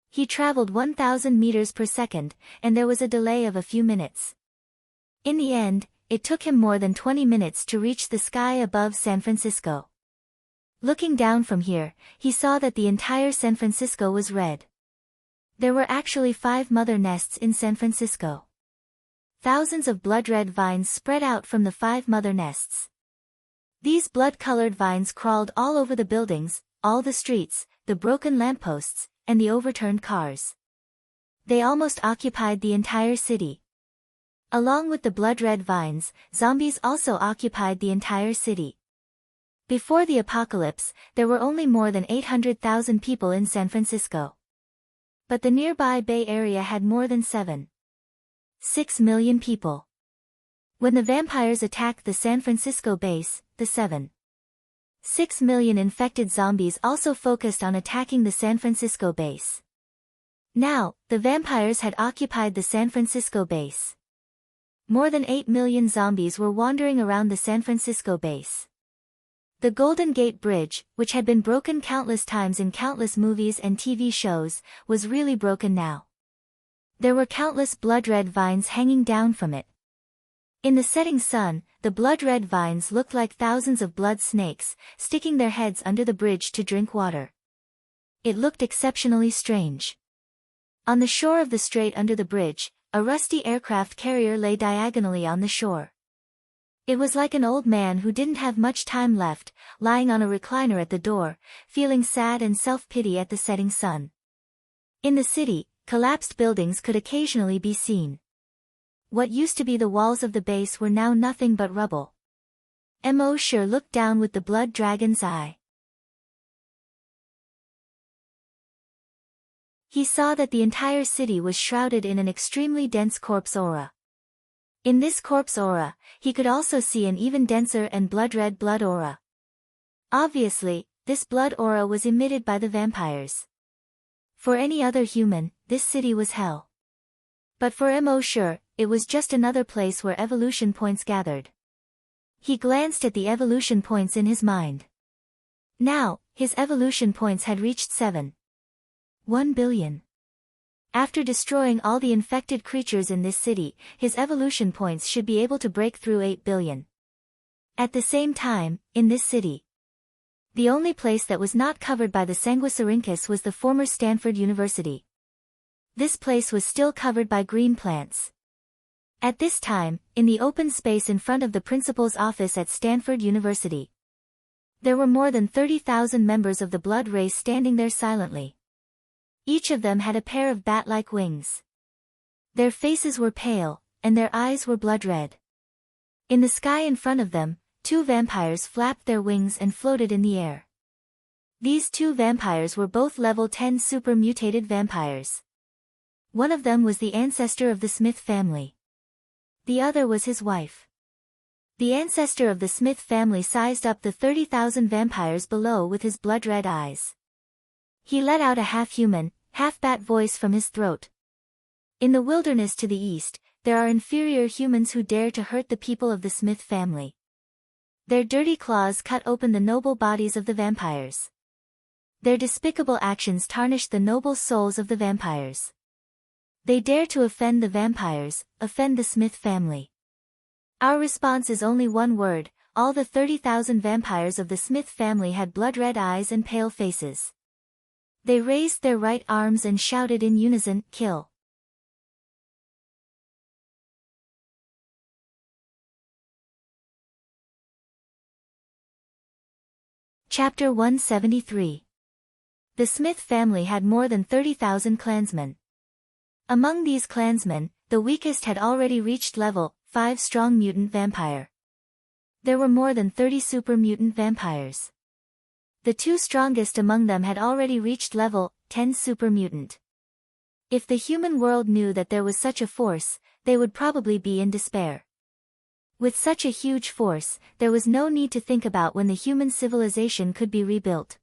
He traveled 1,000 meters per second, and there was a delay of a few minutes. In the end, it took him more than 20 minutes to reach the sky above San Francisco. Looking down from here, he saw that the entire San Francisco was red. There were actually 5 mother nests in San Francisco. Thousands of blood-red vines spread out from the 5 mother nests. These blood-colored vines crawled all over the buildings, all the streets, the broken lampposts, and the overturned cars. They almost occupied the entire city. Along with the blood-red vines, zombies also occupied the entire city. Before the apocalypse, there were only more than 800,000 people in San Francisco. But the nearby Bay Area had more than 7.6 million people. When the vampires attacked the San Francisco base, the 7.6 million infected zombies also focused on attacking the San Francisco base. Now, the vampires had occupied the San Francisco base. More than 8 million zombies were wandering around the San Francisco base. The Golden Gate Bridge, which had been broken countless times in countless movies and TV shows, was really broken now. There were countless blood-red vines hanging down from it. In the setting sun, the blood-red vines looked like thousands of blood snakes, sticking their heads under the bridge to drink water. It looked exceptionally strange. On the shore of the strait under the bridge, a rusty aircraft carrier lay diagonally on the shore. It was like an old man who didn't have much time left, lying on a recliner at the door, feeling sad and self-pity at the setting sun. In the city, collapsed buildings could occasionally be seen. What used to be the walls of the base were now nothing but rubble. Emosher looked down with the blood dragon's eye. He saw that the entire city was shrouded in an extremely dense corpse aura. In this corpse aura, he could also see an even denser and blood-red blood aura. Obviously, this blood aura was emitted by the vampires. For any other human, this city was hell. But for Emosher, it was just another place where evolution points gathered. He glanced at the evolution points in his mind. Now, his evolution points had reached 7.1 billion. After destroying all the infected creatures in this city, his evolution points should be able to break through 8 billion. At the same time, in this city, the only place that was not covered by the Sanguisurincus was the former Stanford University. This place was still covered by green plants. At this time, in the open space in front of the principal's office at Stanford University, there were more than 30,000 members of the blood race standing there silently. Each of them had a pair of bat-like wings. Their faces were pale, and their eyes were blood-red. In the sky in front of them, 2 vampires flapped their wings and floated in the air. These 2 vampires were both level 10 super mutated vampires. One of them was the ancestor of the Smith family. The other was his wife. The ancestor of the Smith family sized up the 30,000 vampires below with his blood-red eyes. He let out a half-human, half-bat voice from his throat. In the wilderness to the east, there are inferior humans who dare to hurt the people of the Smith family. Their dirty claws cut open the noble bodies of the vampires. Their despicable actions tarnish the noble souls of the vampires. They dare to offend the vampires, offend the Smith family. Our response is only one word: all the 30,000 vampires of the Smith family had blood-red eyes and pale faces. They raised their right arms and shouted in unison, "Kill!" Chapter 173. The Smith family had more than 30,000 clansmen. Among these clansmen, the weakest had already reached level 5 strong mutant vampire. There were more than 30 super mutant vampires. The 2 strongest among them had already reached level 10 super mutant. If the human world knew that there was such a force, they would probably be in despair. With such a huge force, there was no need to think about when the human civilization could be rebuilt.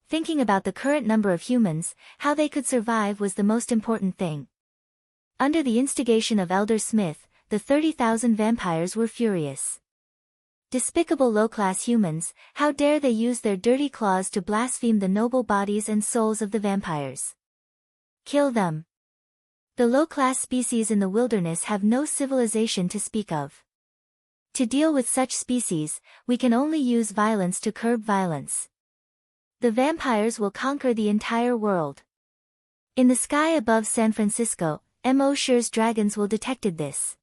Thinking about the current number of humans, how they could survive was the most important thing. Under the instigation of Elder Smith, the 30,000 vampires were furious. Despicable low-class humans, how dare they use their dirty claws to blaspheme the noble bodies and souls of the vampires. Kill them. The low-class species in the wilderness have no civilization to speak of. To deal with such species, we can only use violence to curb violence. The vampires will conquer the entire world. In the sky above San Francisco, Emosher's dragons will detected this.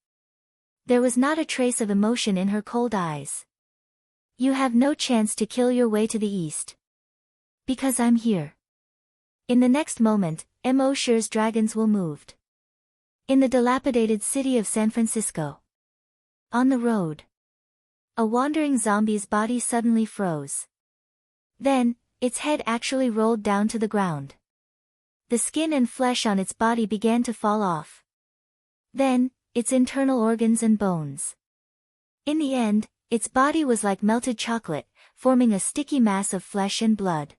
There was not a trace of emotion in her cold eyes. You have no chance to kill your way to the east. Because I'm here. In the next moment, Emosher's dragons will moved. In the dilapidated city of San Francisco. On the road. A wandering zombie's body suddenly froze. Then, its head actually rolled down to the ground. The skin and flesh on its body began to fall off. Then, its internal organs and bones. In the end, its body was like melted chocolate, forming a sticky mass of flesh and blood.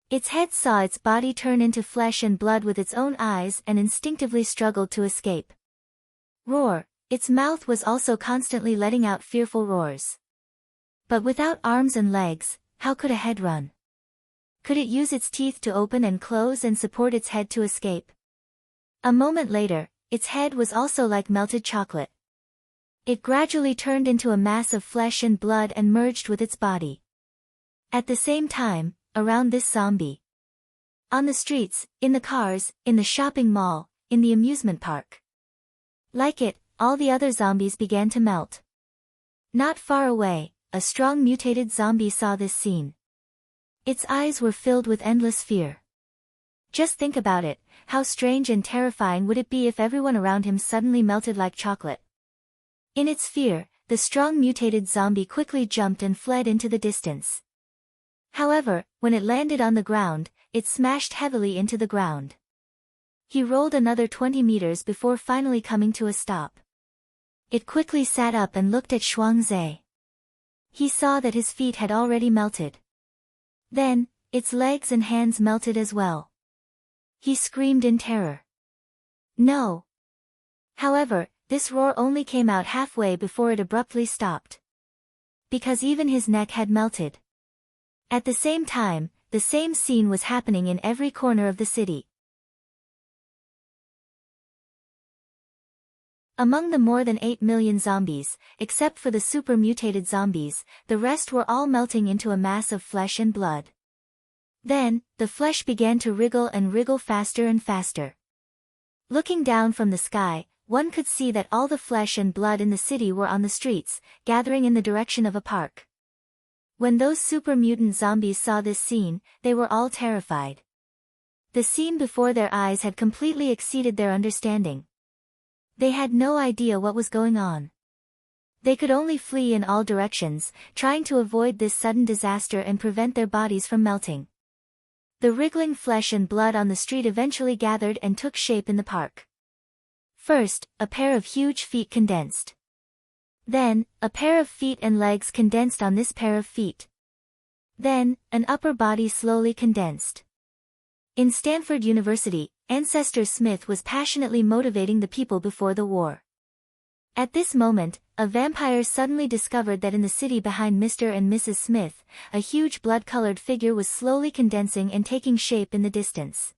Its head saw its body turn into flesh and blood with its own eyes and instinctively struggled to escape. Roar, its mouth was also constantly letting out fearful roars. But without arms and legs, how could a head run? Could it use its teeth to open and close and support its head to escape? A moment later, its head was also like melted chocolate. It gradually turned into a mass of flesh and blood and merged with its body. At the same time, around this zombie. On the streets, in the cars, in the shopping mall, in the amusement park. Like it, all the other zombies began to melt. Not far away, a strong mutated zombie saw this scene. Its eyes were filled with endless fear. Just think about it, how strange and terrifying would it be if everyone around him suddenly melted like chocolate. In its fear, the strong mutated zombie quickly jumped and fled into the distance. However, when it landed on the ground, it smashed heavily into the ground. He rolled another 20 meters before finally coming to a stop. It quickly sat up and looked at Shuangzi. He saw that his feet had already melted. Then, its legs and hands melted as well. He screamed in terror. No! However, this roar only came out halfway before it abruptly stopped. Because even his neck had melted. At the same time, the same scene was happening in every corner of the city. Among the more than 8 million zombies, except for the super mutated zombies, the rest were all melting into a mass of flesh and blood. Then, the flesh began to wriggle and wriggle faster and faster. Looking down from the sky, one could see that all the flesh and blood in the city were on the streets, gathering in the direction of a park. When those super mutant zombies saw this scene, they were all terrified. The scene before their eyes had completely exceeded their understanding. They had no idea what was going on. They could only flee in all directions, trying to avoid this sudden disaster and prevent their bodies from melting. The wriggling flesh and blood on the street eventually gathered and took shape in the park. First, a pair of huge feet condensed. Then, a pair of feet and legs condensed on this pair of feet. Then, an upper body slowly condensed. In Stanford University, Ancestor Smith was passionately motivating the people before the war. At this moment, a vampire suddenly discovered that in the city behind Mr. and Mrs. Smith, a huge blood-colored figure was slowly condensing and taking shape in the distance.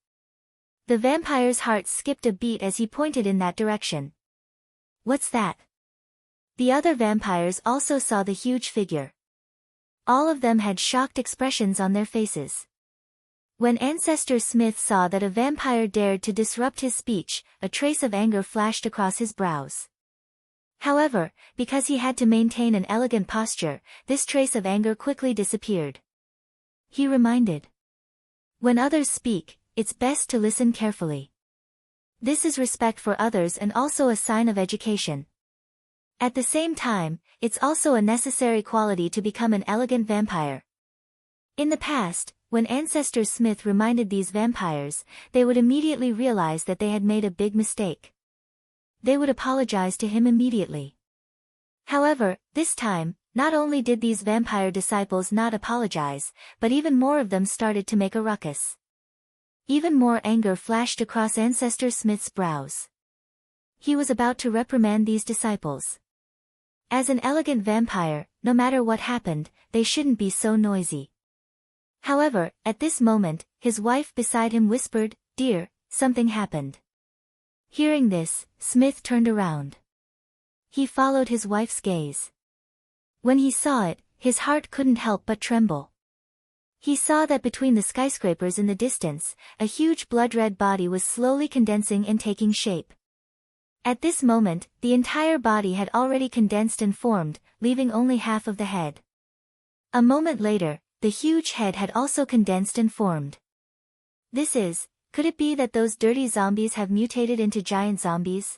The vampire's heart skipped a beat as he pointed in that direction. What's that? The other vampires also saw the huge figure. All of them had shocked expressions on their faces. When Ancestor Smith saw that a vampire dared to disrupt his speech, a trace of anger flashed across his brows. However, because he had to maintain an elegant posture, this trace of anger quickly disappeared. He reminded. When others speak, it's best to listen carefully. This is respect for others and also a sign of education. At the same time, it's also a necessary quality to become an elegant vampire. In the past, when Ancestor Smith reminded these vampires, they would immediately realize that they had made a big mistake. They would apologize to him immediately. However, this time, not only did these vampire disciples not apologize, but even more of them started to make a ruckus. Even more anger flashed across Ancestor Smith's brows. He was about to reprimand these disciples. As an elegant vampire, no matter what happened, they shouldn't be so noisy. However, at this moment, his wife beside him whispered, "Dear, something happened." Hearing this, Smith turned around. He followed his wife's gaze. When he saw it, his heart couldn't help but tremble. He saw that between the skyscrapers in the distance, a huge blood-red body was slowly condensing and taking shape. At this moment, the entire body had already condensed and formed, leaving only half of the head. A moment later, the huge head had also condensed and formed. Could it be that those dirty zombies have mutated into giant zombies?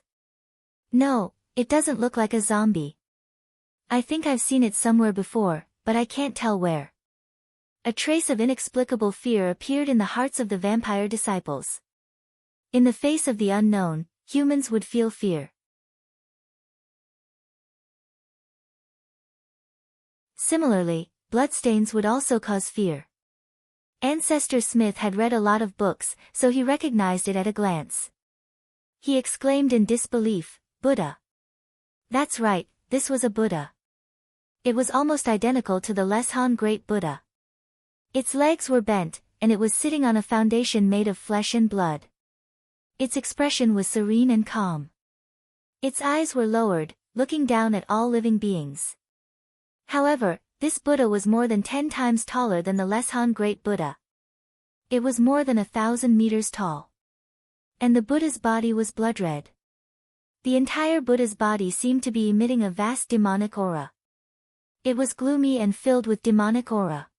No, it doesn't look like a zombie. I think I've seen it somewhere before, but I can't tell where. A trace of inexplicable fear appeared in the hearts of the vampire disciples. In the face of the unknown, humans would feel fear. Similarly, bloodstains would also cause fear. Ancestor Smith had read a lot of books, so he recognized it at a glance. He exclaimed in disbelief, "Buddha." That's right, this was a Buddha. It was almost identical to the Leshan Great Buddha. Its legs were bent, and it was sitting on a foundation made of flesh and blood. Its expression was serene and calm. Its eyes were lowered, looking down at all living beings. However, this Buddha was more than 10 times taller than the Leshan Great Buddha. It was more than 1,000 meters tall. And the Buddha's body was blood-red. The entire Buddha's body seemed to be emitting a vast demonic aura. It was gloomy and filled with demonic aura.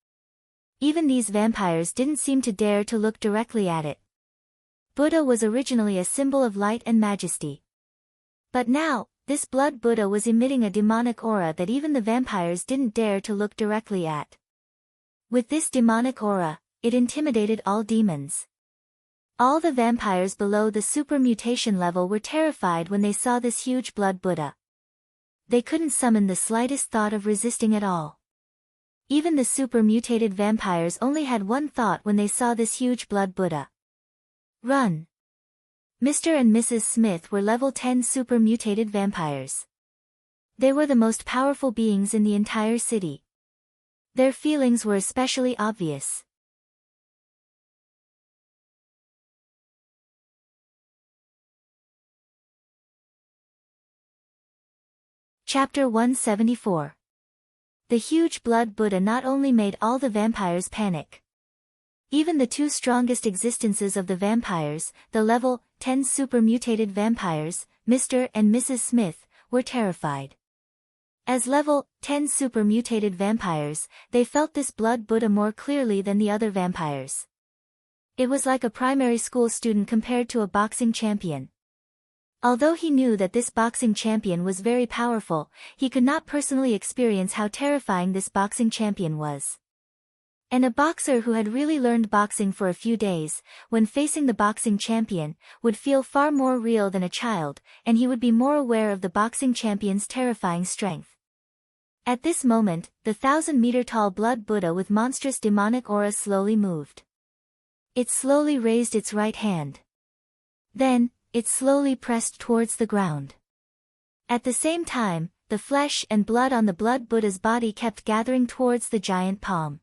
Even these vampires didn't seem to dare to look directly at it. Buddha was originally a symbol of light and majesty. But now, this blood Buddha was emitting a demonic aura that even the vampires didn't dare to look directly at. With this demonic aura, it intimidated all demons. All the vampires below the super mutation level were terrified when they saw this huge blood Buddha. They couldn't summon the slightest thought of resisting at all. Even the super mutated vampires only had one thought when they saw this huge blood Buddha. Run! Mr. and Mrs. Smith were level 10 super mutated vampires. They were the most powerful beings in the entire city. Their feelings were especially obvious. Chapter 174. The huge blood Buddha not only made all the vampires panic. Even the two strongest existences of the vampires, the level 10 super mutated vampires, Mr. and Mrs. Smith, were terrified. As level 10 super mutated vampires, they felt this blood Buddha more clearly than the other vampires. It was like a primary school student compared to a boxing champion. Although he knew that this boxing champion was very powerful, he could not personally experience how terrifying this boxing champion was. And a boxer who had really learned boxing for a few days, when facing the boxing champion, would feel far more real than a child, and he would be more aware of the boxing champion's terrifying strength. At this moment, the 1,000-meter-tall blood Buddha with monstrous demonic aura slowly moved. It slowly raised its right hand. Then, it slowly pressed towards the ground. At the same time, the flesh and blood on the blood Buddha's body kept gathering towards the giant palm.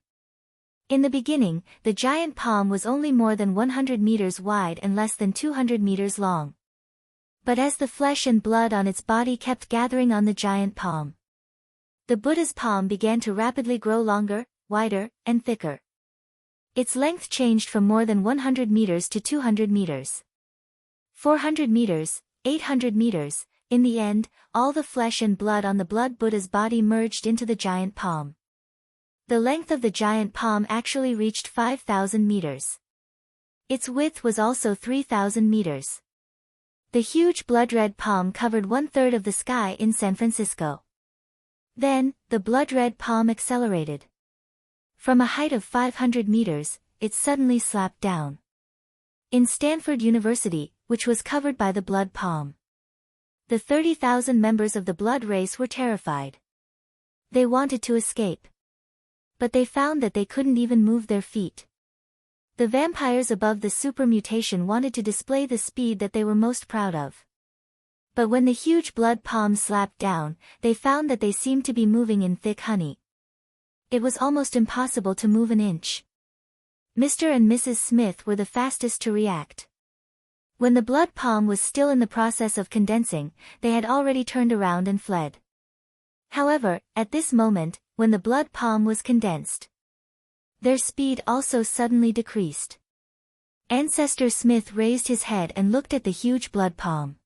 In the beginning, the giant palm was only more than 100 meters wide and less than 200 meters long. But as the flesh and blood on its body kept gathering on the giant palm, the Buddha's palm began to rapidly grow longer, wider, and thicker. Its length changed from more than 100 meters to 200 meters. 400 meters, 800 meters, in the end, all the flesh and blood on the blood Buddha's body merged into the giant palm. The length of the giant palm actually reached 5,000 meters. Its width was also 3,000 meters. The huge blood-red palm covered 1/3 of the sky in San Francisco. Then, the blood-red palm accelerated. From a height of 500 meters, it suddenly slapped down in Stanford University, which was covered by the blood palm. The 30,000 members of the blood race were terrified. They wanted to escape, but they found that they couldn't even move their feet. The vampires above the supermutation wanted to display the speed that they were most proud of. But when the huge blood palm slapped down, they found that they seemed to be moving in thick honey. It was almost impossible to move an inch. Mr. and Mrs. Smith were the fastest to react. When the blood palm was still in the process of condensing, they had already turned around and fled. However, at this moment, when the blood palm was condensed, their speed also suddenly decreased. Ancestor Smith raised his head and looked at the huge blood palm.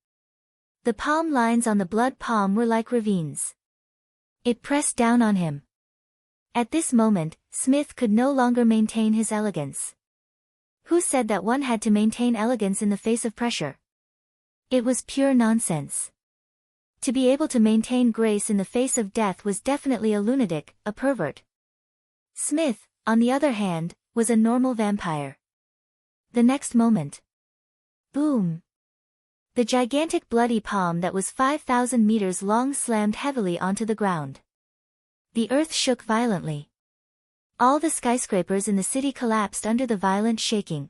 The palm lines on the blood palm were like ravines. It pressed down on him. At this moment, Smith could no longer maintain his elegance. Who said that one had to maintain elegance in the face of pressure? It was pure nonsense. To be able to maintain grace in the face of death was definitely a lunatic, a pervert. Smith, on the other hand, was a normal vampire. The next moment. Boom! The gigantic bloody palm that was 5,000 meters long slammed heavily onto the ground. The earth shook violently. All the skyscrapers in the city collapsed under the violent shaking.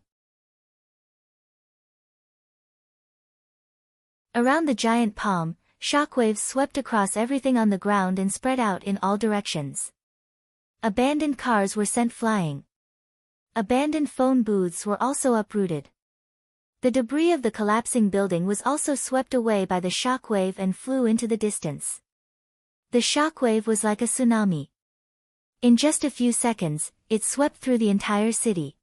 Around the giant palm, shockwaves swept across everything on the ground and spread out in all directions. Abandoned cars were sent flying. Abandoned phone booths were also uprooted. The debris of the collapsing building was also swept away by the shockwave and flew into the distance. The shockwave was like a tsunami. In just a few seconds, it swept through the entire city.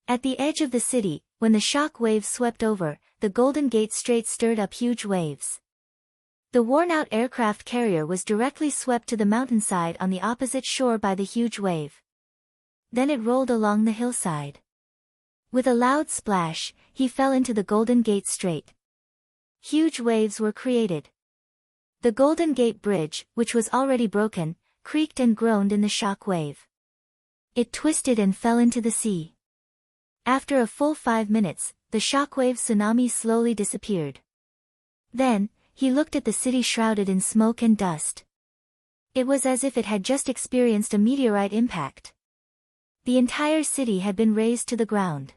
At the edge of the city, when the shock wave swept over, the Golden Gate Strait stirred up huge waves. The worn-out aircraft carrier was directly swept to the mountainside on the opposite shore by the huge wave. Then it rolled along the hillside. With a loud splash, he fell into the Golden Gate Strait. Huge waves were created. The Golden Gate Bridge, which was already broken, creaked and groaned in the shock wave. It twisted and fell into the sea. After a full 5 minutes, the shockwave tsunami slowly disappeared. Then, he looked at the city shrouded in smoke and dust. It was as if it had just experienced a meteorite impact. The entire city had been razed to the ground.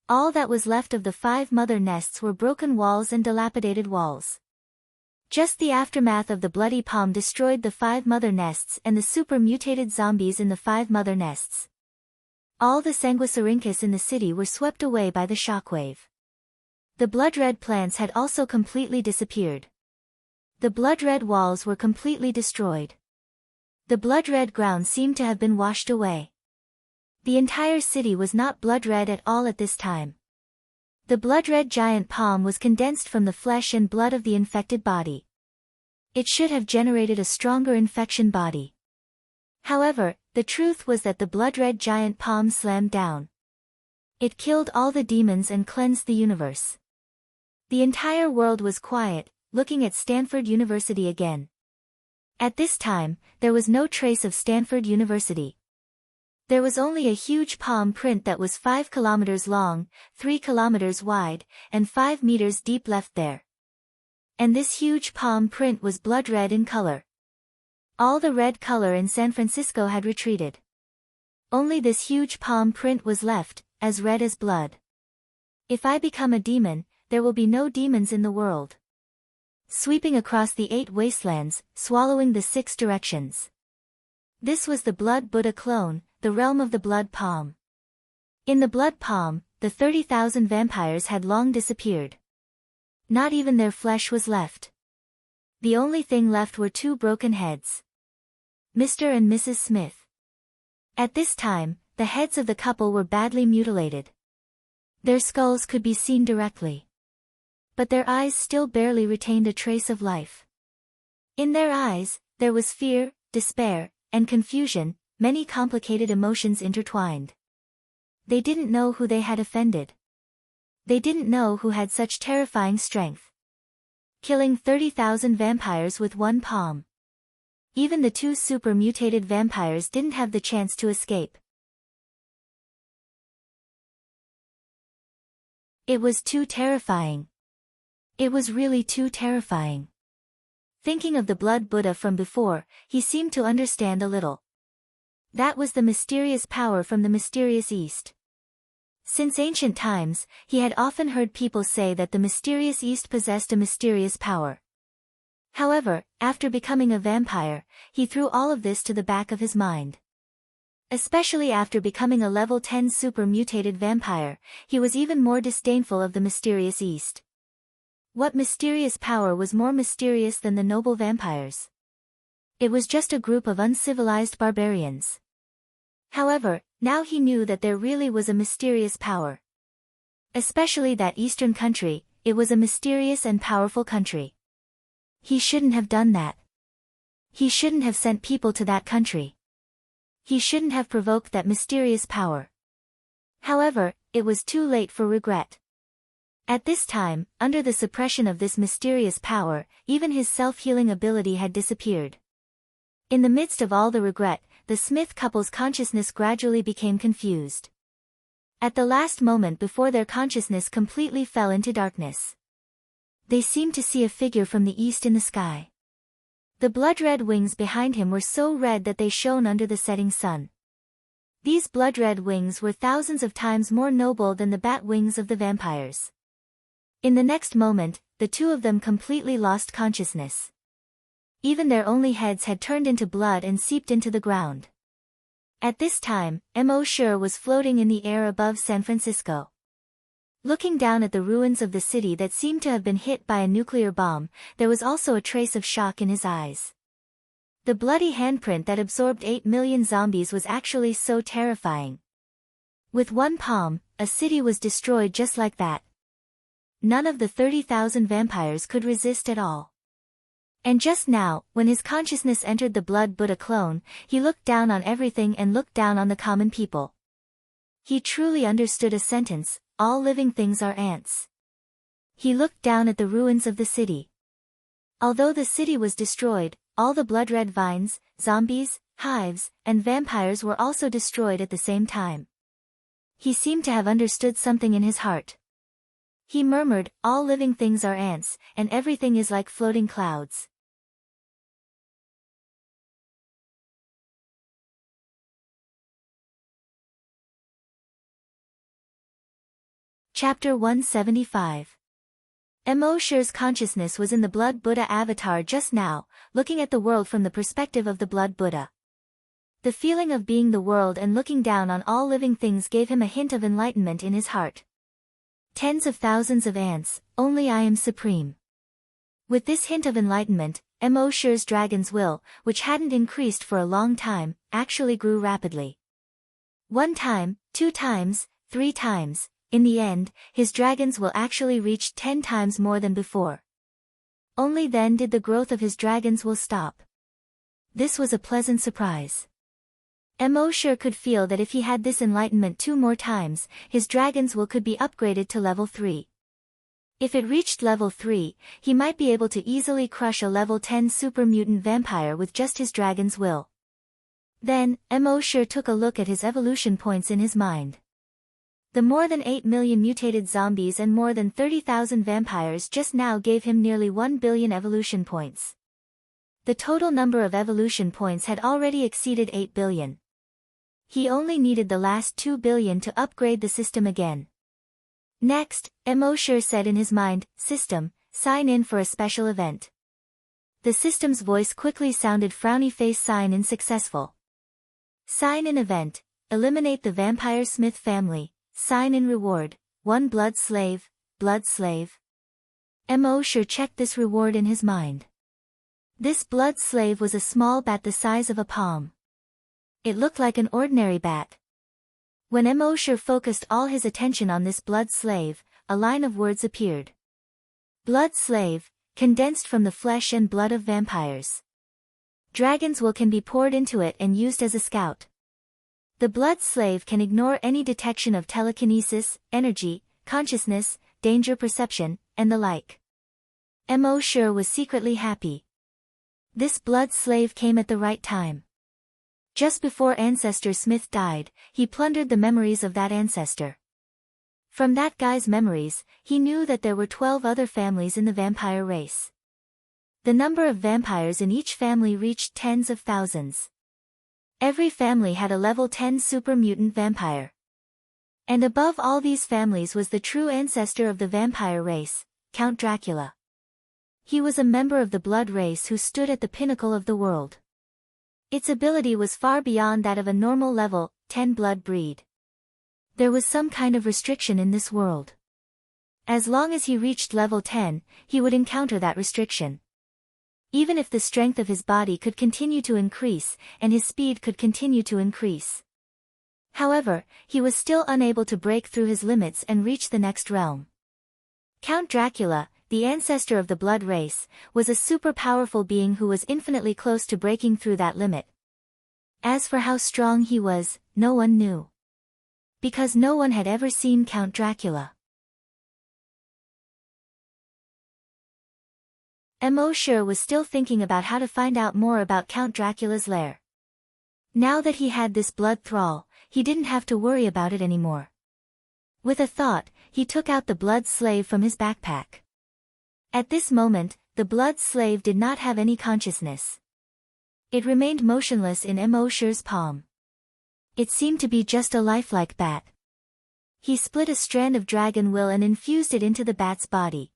All that was left of the 5 mother nests were broken walls and dilapidated walls. Just the aftermath of the bloody palm destroyed the 5 mother nests and the super-mutated zombies in the 5 mother nests. All the sanguisurincus in the city were swept away by the shockwave. The blood-red plants had also completely disappeared. The blood-red walls were completely destroyed. The blood-red ground seemed to have been washed away. The entire city was not blood-red at all at this time. The blood-red giant palm was condensed from the flesh and blood of the infected body. It should have generated a stronger infection body. However, the truth was that the blood-red giant palm slammed down. It killed all the demons and cleansed the universe. The entire world was quiet, looking at Stanford University again. At this time, there was no trace of Stanford University. There was only a huge palm print that was 5 kilometers long, 3 kilometers wide, and 5 meters deep left there. And this huge palm print was blood red in color. All the red color in San Francisco had retreated. Only this huge palm print was left, as red as blood. If I become a demon, there will be no demons in the world. Sweeping across the 8 wastelands, swallowing the 6 directions. This was the Blood Buddha clone, the realm of the blood palm. In the blood palm, the 30,000 vampires had long disappeared. Not even their flesh was left. The only thing left were 2 broken heads. Mr. and Mrs. Smith. At this time, the heads of the couple were badly mutilated. Their skulls could be seen directly. But their eyes still barely retained a trace of life. In their eyes, there was fear, despair, and confusion, many complicated emotions intertwined. They didn't know who they had offended. They didn't know who had such terrifying strength. Killing 30,000 vampires with one palm. Even the two super-mutated vampires didn't have the chance to escape. It was too terrifying. It was really too terrifying. Thinking of the Blood Buddha from before, he seemed to understand a little. That was the mysterious power from the mysterious East. Since ancient times, he had often heard people say that the mysterious East possessed a mysterious power. However, after becoming a vampire, he threw all of this to the back of his mind. Especially after becoming a level 10 super-mutated vampire, he was even more disdainful of the mysterious East. What mysterious power was more mysterious than the noble vampires? It was just a group of uncivilized barbarians. However, now he knew that there really was a mysterious power. Especially that eastern country, it was a mysterious and powerful country. He shouldn't have done that. He shouldn't have sent people to that country. He shouldn't have provoked that mysterious power. However, it was too late for regret. At this time, under the suppression of this mysterious power, even his self-healing ability had disappeared. In the midst of all the regret, the Smith couple's consciousness gradually became confused. At the last moment before their consciousness completely fell into darkness, they seemed to see a figure from the east in the sky. The blood-red wings behind him were so red that they shone under the setting sun. These blood-red wings were thousands of times more noble than the bat wings of the vampires. In the next moment, the two of them completely lost consciousness. Even their only heads had turned into blood and seeped into the ground. At this time, Immortal was floating in the air above San Francisco. Looking down at the ruins of the city that seemed to have been hit by a nuclear bomb, there was also a trace of shock in his eyes. The bloody handprint that absorbed 8 million zombies was actually so terrifying. With one palm, a city was destroyed just like that. None of the 30,000 vampires could resist at all. And just now, when his consciousness entered the Blood Buddha clone, he looked down on everything and looked down on the common people. He truly understood a sentence, all living things are ants. He looked down at the ruins of the city. Although the city was destroyed, all the blood-red vines, zombies, hives, and vampires were also destroyed at the same time. He seemed to have understood something in his heart. He murmured, all living things are ants, and everything is like floating clouds. Chapter 175. Immortal's consciousness was in the Blood Buddha avatar just now, looking at the world from the perspective of the Blood Buddha. The feeling of being the world and looking down on all living things gave him a hint of enlightenment in his heart. Tens of thousands of ants, only I am supreme. With this hint of enlightenment, Immortal's dragon's will, which hadn't increased for a long time, actually grew rapidly. 1 time, 2 times, 3 times, in the end, his dragon's will actually reached 10 times more than before. Only then did the growth of his dragon's will stop. This was a pleasant surprise. Immortal could feel that if he had this enlightenment 2 more times, his dragon's will could be upgraded to level 3. If it reached level 3, he might be able to easily crush a level 10 super mutant vampire with just his dragon's will. Then, Immortal took a look at his evolution points in his mind. The more than 8 million mutated zombies and more than 30,000 vampires just now gave him nearly 1 billion evolution points. The total number of evolution points had already exceeded 8 billion. He only needed the last 2 billion to upgrade the system again. Next, Immortal said in his mind, System, sign in for a special event. The system's voice quickly sounded frowny face sign in successful. Sign in event, eliminate the Vampire Smith family, sign in reward, 1 blood slave, blood slave. Immortal checked this reward in his mind. This blood slave was a small bat the size of a palm. It looked like an ordinary bat. When Immortal focused all his attention on this blood slave, a line of words appeared. Blood slave, condensed from the flesh and blood of vampires. Dragon's will can be poured into it and used as a scout. The blood slave can ignore any detection of telekinesis, energy, consciousness, danger perception, and the like. Mo Sure was secretly happy. This blood slave came at the right time. Just before Ancestor Smith died, he plundered the memories of that ancestor. From that guy's memories, he knew that there were 12 other families in the vampire race. The number of vampires in each family reached tens of thousands. Every family had a level 10 super mutant vampire. And above all these families was the true ancestor of the vampire race, Count Dracula. He was a member of the blood race who stood at the pinnacle of the world. Its ability was far beyond that of a normal level 10 blood breed. There was some kind of restriction in this world. As long as he reached level 10, he would encounter that restriction. Even if the strength of his body could continue to increase, and his speed could continue to increase. However, he was still unable to break through his limits and reach the next realm. Count Dracula, the ancestor of the blood race, was a super powerful being who was infinitely close to breaking through that limit. As for how strong he was, no one knew. Because no one had ever seen Count Dracula. Mo Sure was still thinking about how to find out more about Count Dracula's lair. Now that he had this blood thrall, he didn't have to worry about it anymore. With a thought, he took out the blood slave from his backpack. At this moment, the blood slave did not have any consciousness. It remained motionless in Mo Sure's palm. It seemed to be just a lifelike bat. He split a strand of dragon will and infused it into the bat's body.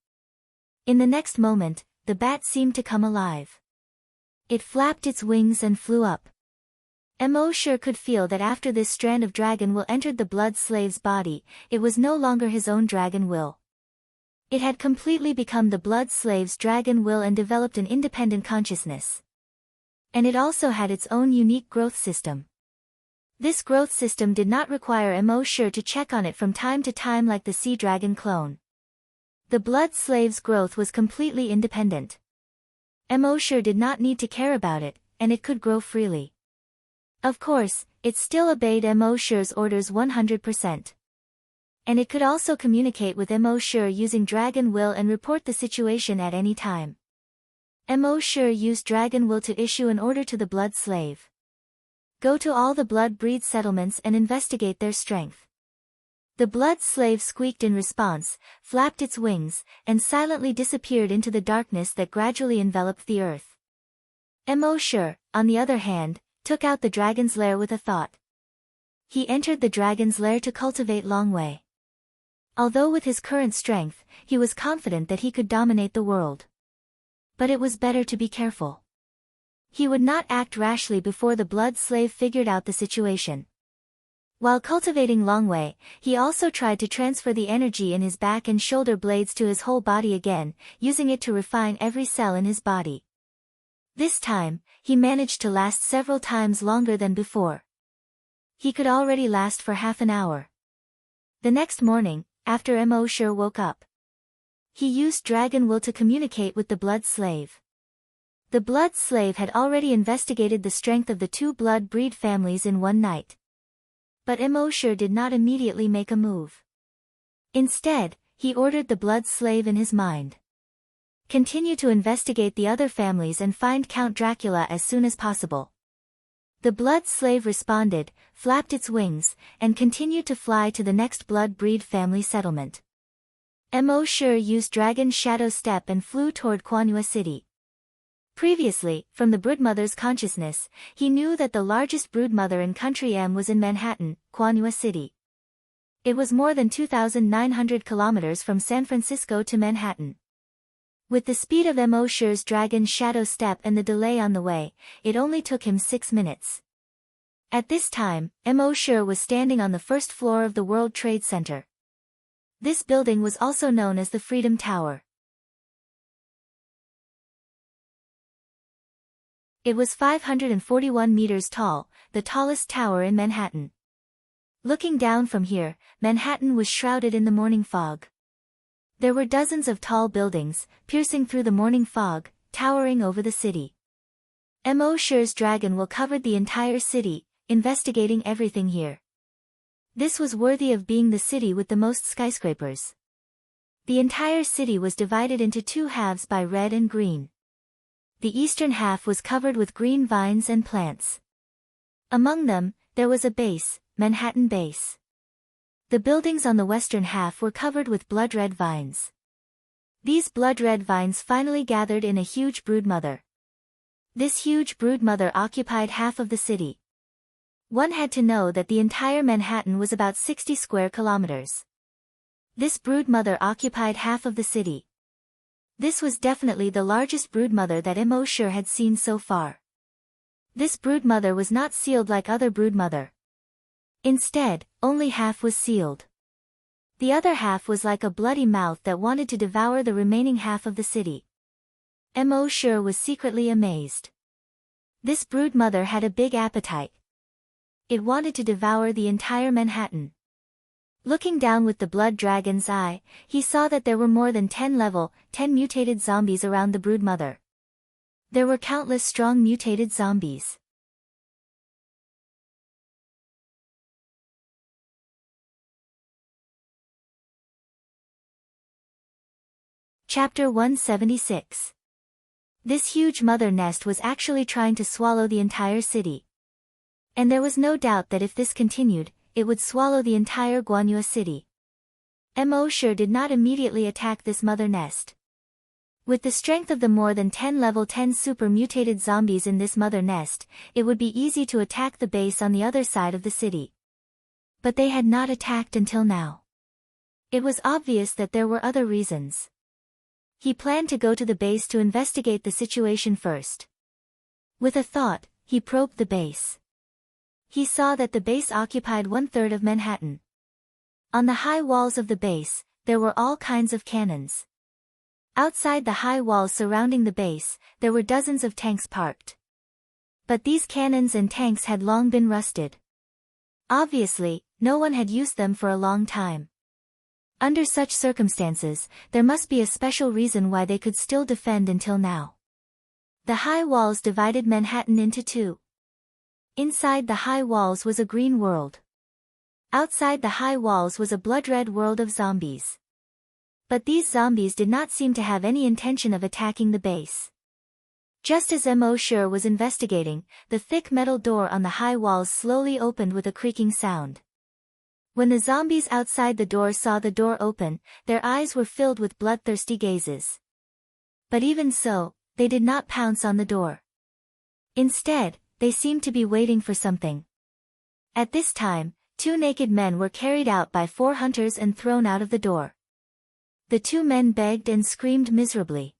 In the next moment, the bat seemed to come alive. It flapped its wings and flew up. Mo Sure could feel that after this strand of dragon will entered the blood slave's body, it was no longer his own dragon will. It had completely become the blood slave's dragon will and developed an independent consciousness. And it also had its own unique growth system. This growth system did not require Mo Sure to check on it from time to time like the sea dragon clone. The blood slave's growth was completely independent. Mo Sure did not need to care about it, and it could grow freely. Of course, it still obeyed Mo Sure's orders 100%. And it could also communicate with Mo Sure using dragon will and report the situation at any time. Mo Sure used dragon will to issue an order to the blood slave. Go to all the blood breed settlements and investigate their strength. The blood slave squeaked in response, flapped its wings, and silently disappeared into the darkness that gradually enveloped the earth. Mo Sure, on the other hand, took out the dragon's lair with a thought. He entered the dragon's lair to cultivate Longwei. Although with his current strength, he was confident that he could dominate the world. But it was better to be careful. He would not act rashly before the blood slave figured out the situation. While cultivating Longwei, he also tried to transfer the energy in his back and shoulder blades to his whole body again, using it to refine every cell in his body. This time, he managed to last several times longer than before. He could already last for half an hour. The next morning, after Mo Sure woke up, he used dragon will to communicate with the blood slave. The blood slave had already investigated the strength of the two blood breed families in one night. But Mo Sure did not immediately make a move. Instead, he ordered the blood slave in his mind. Continue to investigate the other families and find Count Dracula as soon as possible. The blood slave responded, flapped its wings, and continued to fly to the next blood breed family settlement. Mo Sure used Dragon's Shadow Step and flew toward Quanua City. Previously, from the broodmother's consciousness, he knew that the largest broodmother in Country M was in Manhattan, Quanua City. It was more than 2,900 kilometers from San Francisco to Manhattan. With the speed of Mo Sure's Dragon's Shadow Step and the delay on the way, it only took him 6 minutes. At this time, Mo Sure was standing on the first floor of the World Trade Center. This building was also known as the Freedom Tower. It was 541 meters tall, the tallest tower in Manhattan. Looking down from here, Manhattan was shrouded in the morning fog. There were dozens of tall buildings, piercing through the morning fog, towering over the city. Mo Sure's dragon will cover the entire city, investigating everything here. This was worthy of being the city with the most skyscrapers. The entire city was divided into two halves by red and green. The eastern half was covered with green vines and plants. Among them, there was a base, Manhattan Base. The buildings on the western half were covered with blood-red vines. These blood-red vines finally gathered in a huge broodmother. This huge broodmother occupied half of the city. One had to know that the entire Manhattan was about 60 square kilometers. This broodmother occupied half of the city. This was definitely the largest broodmother that Immortal had seen so far. This broodmother was not sealed like other broodmother. Instead, only half was sealed. The other half was like a bloody mouth that wanted to devour the remaining half of the city. Immortal was secretly amazed. This broodmother had a big appetite. It wanted to devour the entire Manhattan. Looking down with the blood dragon's eye, he saw that there were more than 10 mutated zombies around the broodmother. There were countless strong mutated zombies. Chapter 176. This huge mother nest was actually trying to swallow the entire city. And there was no doubt that if this continued, it would swallow the entire Guanyu city. Immortal did not immediately attack this mother nest. With the strength of the more than 10 level 10 super mutated zombies in this mother nest, it would be easy to attack the base on the other side of the city. But they had not attacked until now. It was obvious that there were other reasons. He planned to go to the base to investigate the situation first. With a thought, he probed the base. He saw that the base occupied 1/3 of Manhattan. On the high walls of the base, there were all kinds of cannons. Outside the high walls surrounding the base, there were dozens of tanks parked. But these cannons and tanks had long been rusted. Obviously, no one had used them for a long time. Under such circumstances, there must be a special reason why they could still defend until now. The high walls divided Manhattan into two. Inside the high walls was a green world. Outside the high walls was a blood-red world of zombies. But these zombies did not seem to have any intention of attacking the base. Just as Immortal was investigating, the thick metal door on the high walls slowly opened with a creaking sound. When the zombies outside the door saw the door open, their eyes were filled with bloodthirsty gazes. But even so, they did not pounce on the door. Instead, they seemed to be waiting for something. At this time, 2 naked men were carried out by 4 hunters and thrown out of the door. The 2 men begged and screamed miserably.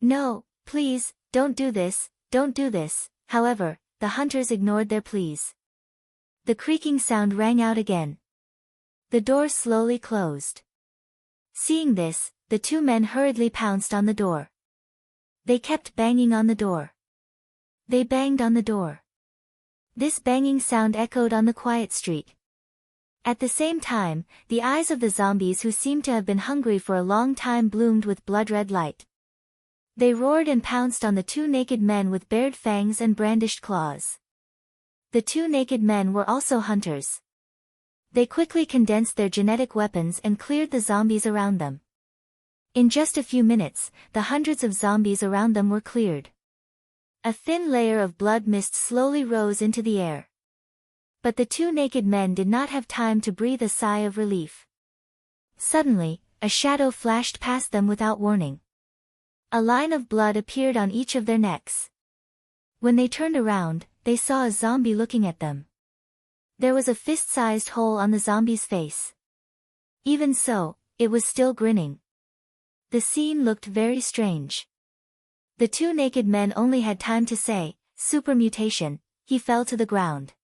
"No, please, don't do this, don't do this." However, the hunters ignored their pleas. The creaking sound rang out again. The door slowly closed. Seeing this, the 2 men hurriedly pounced on the door. They kept banging on the door. They banged on the door. This banging sound echoed on the quiet street. At the same time, the eyes of the zombies who seemed to have been hungry for a long time bloomed with blood-red light. They roared and pounced on the 2 naked men with bared fangs and brandished claws. The 2 naked men were also hunters. They quickly condensed their genetic weapons and cleared the zombies around them. In just a few minutes, the hundreds of zombies around them were cleared. A thin layer of blood mist slowly rose into the air. But the 2 naked men did not have time to breathe a sigh of relief. Suddenly, a shadow flashed past them without warning. A line of blood appeared on each of their necks. When they turned around, they saw a zombie looking at them. There was a fist-sized hole on the zombie's face. Even so, it was still grinning. The scene looked very strange. The 2 naked men only had time to say, "Super mutation," he fell to the ground.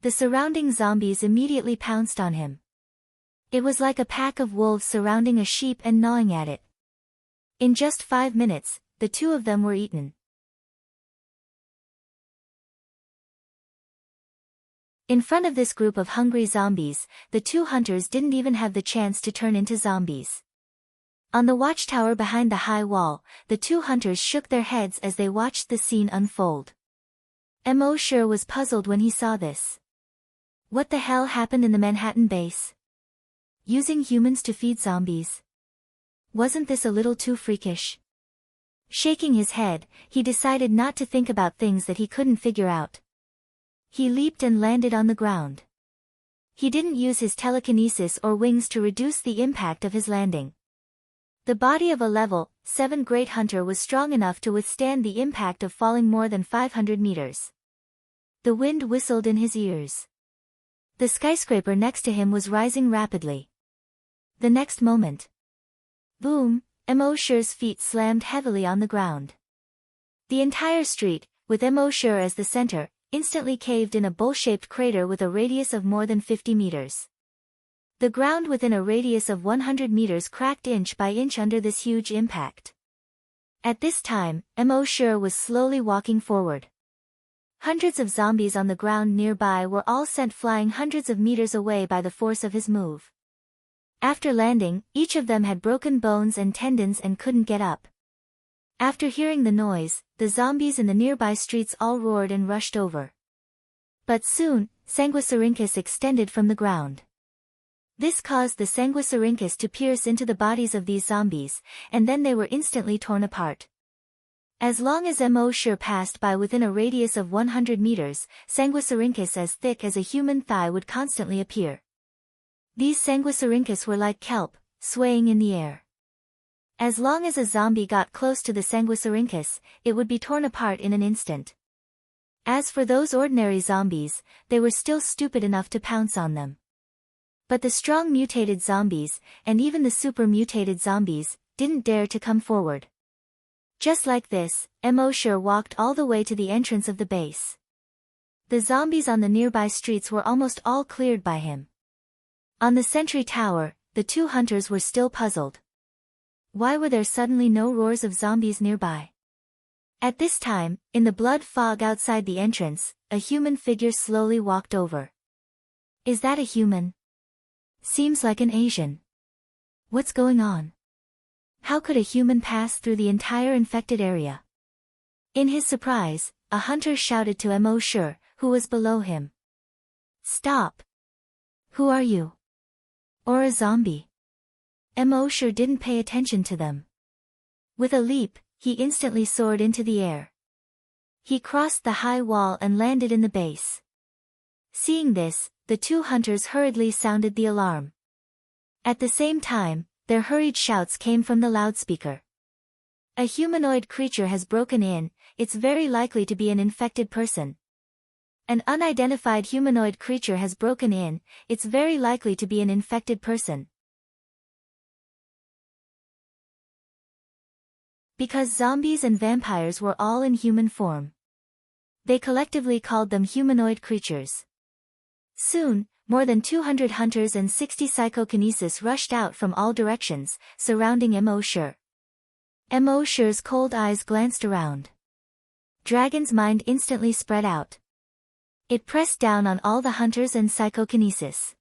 The surrounding zombies immediately pounced on him. It was like a pack of wolves surrounding a sheep and gnawing at it. In just 5 minutes, the 2 of them were eaten. In front of this group of hungry zombies, the 2 hunters didn't even have the chance to turn into zombies. On the watchtower behind the high wall, the 2 hunters shook their heads as they watched the scene unfold. Immortal was puzzled when he saw this. What the hell happened in the Manhattan base? Using humans to feed zombies? Wasn't this a little too freakish? Shaking his head, he decided not to think about things that he couldn't figure out. He leaped and landed on the ground. He didn't use his telekinesis or wings to reduce the impact of his landing. The body of a level 7 Great Hunter was strong enough to withstand the impact of falling more than 500 meters. The wind whistled in his ears. The skyscraper next to him was rising rapidly. The next moment. Boom, Emosher's feet slammed heavily on the ground. The entire street, with Emosher as the center, instantly caved in a bowl-shaped crater with a radius of more than 50 meters. The ground within a radius of 100 meters cracked inch by inch under this huge impact. At this time, Emosher was slowly walking forward. Hundreds of zombies on the ground nearby were all sent flying hundreds of meters away by the force of his move. After landing, each of them had broken bones and tendons and couldn't get up. After hearing the noise, the zombies in the nearby streets all roared and rushed over. But soon, Sanguisurincus extended from the ground. This caused the Sanguisurincus to pierce into the bodies of these zombies, and then they were instantly torn apart. As long as Emosher passed by within a radius of 100 meters, Sanguisurincus as thick as a human thigh would constantly appear. These Sanguisurincus were like kelp, swaying in the air. As long as a zombie got close to the Sanguisurincus, it would be torn apart in an instant. As for those ordinary zombies, they were still stupid enough to pounce on them. But the strong mutated zombies, and even the super mutated zombies, didn't dare to come forward. Just like this, Emosher walked all the way to the entrance of the base. The zombies on the nearby streets were almost all cleared by him. On the sentry tower, the two hunters were still puzzled. Why were there suddenly no roars of zombies nearby? At this time, in the blood fog outside the entrance, a human figure slowly walked over. Is that a human? Seems like an Asian. What's going on? How could a human pass through the entire infected area? In his surprise, a hunter shouted to Emosher, who was below him. Stop! Who are you? Or a zombie? Emosher didn't pay attention to them. With a leap, he instantly soared into the air. He crossed the high wall and landed in the base. Seeing this, the two hunters hurriedly sounded the alarm. At the same time, their hurried shouts came from the loudspeaker. A humanoid creature has broken in, it's very likely to be an infected person. An unidentified humanoid creature has broken in, it's very likely to be an infected person. Because zombies and vampires were all in human form. They collectively called them humanoid creatures. Soon, more than 200 hunters and 60 psychokinesis rushed out from all directions, surrounding Emosher. Emosher's cold eyes glanced around. Dragon's mind instantly spread out. It pressed down on all the hunters and psychokinesis.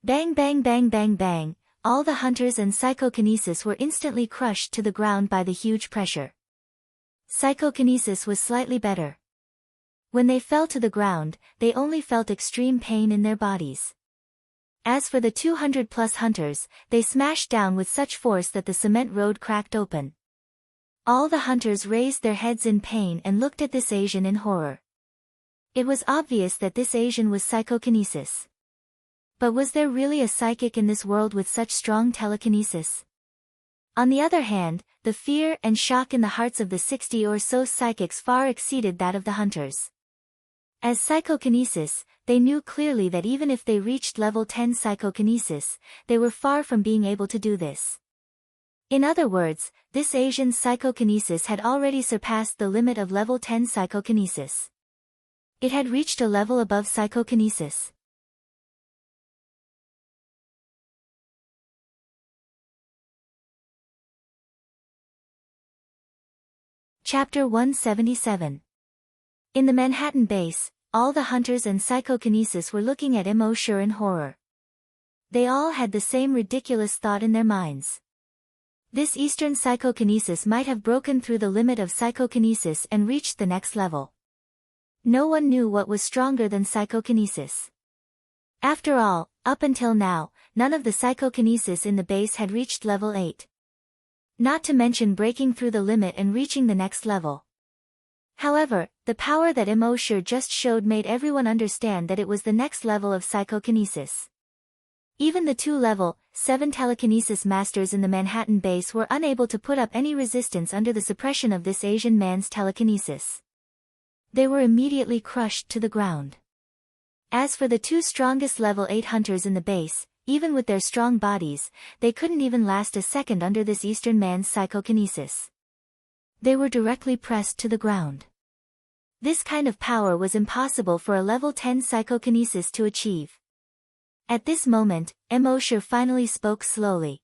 Bang bang bang bang bang, all the hunters and psychokinesis were instantly crushed to the ground by the huge pressure. Psychokinesis was slightly better. When they fell to the ground, they only felt extreme pain in their bodies. As for the 200+ hunters, they smashed down with such force that the cement road cracked open. All the hunters raised their heads in pain and looked at this Asian in horror. It was obvious that this Asian was psychokinesis. But was there really a psychic in this world with such strong telekinesis? On the other hand, the fear and shock in the hearts of the 60 or so psychics far exceeded that of the hunters. As psychokinesis, they knew clearly that even if they reached level 10 psychokinesis, they were far from being able to do this. In other words, this Asian's psychokinesis had already surpassed the limit of level 10 psychokinesis. It had reached a level above psychokinesis. Chapter 177. In the Manhattan base, all the hunters and psychokinesis were looking at Emosher in horror. They all had the same ridiculous thought in their minds. This Eastern psychokinesis might have broken through the limit of psychokinesis and reached the next level. No one knew what was stronger than psychokinesis. After all, up until now, none of the psychokinesis in the base had reached level 8. Not to mention breaking through the limit and reaching the next level. However, the power that Immortal just showed made everyone understand that it was the next level of psychokinesis. Even the 2-level, 7 telekinesis masters in the Manhattan base were unable to put up any resistance under the suppression of this Asian man's telekinesis. They were immediately crushed to the ground. As for the 2 strongest level 8 hunters in the base, even with their strong bodies, they couldn't even last a second under this Eastern man's psychokinesis. They were directly pressed to the ground. This kind of power was impossible for a level 10 psychokinesis to achieve. At this moment, Immortal finally spoke slowly.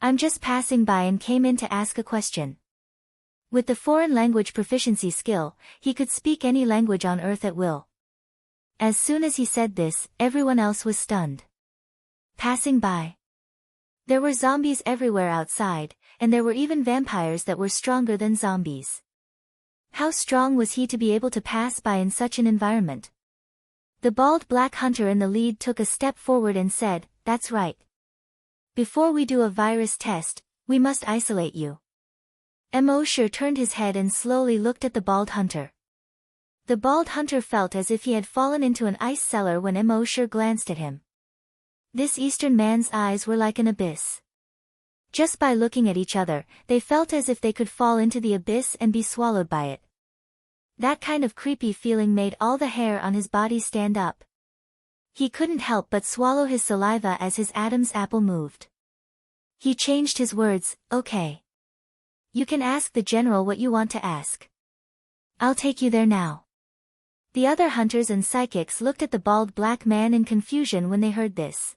"I'm just passing by and came in to ask a question." With the foreign language proficiency skill, he could speak any language on Earth at will. As soon as he said this, everyone else was stunned. Passing by. There were zombies everywhere outside, and there were even vampires that were stronger than zombies. How strong was he to be able to pass by in such an environment? The bald black hunter in the lead took a step forward and said, "That's right. Before we do a virus test, we must isolate you." Immortal turned his head and slowly looked at the bald hunter. The bald hunter felt as if he had fallen into an ice cellar when Immortal glanced at him. This Eastern man's eyes were like an abyss. Just by looking at each other, they felt as if they could fall into the abyss and be swallowed by it. That kind of creepy feeling made all the hair on his body stand up. He couldn't help but swallow his saliva as his Adam's apple moved. He changed his words, "Okay. You can ask the general what you want to ask. I'll take you there now." The other hunters and psychics looked at the bald black man in confusion when they heard this.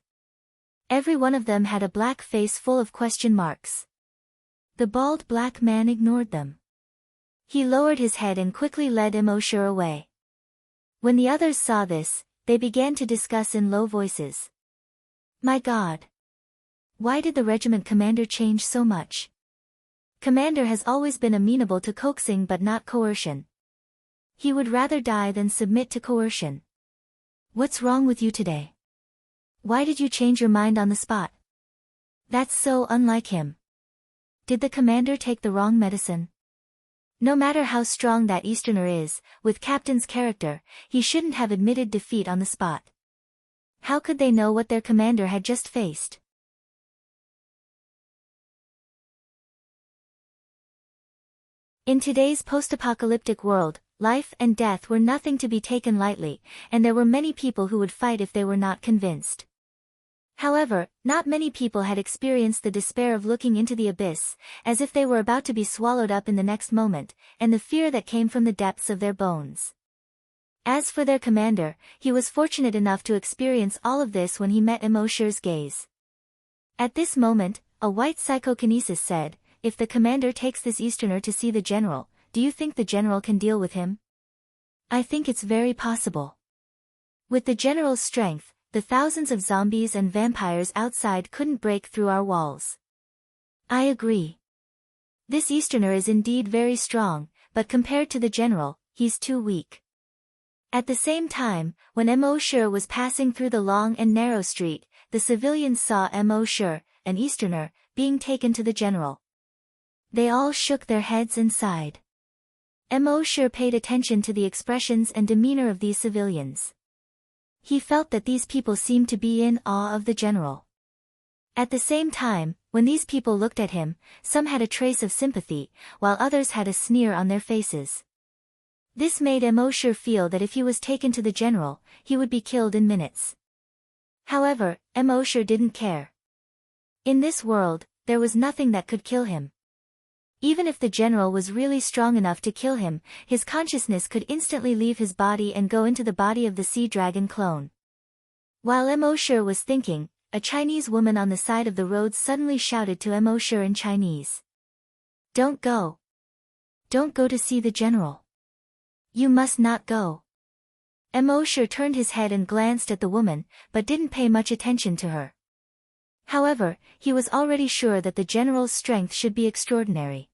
Every one of them had a black face full of question marks. The bald black man ignored them. He lowered his head and quickly led Immortal away. When the others saw this, they began to discuss in low voices. "My God! Why did the regiment commander change so much? Commander has always been amenable to coaxing but not coercion. He would rather die than submit to coercion. What's wrong with you today? Why did you change your mind on the spot? That's so unlike him. Did the commander take the wrong medicine? No matter how strong that Easterner is, with Captain's character, he shouldn't have admitted defeat on the spot. How could they know what their commander had just faced?" In today's post-apocalyptic world, life and death were nothing to be taken lightly, and there were many people who would fight if they were not convinced. However, not many people had experienced the despair of looking into the abyss, as if they were about to be swallowed up in the next moment, and the fear that came from the depths of their bones. As for their commander, he was fortunate enough to experience all of this when he met Immortal's gaze. At this moment, a white psychokinesis said, "If the commander takes this Easterner to see the general, do you think the general can deal with him?" "I think it's very possible. With the general's strength, the thousands of zombies and vampires outside couldn't break through our walls." "I agree. This Easterner is indeed very strong, but compared to the general, he's too weak." At the same time, when Immortal was passing through the long and narrow street, the civilians saw Immortal, an Easterner, being taken to the general. They all shook their heads and sighed. Immortal paid attention to the expressions and demeanor of these civilians. He felt that these people seemed to be in awe of the general. At the same time, when these people looked at him, some had a trace of sympathy, while others had a sneer on their faces. This made Immortal feel that if he was taken to the general, he would be killed in minutes. However, Immortal didn't care. In this world, there was nothing that could kill him. Even if the general was really strong enough to kill him, his consciousness could instantly leave his body and go into the body of the sea dragon clone. While Immortal was thinking, a Chinese woman on the side of the road suddenly shouted to Immortal in Chinese. "Don't go. Don't go to see the general. You must not go." Immortal turned his head and glanced at the woman, but didn't pay much attention to her. However, he was already sure that the general's strength should be extraordinary.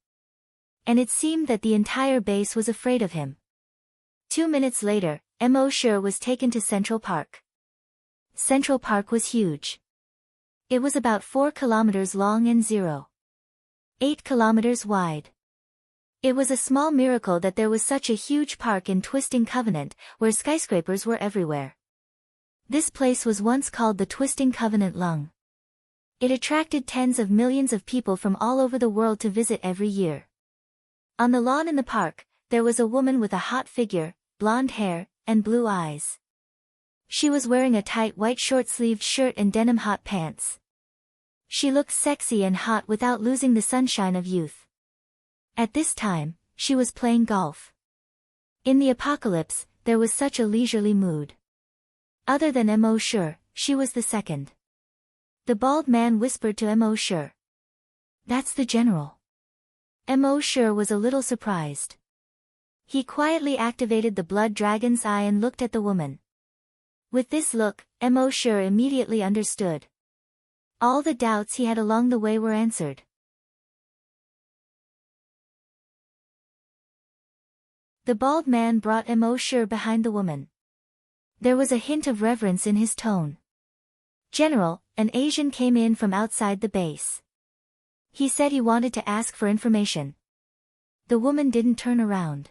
And it seemed that the entire base was afraid of him. 2 minutes later, Immortal was taken to Central Park. Central Park was huge. It was about 4 kilometers long and 0.8 kilometers wide. It was a small miracle that there was such a huge park in Twisting Covenant, where skyscrapers were everywhere. This place was once called the Twisting Covenant Lung. It attracted tens of millions of people from all over the world to visit every year. On the lawn in the park, there was a woman with a hot figure, blonde hair, and blue eyes. She was wearing a tight white short-sleeved shirt and denim hot pants. She looked sexy and hot without losing the sunshine of youth. At this time, she was playing golf. In the apocalypse, there was such a leisurely mood. Other than M.O. Sure, she was the second. The bald man whispered to M.O. Sure. "That's the general." M.O. Sure was a little surprised. He quietly activated the blood dragon's eye and looked at the woman. With this look, M.O. Sure immediately understood. All the doubts he had along the way were answered. The bald man brought M.O. Sure behind the woman. There was a hint of reverence in his tone. "General," an Asian came in from outside the base. He said he wanted to ask for information. The woman didn't turn around.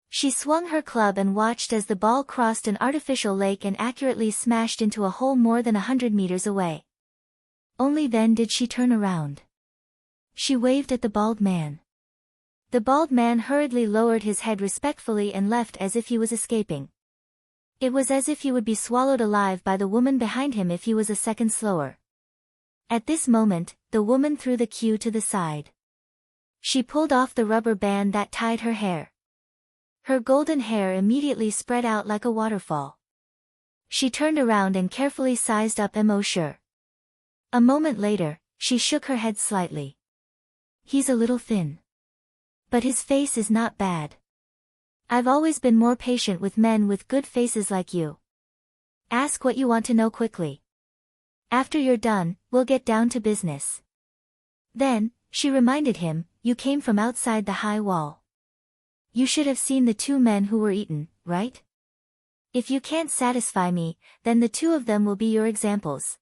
She swung her club and watched as the ball crossed an artificial lake and accurately smashed into a hole more than 100 meters away. Only then did she turn around. She waved at the bald man. The bald man hurriedly lowered his head respectfully and left as if he was escaping. It was as if he would be swallowed alive by the woman behind him if he was a second slower. At this moment, the woman threw the cue to the side. She pulled off the rubber band that tied her hair. Her golden hair immediately spread out like a waterfall. She turned around and carefully sized up M.O. Sure. A moment later, she shook her head slightly. "He's a little thin. But his face is not bad. I've always been more patient with men with good faces like you. Ask what you want to know quickly. After you're done, we'll get down to business." Then, she reminded him, "You came from outside the high wall. You should have seen the 2 men who were eaten, right? If you can't satisfy me, then the 2 of them will be your examples."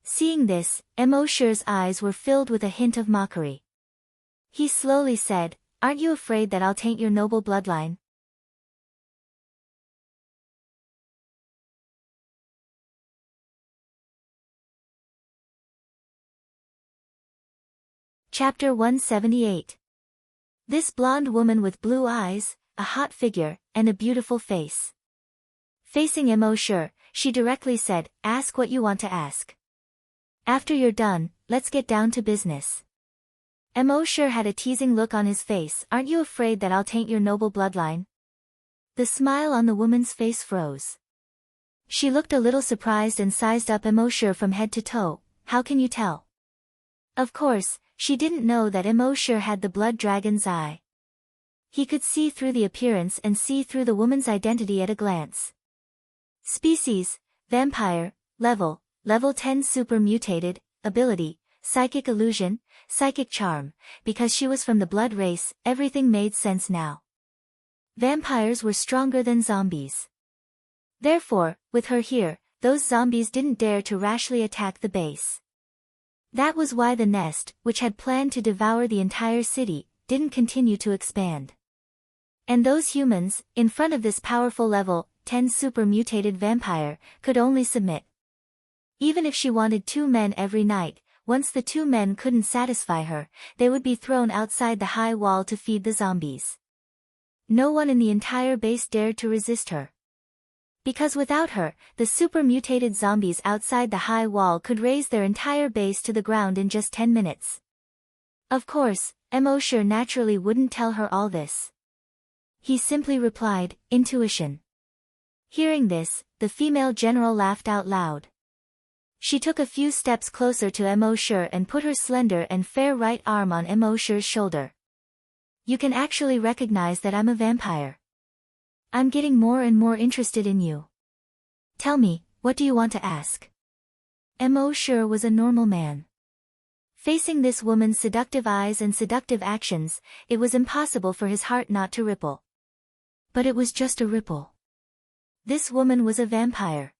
Seeing this, M.O. Sure's eyes were filled with a hint of mockery. He slowly said, "Aren't you afraid that I'll taint your noble bloodline?" Chapter 178. This blonde woman with blue eyes, a hot figure, and a beautiful face. Facing M.O. Sure, she directly said, "Ask what you want to ask. After you're done, let's get down to business." M.O. Sure had a teasing look on his face. "Aren't you afraid that I'll taint your noble bloodline?" The smile on the woman's face froze. She looked a little surprised and sized up M.O. Sure from head to toe. "How can you tell?" Of course, she didn't know that M.O. Sure had the blood dragon's eye. He could see through the appearance and see through the woman's identity at a glance. Species, vampire, level 10 super mutated, ability, psychic illusion, psychic charm. Because she was from the blood race, everything made sense now. Vampires were stronger than zombies. Therefore, with her here, those zombies didn't dare to rashly attack the base. That was why the nest, which had planned to devour the entire city, didn't continue to expand. And those humans, in front of this powerful level 10 super mutated vampire, could only submit. Even if she wanted 2 men every night, once the 2 men couldn't satisfy her, they would be thrown outside the high wall to feed the zombies. No one in the entire base dared to resist her. Because without her, the super mutated zombies outside the high wall could raise their entire base to the ground in just 10 minutes. Of course, M.O. Sure naturally wouldn't tell her all this. He simply replied, "Intuition." Hearing this, the female general laughed out loud. She took a few steps closer to M.O. Sure and put her slender and fair right arm on M.O. Sure's shoulder. "You can actually recognize that I'm a vampire. I'm getting more and more interested in you. Tell me, what do you want to ask?" M.O. Sure was a normal man. Facing this woman's seductive eyes and seductive actions, it was impossible for his heart not to ripple. But it was just a ripple. This woman was a vampire.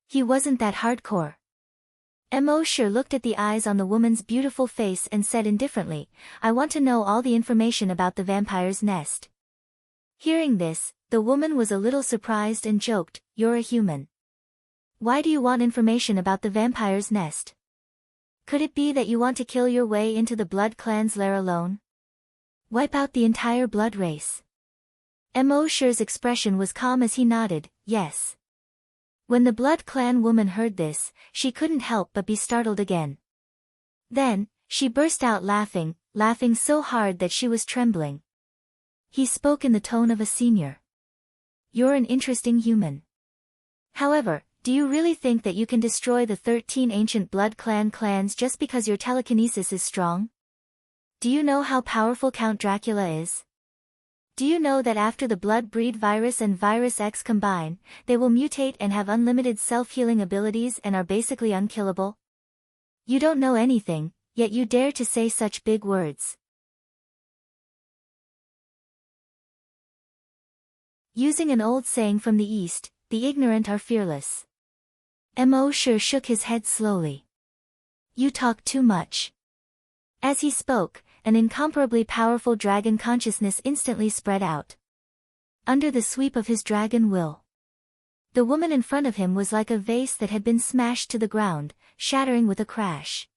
He wasn't that hardcore. Sure looked at the eyes on the woman's beautiful face and said indifferently, I want to know all the information about the vampire's nest. Hearing this, the woman was a little surprised and joked, You're a human. Why do you want information about the vampire's nest? Could it be that you want to kill your way into the Blood Clan's lair alone? Wipe out the entire blood race? Sure's expression was calm as he nodded, yes. When the Blood Clan woman heard this, she couldn't help but be startled again. Then, she burst out laughing so hard that she was trembling. He spoke in the tone of a senior. You're an interesting human. However, do you really think that you can destroy the 13 ancient Blood Clan clans just because your telekinesis is strong? Do you know how powerful Count Dracula is? Do you know that after the blood breed virus and Virus X combine, they will mutate and have unlimited self-healing abilities and are basically unkillable? You don't know anything, yet you dare to say such big words. Using an old saying from the East, the ignorant are fearless. Sure shook his head slowly. You talk too much. As he spoke, an incomparably powerful dragon consciousness instantly spread out. Under the sweep of his dragon will, the woman in front of him was like a vase that had been smashed to the ground, shattering with a crash.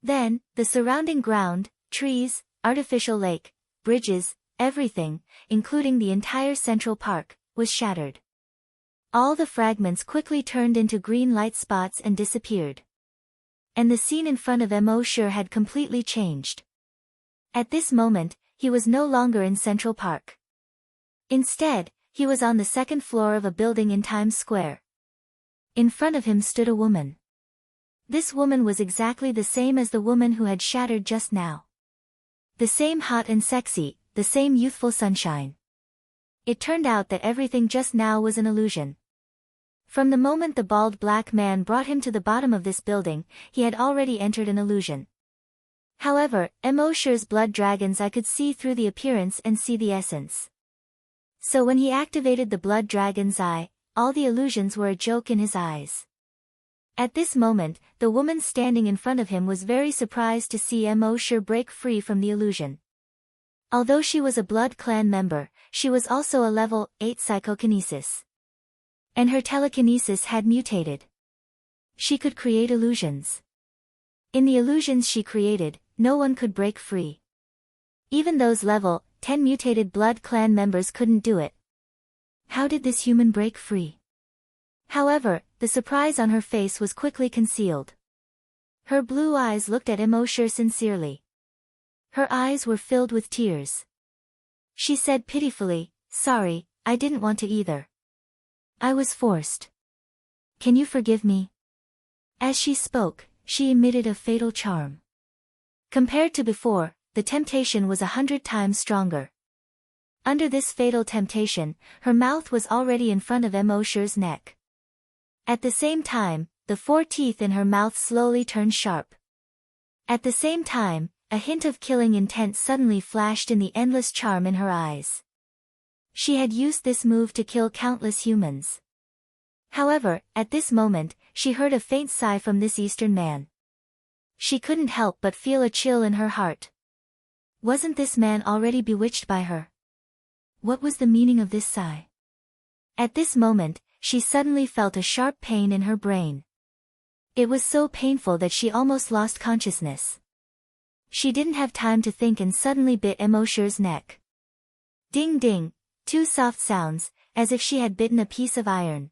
Then, the surrounding ground, trees, artificial lake, bridges, everything, including the entire Central Park, was shattered. All the fragments quickly turned into green light spots and disappeared. And the scene in front of Sure had completely changed. At this moment, he was no longer in Central Park. Instead, he was on the second floor of a building in Times Square. In front of him stood a woman. This woman was exactly the same as the woman who had shattered just now. The same hot and sexy, the same youthful sunshine. It turned out that everything just now was an illusion. From the moment the bald black man brought him to the bottom of this building, he had already entered an illusion. However, Sure's blood dragons I could see through the appearance and see the essence. So when he activated the blood dragon's eye, all the illusions were a joke in his eyes. At this moment, the woman standing in front of him was very surprised to see Sure break free from the illusion. Although she was a Blood Clan member, she was also a level 8 psychokinesis. And her telekinesis had mutated. She could create illusions. In the illusions she created, no one could break free. Even those level 10 mutated Blood Clan members couldn't do it. How did this human break free? However, the surprise on her face was quickly concealed. Her blue eyes looked at Sure sincerely. Her eyes were filled with tears. She said pitifully, Sorry, I didn't want to either. I was forced. Can you forgive me? As she spoke, she emitted a fatal charm. Compared to before, the temptation was 100 times stronger. Under this fatal temptation, her mouth was already in front of Sure's neck. At the same time, the 4 teeth in her mouth slowly turned sharp. At the same time, a hint of killing intent suddenly flashed in the endless charm in her eyes. She had used this move to kill countless humans. However, at this moment, she heard a faint sigh from this Eastern man. She couldn't help but feel a chill in her heart. Wasn't this man already bewitched by her? What was the meaning of this sigh? At this moment, she suddenly felt a sharp pain in her brain. It was so painful that she almost lost consciousness. She didn't have time to think and suddenly bit Sure's neck. Ding ding, 2 soft sounds, as if she had bitten a piece of iron.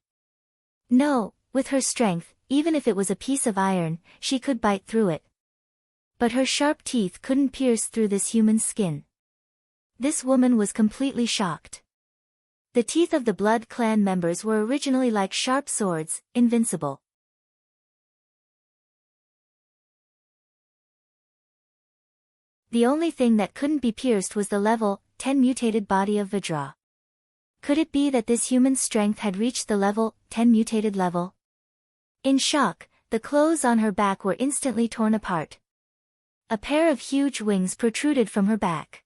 No, with her strength, even if it was a piece of iron, she could bite through it. But her sharp teeth couldn't pierce through this human skin. This woman was completely shocked. The teeth of the Blood Clan members were originally like sharp swords, invincible. The only thing that couldn't be pierced was the level 10 mutated body of Vidra. Could it be that this human's strength had reached the level 10 mutated level? In shock, the clothes on her back were instantly torn apart. A pair of huge wings protruded from her back.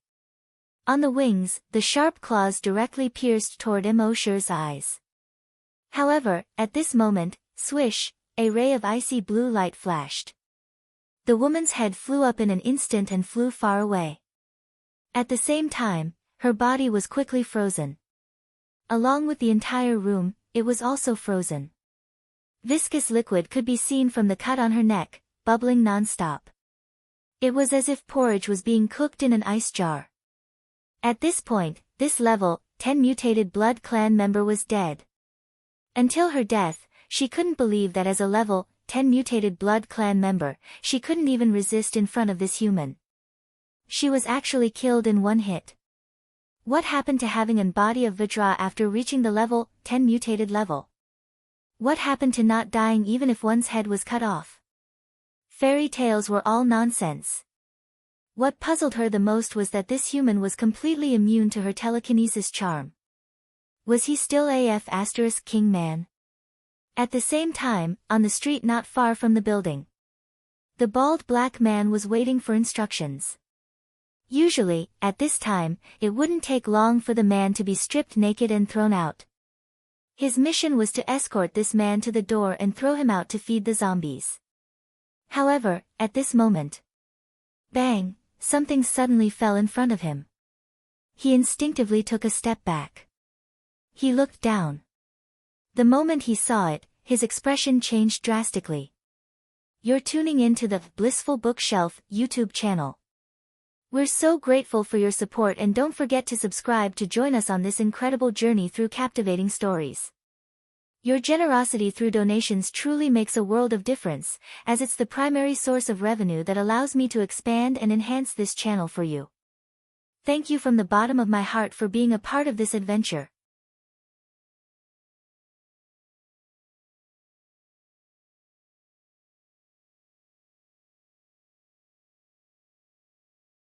On the wings, the sharp claws directly pierced toward Sure's eyes. However, at this moment, Swish, a ray of icy blue light flashed. The woman's head flew up in an instant and flew far away. At the same time, her body was quickly frozen. Along with the entire room, it was also frozen. Viscous liquid could be seen from the cut on her neck, bubbling non-stop. It was as if porridge was being cooked in an ice jar. At this point, this level 10 mutated blood clan member was dead. Until her death, she couldn't believe that as a level 10 mutated blood clan member, she couldn't even resist in front of this human. She was actually killed in one hit. What happened to having an body of Vajra after reaching the level 10 mutated level? What happened to not dying even if one's head was cut off? Fairy tales were all nonsense. What puzzled her the most was that this human was completely immune to her telekinesis charm. Was he still AF * King Man? At the same time, on the street not far from the building, the bald black man was waiting for instructions. Usually, at this time, it wouldn't take long for the man to be stripped naked and thrown out. His mission was to escort this man to the door and throw him out to feed the zombies. However, at this moment, bang, something suddenly fell in front of him. He instinctively took a step back. He looked down. The moment he saw it, his expression changed drastically. You're tuning into the Blissful Bookshelf YouTube channel. We're so grateful for your support, and don't forget to subscribe to join us on this incredible journey through captivating stories. Your generosity through donations truly makes a world of difference, as it's the primary source of revenue that allows me to expand and enhance this channel for you. Thank you from the bottom of my heart for being a part of this adventure.